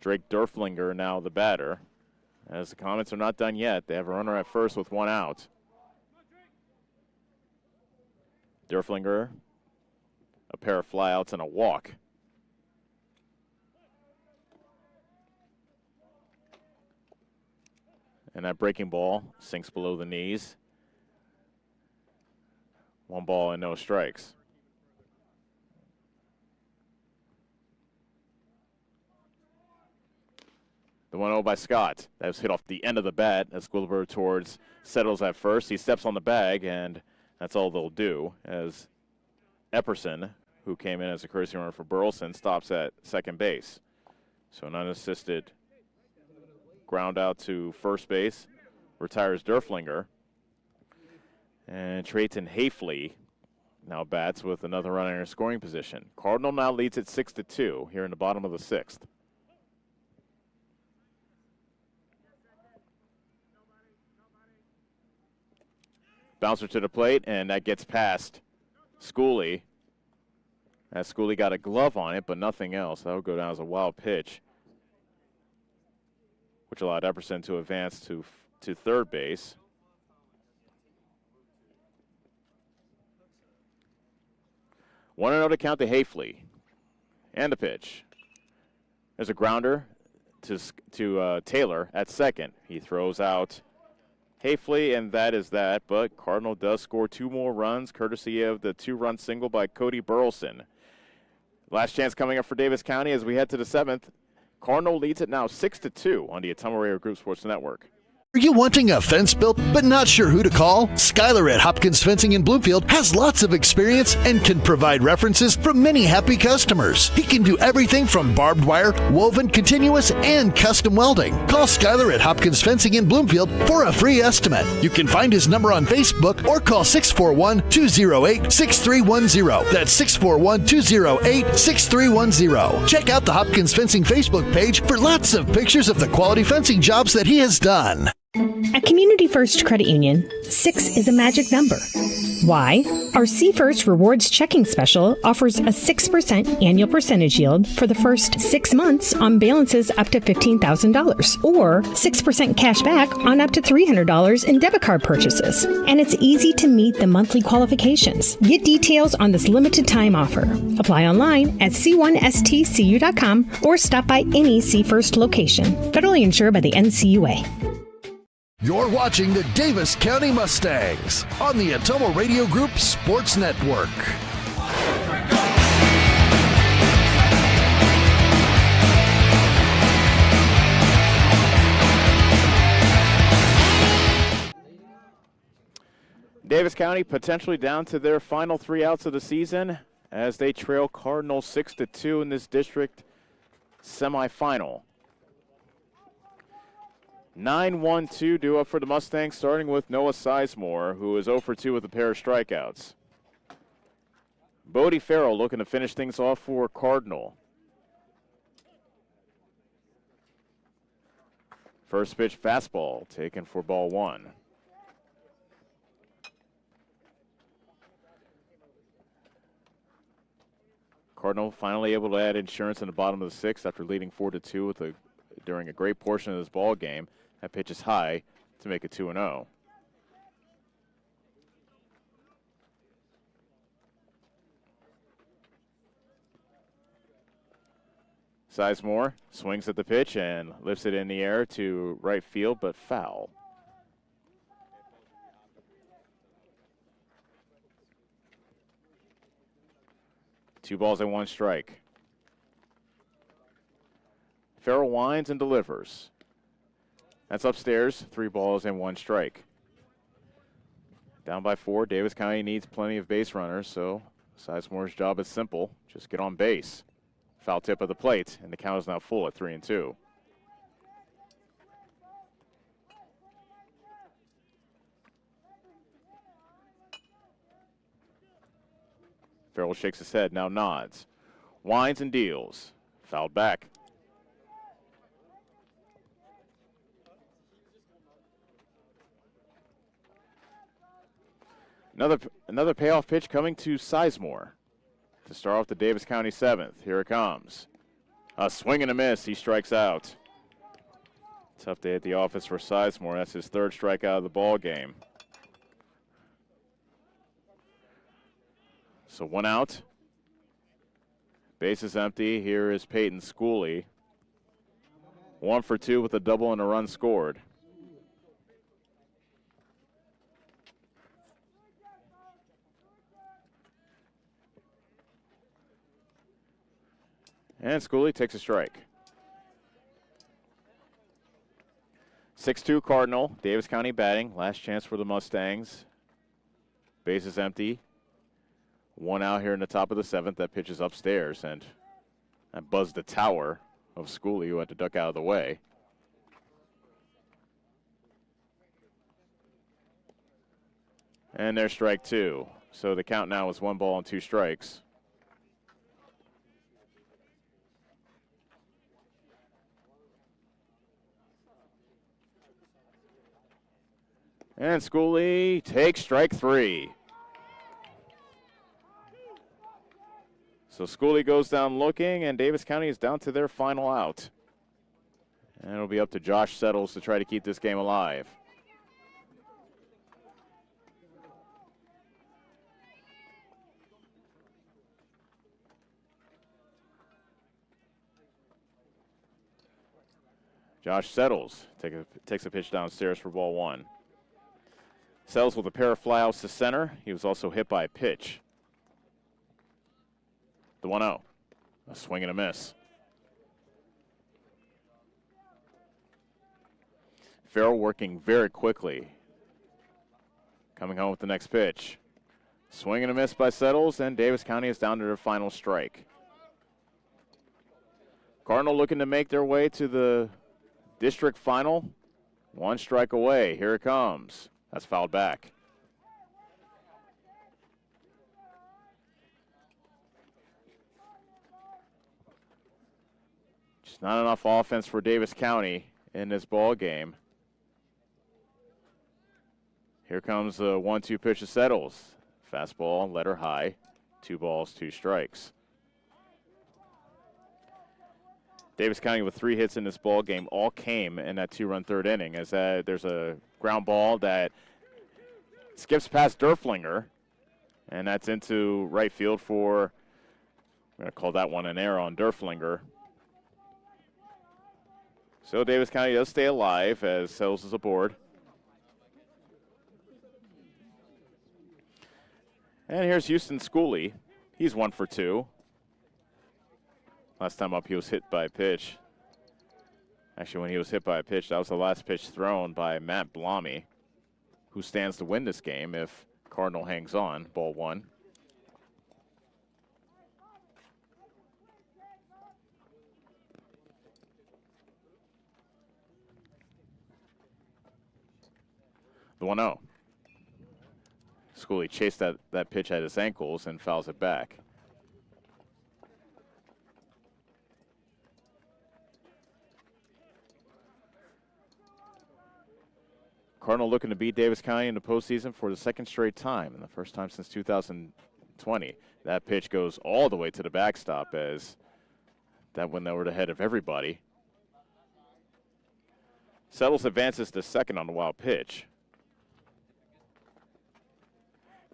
Drake Durflinger now the batter. As the Comets are not done yet, they have a runner at first with 1 out. Durflinger, a pair of flyouts and a walk. And that breaking ball sinks below the knees. 1 ball and no strikes. The 1-0 by Scott. That was hit off the end of the bat as Gwilbert towards settles at first. He steps on the bag, and that's all they'll do as Epperson, who came in as a courtesy runner for Burleson, stops at second base. So an unassisted ground out to first base, retires Durflinger. And Trayton Hafley now bats with another runner in scoring position. Cardinal now leads it 6-2 here in the bottom of the 6th. Bouncer to the plate, and that gets past Schooley. As Schooley got a glove on it, but nothing else. That would go down as a wild pitch, which allowed Epperson to advance to third base. One and 0 to count to Hafley. And the pitch. There's a grounder to Taylor at second. He throws out Hafley, and that is that. But Cardinal does score 2 more runs, courtesy of the 2-run single by Cody Burleson. Last chance coming up for Davis County as we head to the 7th. Cardinal leads it now 6-2 on the Ottumwa Radio Group Sports Network. Are you wanting a fence built but not sure who to call? Skylar at Hopkins Fencing in Bloomfield has lots of experience and can provide references from many happy customers. He can do everything from barbed wire, woven, continuous, and custom welding. Call Skylar at Hopkins Fencing in Bloomfield for a free estimate. You can find his number on Facebook or call 641-208-6310. That's 641-208-6310. Check out the Hopkins Fencing Facebook page for lots of pictures of the quality fencing jobs that he has done. At Community First Credit Union, 6 is a magic number. Why? Our C First Rewards Checking Special offers a 6% annual percentage yield for the first 6 months on balances up to $15,000, or 6% cash back on up to $300 in debit card purchases. And it's easy to meet the monthly qualifications. Get details on this limited time offer. Apply online at c1stcu.com or stop by any C First location. Federally insured by the NCUA. You're watching the Davis County Mustangs on the Ottumwa Radio Group Sports Network. Davis County potentially down to their final 3 outs of the season as they trail Cardinal 6-2 in this district semifinal. 9-1-2 due up for the Mustangs, starting with Noah Sizemore, who is 0 for 2 with a pair of strikeouts. Bodie Farrell looking to finish things off for Cardinal. First pitch fastball taken for ball 1. Cardinal finally able to add insurance in the bottom of the 6th after leading 4-2 during a great portion of this ball game. That pitch is high to make it 2-0. Sizemore swings at the pitch and lifts it in the air to right field, but foul. Two balls and 1 strike. Farrell winds and delivers. That's upstairs, 3 balls and 1 strike. Down by 4, Davis County needs plenty of base runners, so Sizemore's job is simple. Just get on base. Foul tip of the plate, and the count is now full at 3-2. Farrell shakes his head, now nods. Winds and deals. Fouled back. Another payoff pitch coming to Sizemore to start off the Davis County 7th. Here it comes. A swing and a miss. He strikes out. Tough day at the office for Sizemore. That's his 3rd strikeout of the ball game. So 1 out. Base is empty. Here is Peyton Schooley. 1 for 2 with a double and a run scored. And Schooley takes a strike. 6-2 Cardinal. Davis County batting. Last chance for the Mustangs. Base is empty. 1 out here in the top of the 7th. That pitch is upstairs, and that buzzed the tower of Schooley, who had to duck out of the way. And there's strike 2. So the count now is 1 ball and 2 strikes. And Schooley takes strike 3. So Schooley goes down looking, and Davis County is down to their final out. And it'll be up to Josh Settles to try to keep this game alive. Josh Settles takes a pitch downstairs for ball 1. Settles with a pair of flyouts to center. He was also hit by a pitch. The 1-0. A swing and a miss. Farrell working very quickly. Coming home with the next pitch. Swing and a miss by Settles, and Davis County is down to their final strike. Cardinal looking to make their way to the district final. 1 strike away. Here it comes. That's fouled back. Just not enough offense for Davis County in this ball game. Here comes the 1-2 pitch to Settles. Fastball, letter high. 2 balls, 2 strikes. Davis County with 3 hits in this ball game all came in that 2-run 3rd inning, as there's a ground ball that skips past Derflinger, and that's into right field for, I'm going to call that one an error on Derflinger. So Davis County does stay alive as Settles is aboard. And here's Houston Schooley. He's 1 for 2. Last time up, he was hit by a pitch. Actually, when he was hit by a pitch, that was the last pitch thrown by Matt Blommy, who stands to win this game if Cardinal hangs on. Ball 1. The 1-0. Schooley chased that pitch at his ankles and fouls it back. Cardinal looking to beat Davis County in the postseason for the 2nd straight time, and the first time since 2020. That pitch goes all the way to the backstop, as that went over the head of everybody. Settles advances to 2nd on the wild pitch.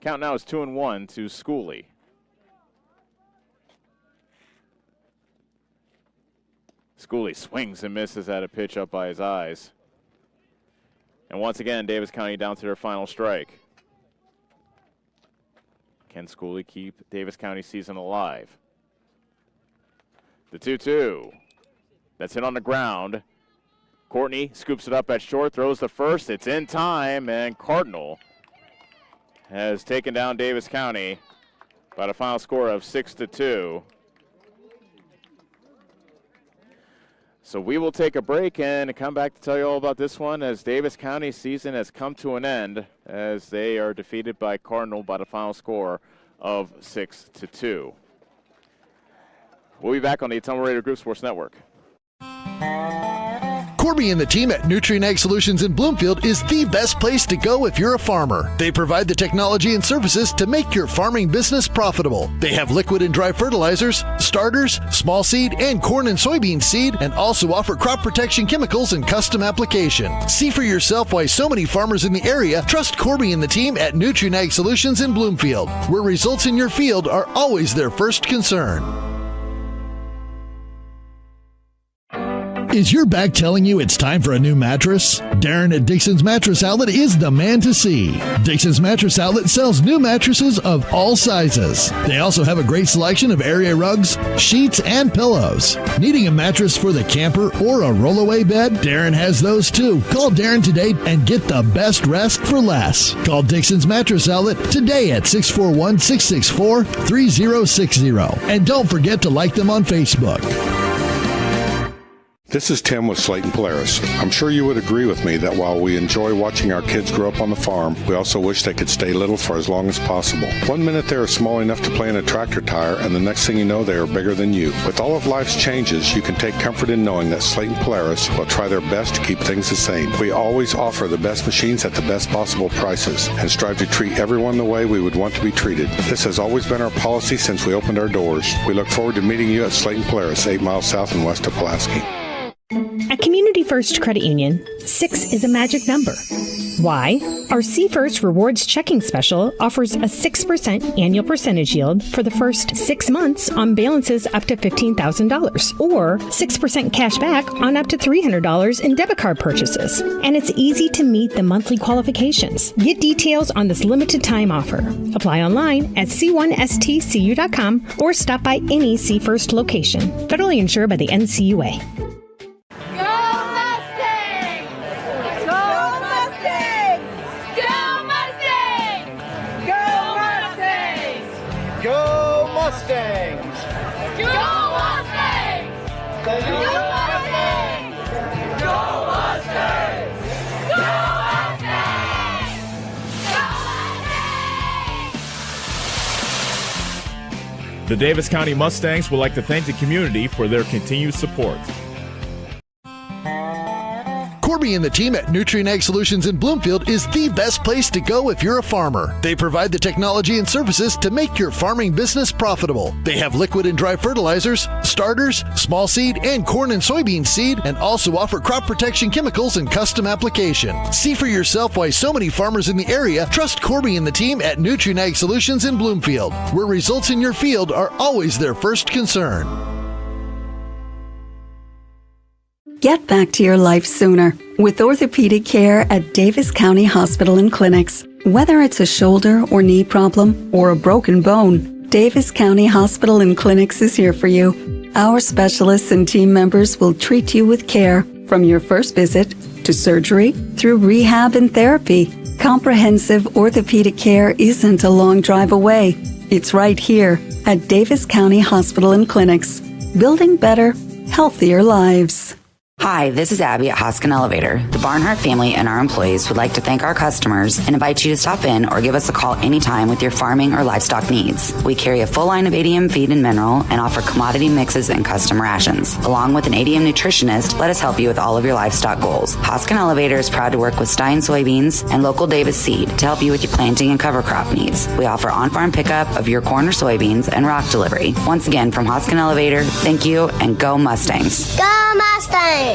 Count now is 2-1 to Schooley. Schooley swings and misses at a pitch up by his eyes. And once again, Davis County down to their final strike. Can Schooley keep Davis County's season alive? The 2-2. That's hit on the ground. Courtney scoops it up at short, throws the first. It's in time, and Cardinal has taken down Davis County by the final score of 6-2. So we will take a break and come back to tell you all about this one, as Davis County's season has come to an end as they are defeated by Cardinal by the final score of 6-2. We'll be back on the Ottumwa Raider Group Sports Network. Corby and the team at Nutrient Ag Solutions in Bloomfield is the best place to go if you're a farmer. They provide the technology and services to make your farming business profitable. They have liquid and dry fertilizers, starters, small seed, and corn and soybean seed, and also offer crop protection chemicals and custom application. See for yourself why so many farmers in the area trust Corby and the team at Nutrient Ag Solutions in Bloomfield, where results in your field are always their first concern. Is your back telling you it's time for a new mattress? Darren at Dixon's Mattress Outlet is the man to see. Dixon's Mattress Outlet sells new mattresses of all sizes. They also have a great selection of area rugs, sheets, and pillows. Needing a mattress for the camper or a rollaway bed? Darren has those too. Call Darren today and get the best rest for less. Call Dixon's Mattress Outlet today at 641-664-3060. And don't forget to like them on Facebook. This is Tim with Slayton Polaris. I'm sure you would agree with me that while we enjoy watching our kids grow up on the farm, we also wish they could stay little for as long as possible. 1 minute they are small enough to play in a tractor tire, and the next thing you know they are bigger than you. With all of life's changes, you can take comfort in knowing that Slayton Polaris will try their best to keep things the same. We always offer the best machines at the best possible prices and strive to treat everyone the way we would want to be treated. This has always been our policy since we opened our doors. We look forward to meeting you at Slayton Polaris, 8 miles south and west of Pulaski. At Community First Credit Union, 6 is a magic number. Why? Our C First Rewards Checking Special offers a 6% annual percentage yield for the first 6 months on balances up to $15,000, or 6% cash back on up to $300 in debit card purchases. And it's easy to meet the monthly qualifications. Get details on this limited time offer. Apply online at c1stcu.com or stop by any C First location. Federally insured by the NCUA. Go Mustangs! Go Mustangs! Go Mustangs! Go Mustangs! Go Mustangs! The Davis County Mustangs would like to thank the community for their continued support. Corby and the team at Nutrient Ag Solutions in Bloomfield is the best place to go if you're a farmer. They provide the technology and services to make your farming business profitable. They have liquid and dry fertilizers, starters, small seed, and corn and soybean seed, and also offer crop protection chemicals and custom application. See for yourself why so many farmers in the area trust Corby and the team at Nutrient Ag Solutions in Bloomfield, where results in your field are always their first concern. Get back to your life sooner with orthopedic care at Davis County Hospital and Clinics. Whether it's a shoulder or knee problem or a broken bone, Davis County Hospital and Clinics is here for you. Our specialists and team members will treat you with care from your first visit to surgery through rehab and therapy. Comprehensive orthopedic care isn't a long drive away. It's right here at Davis County Hospital and Clinics, building better, healthier lives. Hi, this is Abby at Hoskin Elevator. The Barnhart family and our employees would like to thank our customers and invite you to stop in or give us a call anytime with your farming or livestock needs. We carry a full line of ADM feed and mineral and offer commodity mixes and custom rations. Along with an ADM nutritionist, let us help you with all of your livestock goals. Hoskin Elevator is proud to work with Stein Soybeans and local Davis Seed to help you with your planting and cover crop needs. We offer on-farm pickup of your corn or soybeans and rock delivery. Once again, from Hoskin Elevator, thank you and go Mustangs. Go Mustangs!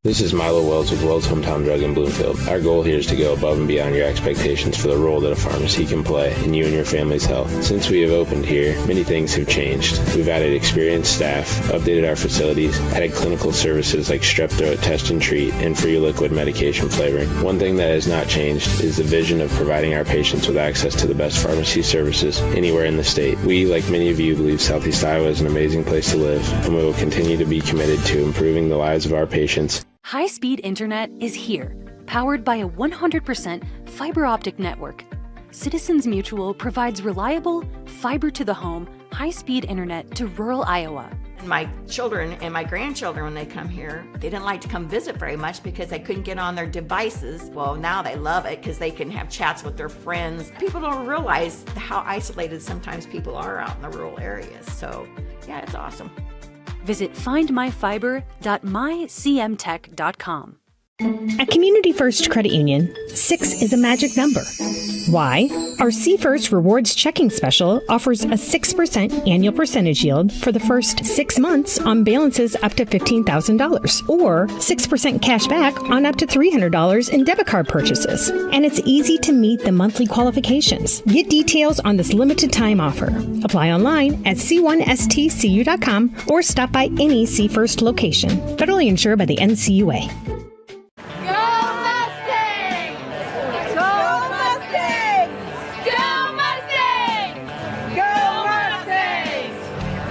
This is Milo Wells with Wells Hometown Drug in Bloomfield. Our goal here is to go above and beyond your expectations for the role that a pharmacy can play in you and your family's health. Since we have opened here, many things have changed. We've added experienced staff, updated our facilities, added clinical services like strep throat test and treat, and free liquid medication flavoring. One thing that has not changed is the vision of providing our patients with access to the best pharmacy services anywhere in the state. We, like many of you, believe Southeast Iowa is an amazing place to live, and we will continue to be committed to improving the lives of our patients. High-speed internet is here, powered by a 100% fiber optic network. Citizens Mutual provides reliable, fiber-to-the-home, high-speed internet to rural Iowa. My children and my grandchildren, when they come here, they didn't like to come visit very much because they couldn't get on their devices. Well, now they love it because they can have chats with their friends. People don't realize how isolated sometimes people are out in the rural areas. So, yeah, it's awesome. Visit findmyfiber.mycmtech.com. At Community First Credit Union, 6 is a magic number. Why? Our C First Rewards Checking Special offers a 6% annual percentage yield for the first 6 months on balances up to $15,000, or 6% cash back on up to $300 in debit card purchases. And it's easy to meet the monthly qualifications. Get details on this limited time offer. Apply online at c1stcu.com or stop by any C First location. Federally insured by the NCUA.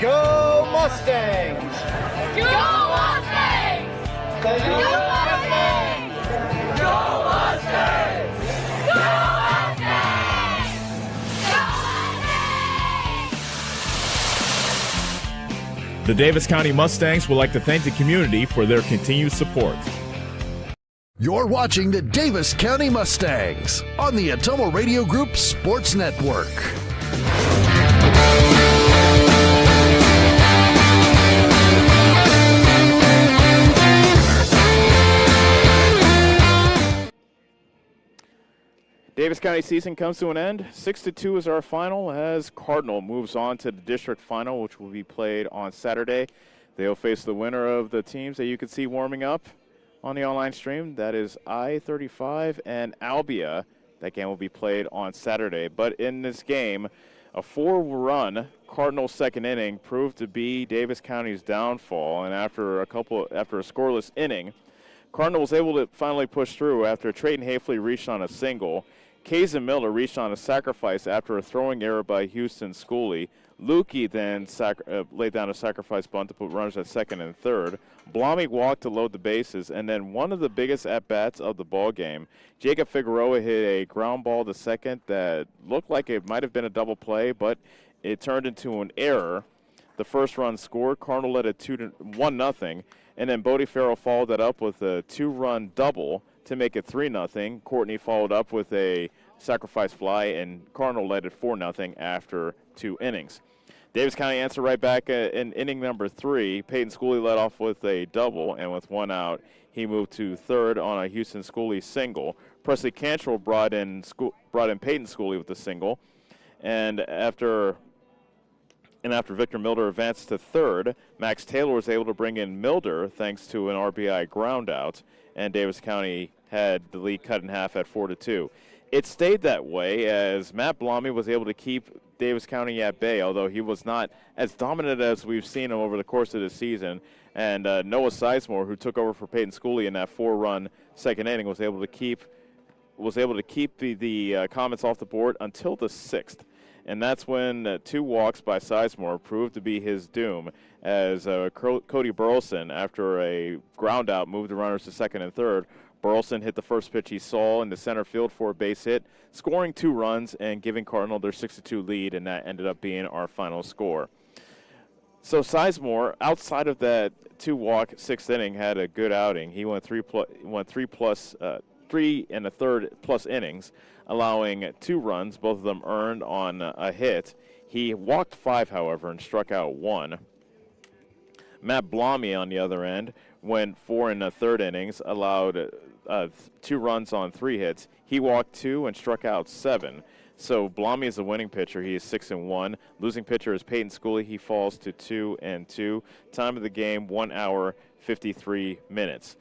Go Mustangs! Go Mustangs! Go Mustangs! Go Mustangs! Go Mustangs! The Davis County Mustangs would like to thank the community for their continued support. You're watching the Davis County Mustangs on the Atomo Radio Group Sports Network. Davis County season comes to an end. 6-2 is our final as Cardinal moves on to the district final, which will be played on Saturday. They'll face the winner of the teams that you can see warming up on the online stream. That is I-35 and Albia. That game will be played on Saturday. But in this game, a 4-run Cardinal second inning proved to be Davis County's downfall. And after a scoreless inning, Cardinal was able to finally push through after Trayton Hafley reached on a single. Kazan Miller reached on a sacrifice after a throwing error by Houston Schooley. Lukey then laid down a sacrifice bunt to put runners at second and third. Blommy walked to load the bases, and then one of the biggest at-bats of the ball game, Jacob Figueroa hit a ground ball to second that looked like it might have been a double play, but it turned into an error. The first run scored. Cardinal led it 1-0, and then Bodie Farrell followed that up with a 2-run double to make it 3-0. Courtney followed up with a sacrifice fly, and Cardinal led it 4-0 after 2 innings. Davis County answered right back in inning number 3. Peyton Schooley led off with a double, and with 1 out, he moved to third on a Houston Schooley single. Presley Cantrell brought in Peyton Schooley with a single, and after Victor Milder advanced to third, Max Taylor was able to bring in Milder thanks to an RBI groundout, and Davis County had the lead cut in half at 4-2. It stayed that way as Matt Blommy was able to keep Davis County at bay, although he was not as dominant as we've seen him over the course of the season. And Noah Sizemore, who took over for Peyton Schooley in that 4-run second inning, was able to keep the Comets off the board until the 6th. And that's when 2 walks by Sizemore proved to be his doom, as Cody Burleson, after a ground out, moved the runners to second and third. Burleson hit the first pitch he saw in the center field for a base hit, scoring 2 runs and giving Cardinal their 6-2 lead, and that ended up being our final score. So Sizemore, outside of that 2-walk 6th inning, had a good outing. He went 3 1/3 plus innings, allowing 2 runs, both of them earned on a hit. He walked 5, however, and struck out 1. Matt Blommy, on the other end, went 4 1/3 innings, allowed 2 runs on 3 hits. He walked 2 and struck out 7. So Blommy is the winning pitcher. He is 6-1. Losing pitcher is Peyton Schooley. He falls to 2-2. Time of the game, 1 hour, 53 minutes.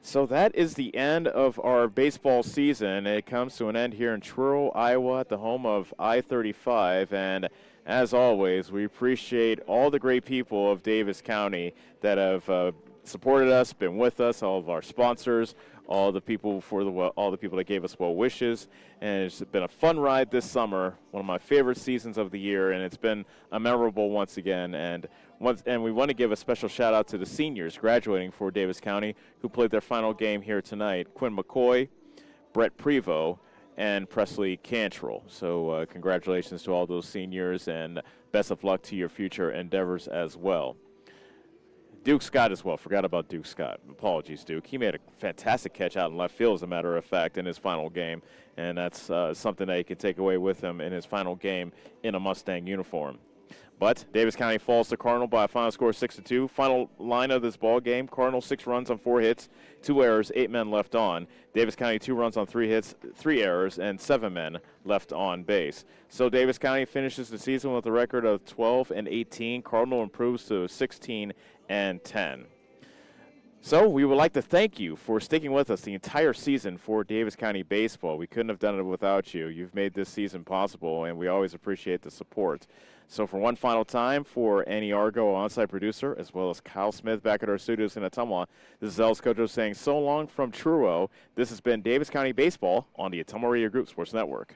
So that is the end of our baseball season. It comes to an end here in Truro, Iowa, at the home of I-35. And as always, we appreciate all the great people of Davis County that have supported us, been with us, all of our sponsors, all the people that gave us well wishes. And it's been a fun ride this summer, one of my favorite seasons of the year, and it's been a memorable once again. And we want to give a special shout out to the seniors graduating for Davis County who played their final game here tonight. Quinn McCoy, Brett Prevost, and Presley Cantrell. So congratulations to all those seniors, and best of luck to your future endeavors as well. Duke Scott as well. Forgot about Duke Scott. Apologies, Duke. He made a fantastic catch out in left field, as a matter of fact, in his final game, and that's something that he can take away with him in his final game in a Mustang uniform. But Davis County falls to Cardinal by a final score of 6-2. Final line of this ball game: Cardinal 6 runs on 4 hits, 2 errors, 8 men left on. Davis County 2 runs on 3 hits, 3 errors, and 7 men left on base. So Davis County finishes the season with a record of 12-18. Cardinal improves to 16-10. So we would like to thank you for sticking with us the entire season for Davis County Baseball. We couldn't have done it without you. You've made this season possible, and we always appreciate the support. So for one final time, for Annie Argo, on-site producer, as well as Kyle Smith back at our studios in Ottumwa, this is Els Kojo saying so long from Truro. This has been Davis County Baseball on the Ottumwa Radio Group Sports Network.